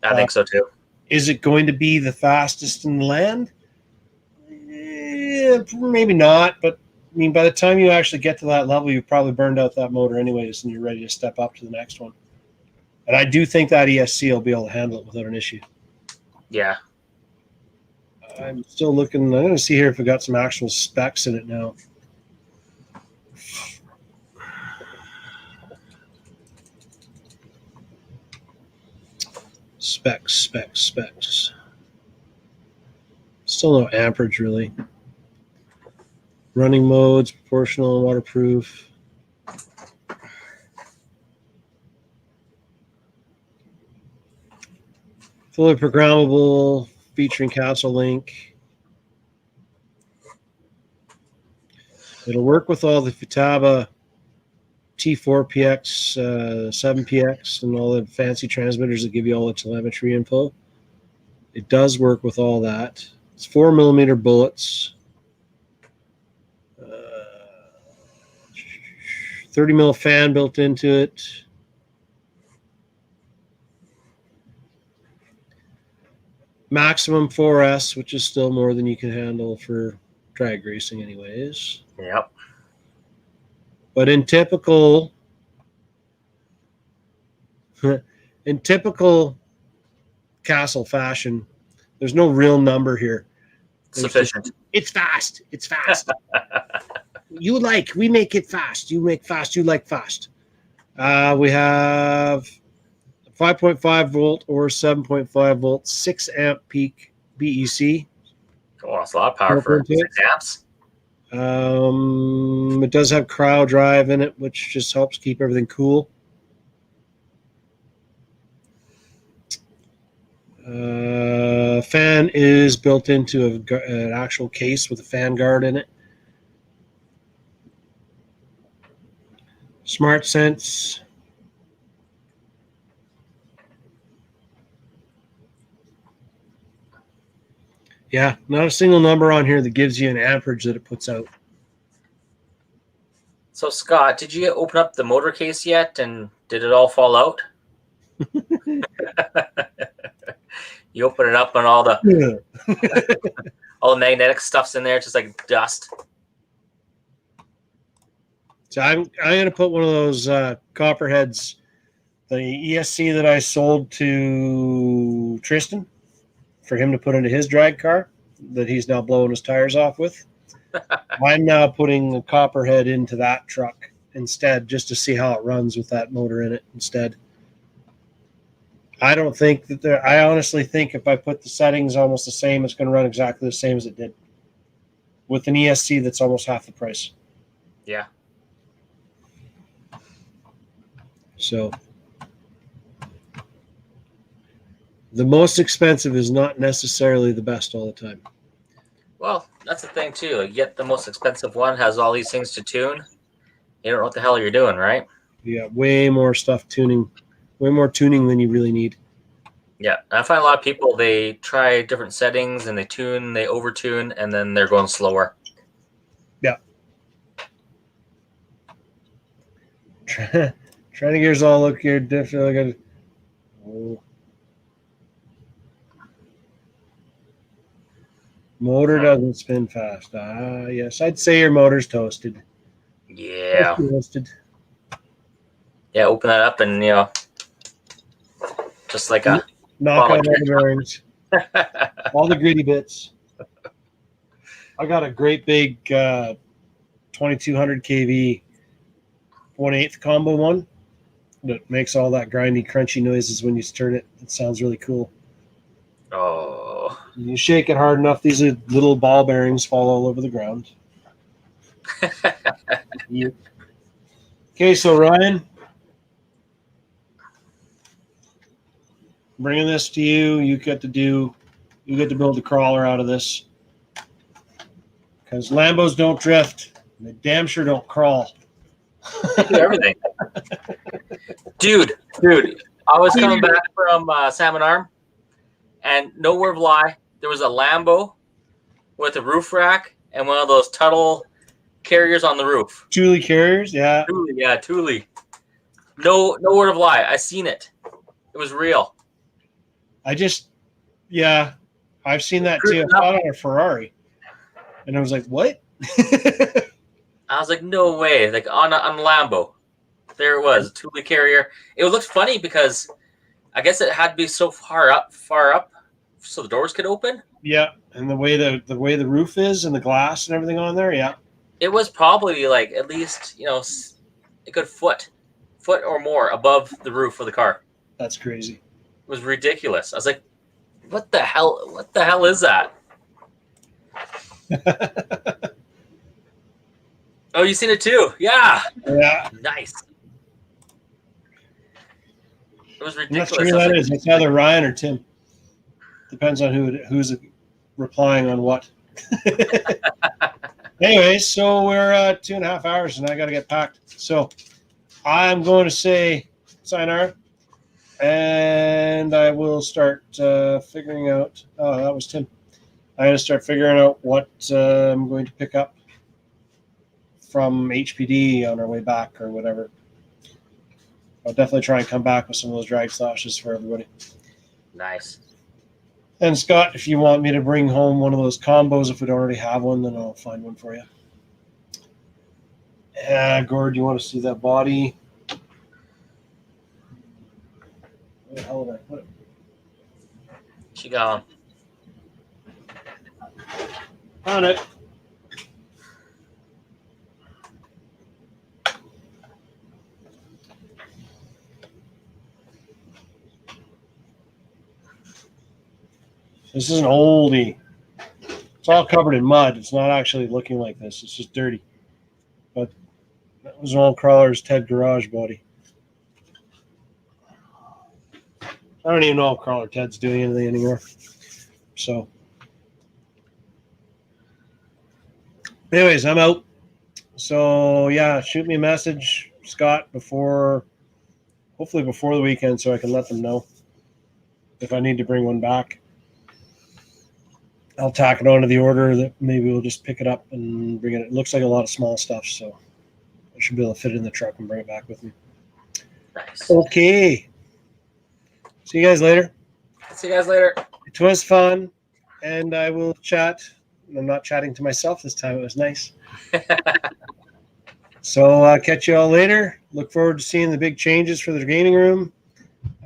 I think so too. Is it going to be the fastest in the land? Maybe not, but I mean, by the time you actually get to that level, you've probably burned out that motor anyways, and you're ready to step up to the next one. And I do think that ESC will be able to handle it without an issue. Yeah. I'm still looking. I'm going to see here if we got some actual specs in it now. Specs. Still no amperage, really. Running modes, proportional, waterproof. Fully programmable, featuring Castle Link. It'll work with all the Futaba T4PX, 7PX, and all the fancy transmitters that give you all the telemetry info. It does work with all that. It's 4mm bullets. 30mm fan built into it. Maximum 4S, which is still more than you can handle for drag racing anyways. Yep. But in typical Castle fashion, there's no real number here. Sufficient. It's fast. It's fast. We make it fast. You make fast. You like fast. We have 5.5 volt or 7.5 volt, 6 amp peak BEC. Oh, that's a lot of power for 6 amps. It does have cryo drive in it, which just helps keep everything cool. Fan is built into an actual case with a fan guard in it. Smart Sense. Yeah, not a single number on here that gives you an amperage that it puts out. So, Scott, did you open up the motor case yet, and did it all fall out? You open it up, and all the all the magnetic stuff's in there, just like dust. So I'm going to put one of those Copperheads, the ESC that I sold to Tristan, for him to put into his drag car that he's now blowing his tires off with. I'm now putting the Copperhead into that truck instead, just to see how it runs with that motor in it instead. I don't think that I honestly think if I put the settings almost the same, it's going to run exactly the same as it did with an ESC that's almost half the price. Yeah. So the most expensive is not necessarily the best all the time. Well, that's the thing too. You get the most expensive one, has all these things to tune. You don't know what the hell you're doing, right? You got way more stuff tuning, way more tuning than you really need. Yeah, I find a lot of people, they try different settings and they tune, they over-tune, and then they're going slower. Yeah. Trying to gears all look here different. Motor doesn't spin fast. Ah, yes. I'd say your motor's toasted. Yeah. Toasted. Yeah, open that up and, just like a Knock Follow out all the bearings. All the gritty bits. I got a great big 2200 kV 1/8 combo one that makes all that grindy, crunchy noises when you turn it. It sounds really cool. Oh. You shake it hard enough, these little ball bearings fall all over the ground. Yep. Okay, so Ryan, bringing this to you. You get to build a crawler out of this. Because Lambos don't drift. They damn sure don't crawl. Do everything. Dude, I was coming back from Salmon Arm, and no word of lie, there was a Lambo with a roof rack and one of those Tuttle carriers on the roof. Thule carriers, yeah. Thule. No word of lie. I seen it. It was real. I've seen that too. I saw it on a Ferrari. And I was like, what? I was like, no way. Like on Lambo. There it was, a Thule carrier. It looked funny because I guess it had to be so far up so the doors could open. Yeah, and the way the roof is and the glass and everything on there, yeah. It was probably like at least, a good foot or more above the roof of the car. That's crazy. It was ridiculous. I was like, what the hell is that? Oh, you seen it too? Yeah. Yeah. Nice. It was I'm not ridiculous. sure who that is. It's either Ryan or Tim. Depends on who's replying on what. Anyways, so we're 2.5 hours and I got to get packed. So I'm going to say sayonara, and I will start figuring out. Oh, that was Tim. I'm going to start figuring out what I'm going to pick up from HPD on our way back or whatever. I'll definitely try and come back with some of those drag slashes for everybody. Nice. And Scott, if you want me to bring home one of those combos, if we don't already have one, then I'll find one for you. Gord, you want to see that body? Where the hell did I put it? She got him. Found it. This is an oldie. It's all covered in mud. It's not actually looking like this. It's just dirty. But that was an old Crawler's Ted Garage body. I don't even know if Crawler Ted's doing anything anymore. So, anyways, I'm out. So, yeah, shoot me a message, Scott, hopefully before the weekend so I can let them know if I need to bring one back. I'll tack it onto the order that maybe we'll just pick it up and bring it. It looks like a lot of small stuff, so I should be able to fit it in the truck and bring it back with me. Nice. Okay. See you guys later. See you guys later. It was fun, and I will chat. I'm not chatting to myself this time. It was nice. So I'll catch you all later. Look forward to seeing the big changes for the gaming room.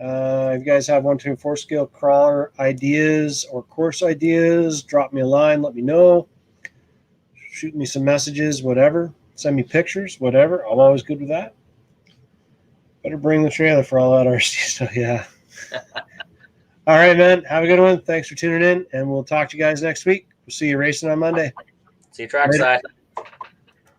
If you guys have 1, 2, 4 scale crawler ideas or course ideas, drop me a line. Let me know. Shoot me some messages, whatever. Send me pictures, whatever. I'm always good with that. Better bring the trailer for all that RC stuff. Yeah. All right, man. Have a good one. Thanks for tuning in, and we'll talk to you guys next week. We'll see you racing on Monday. See you trackside.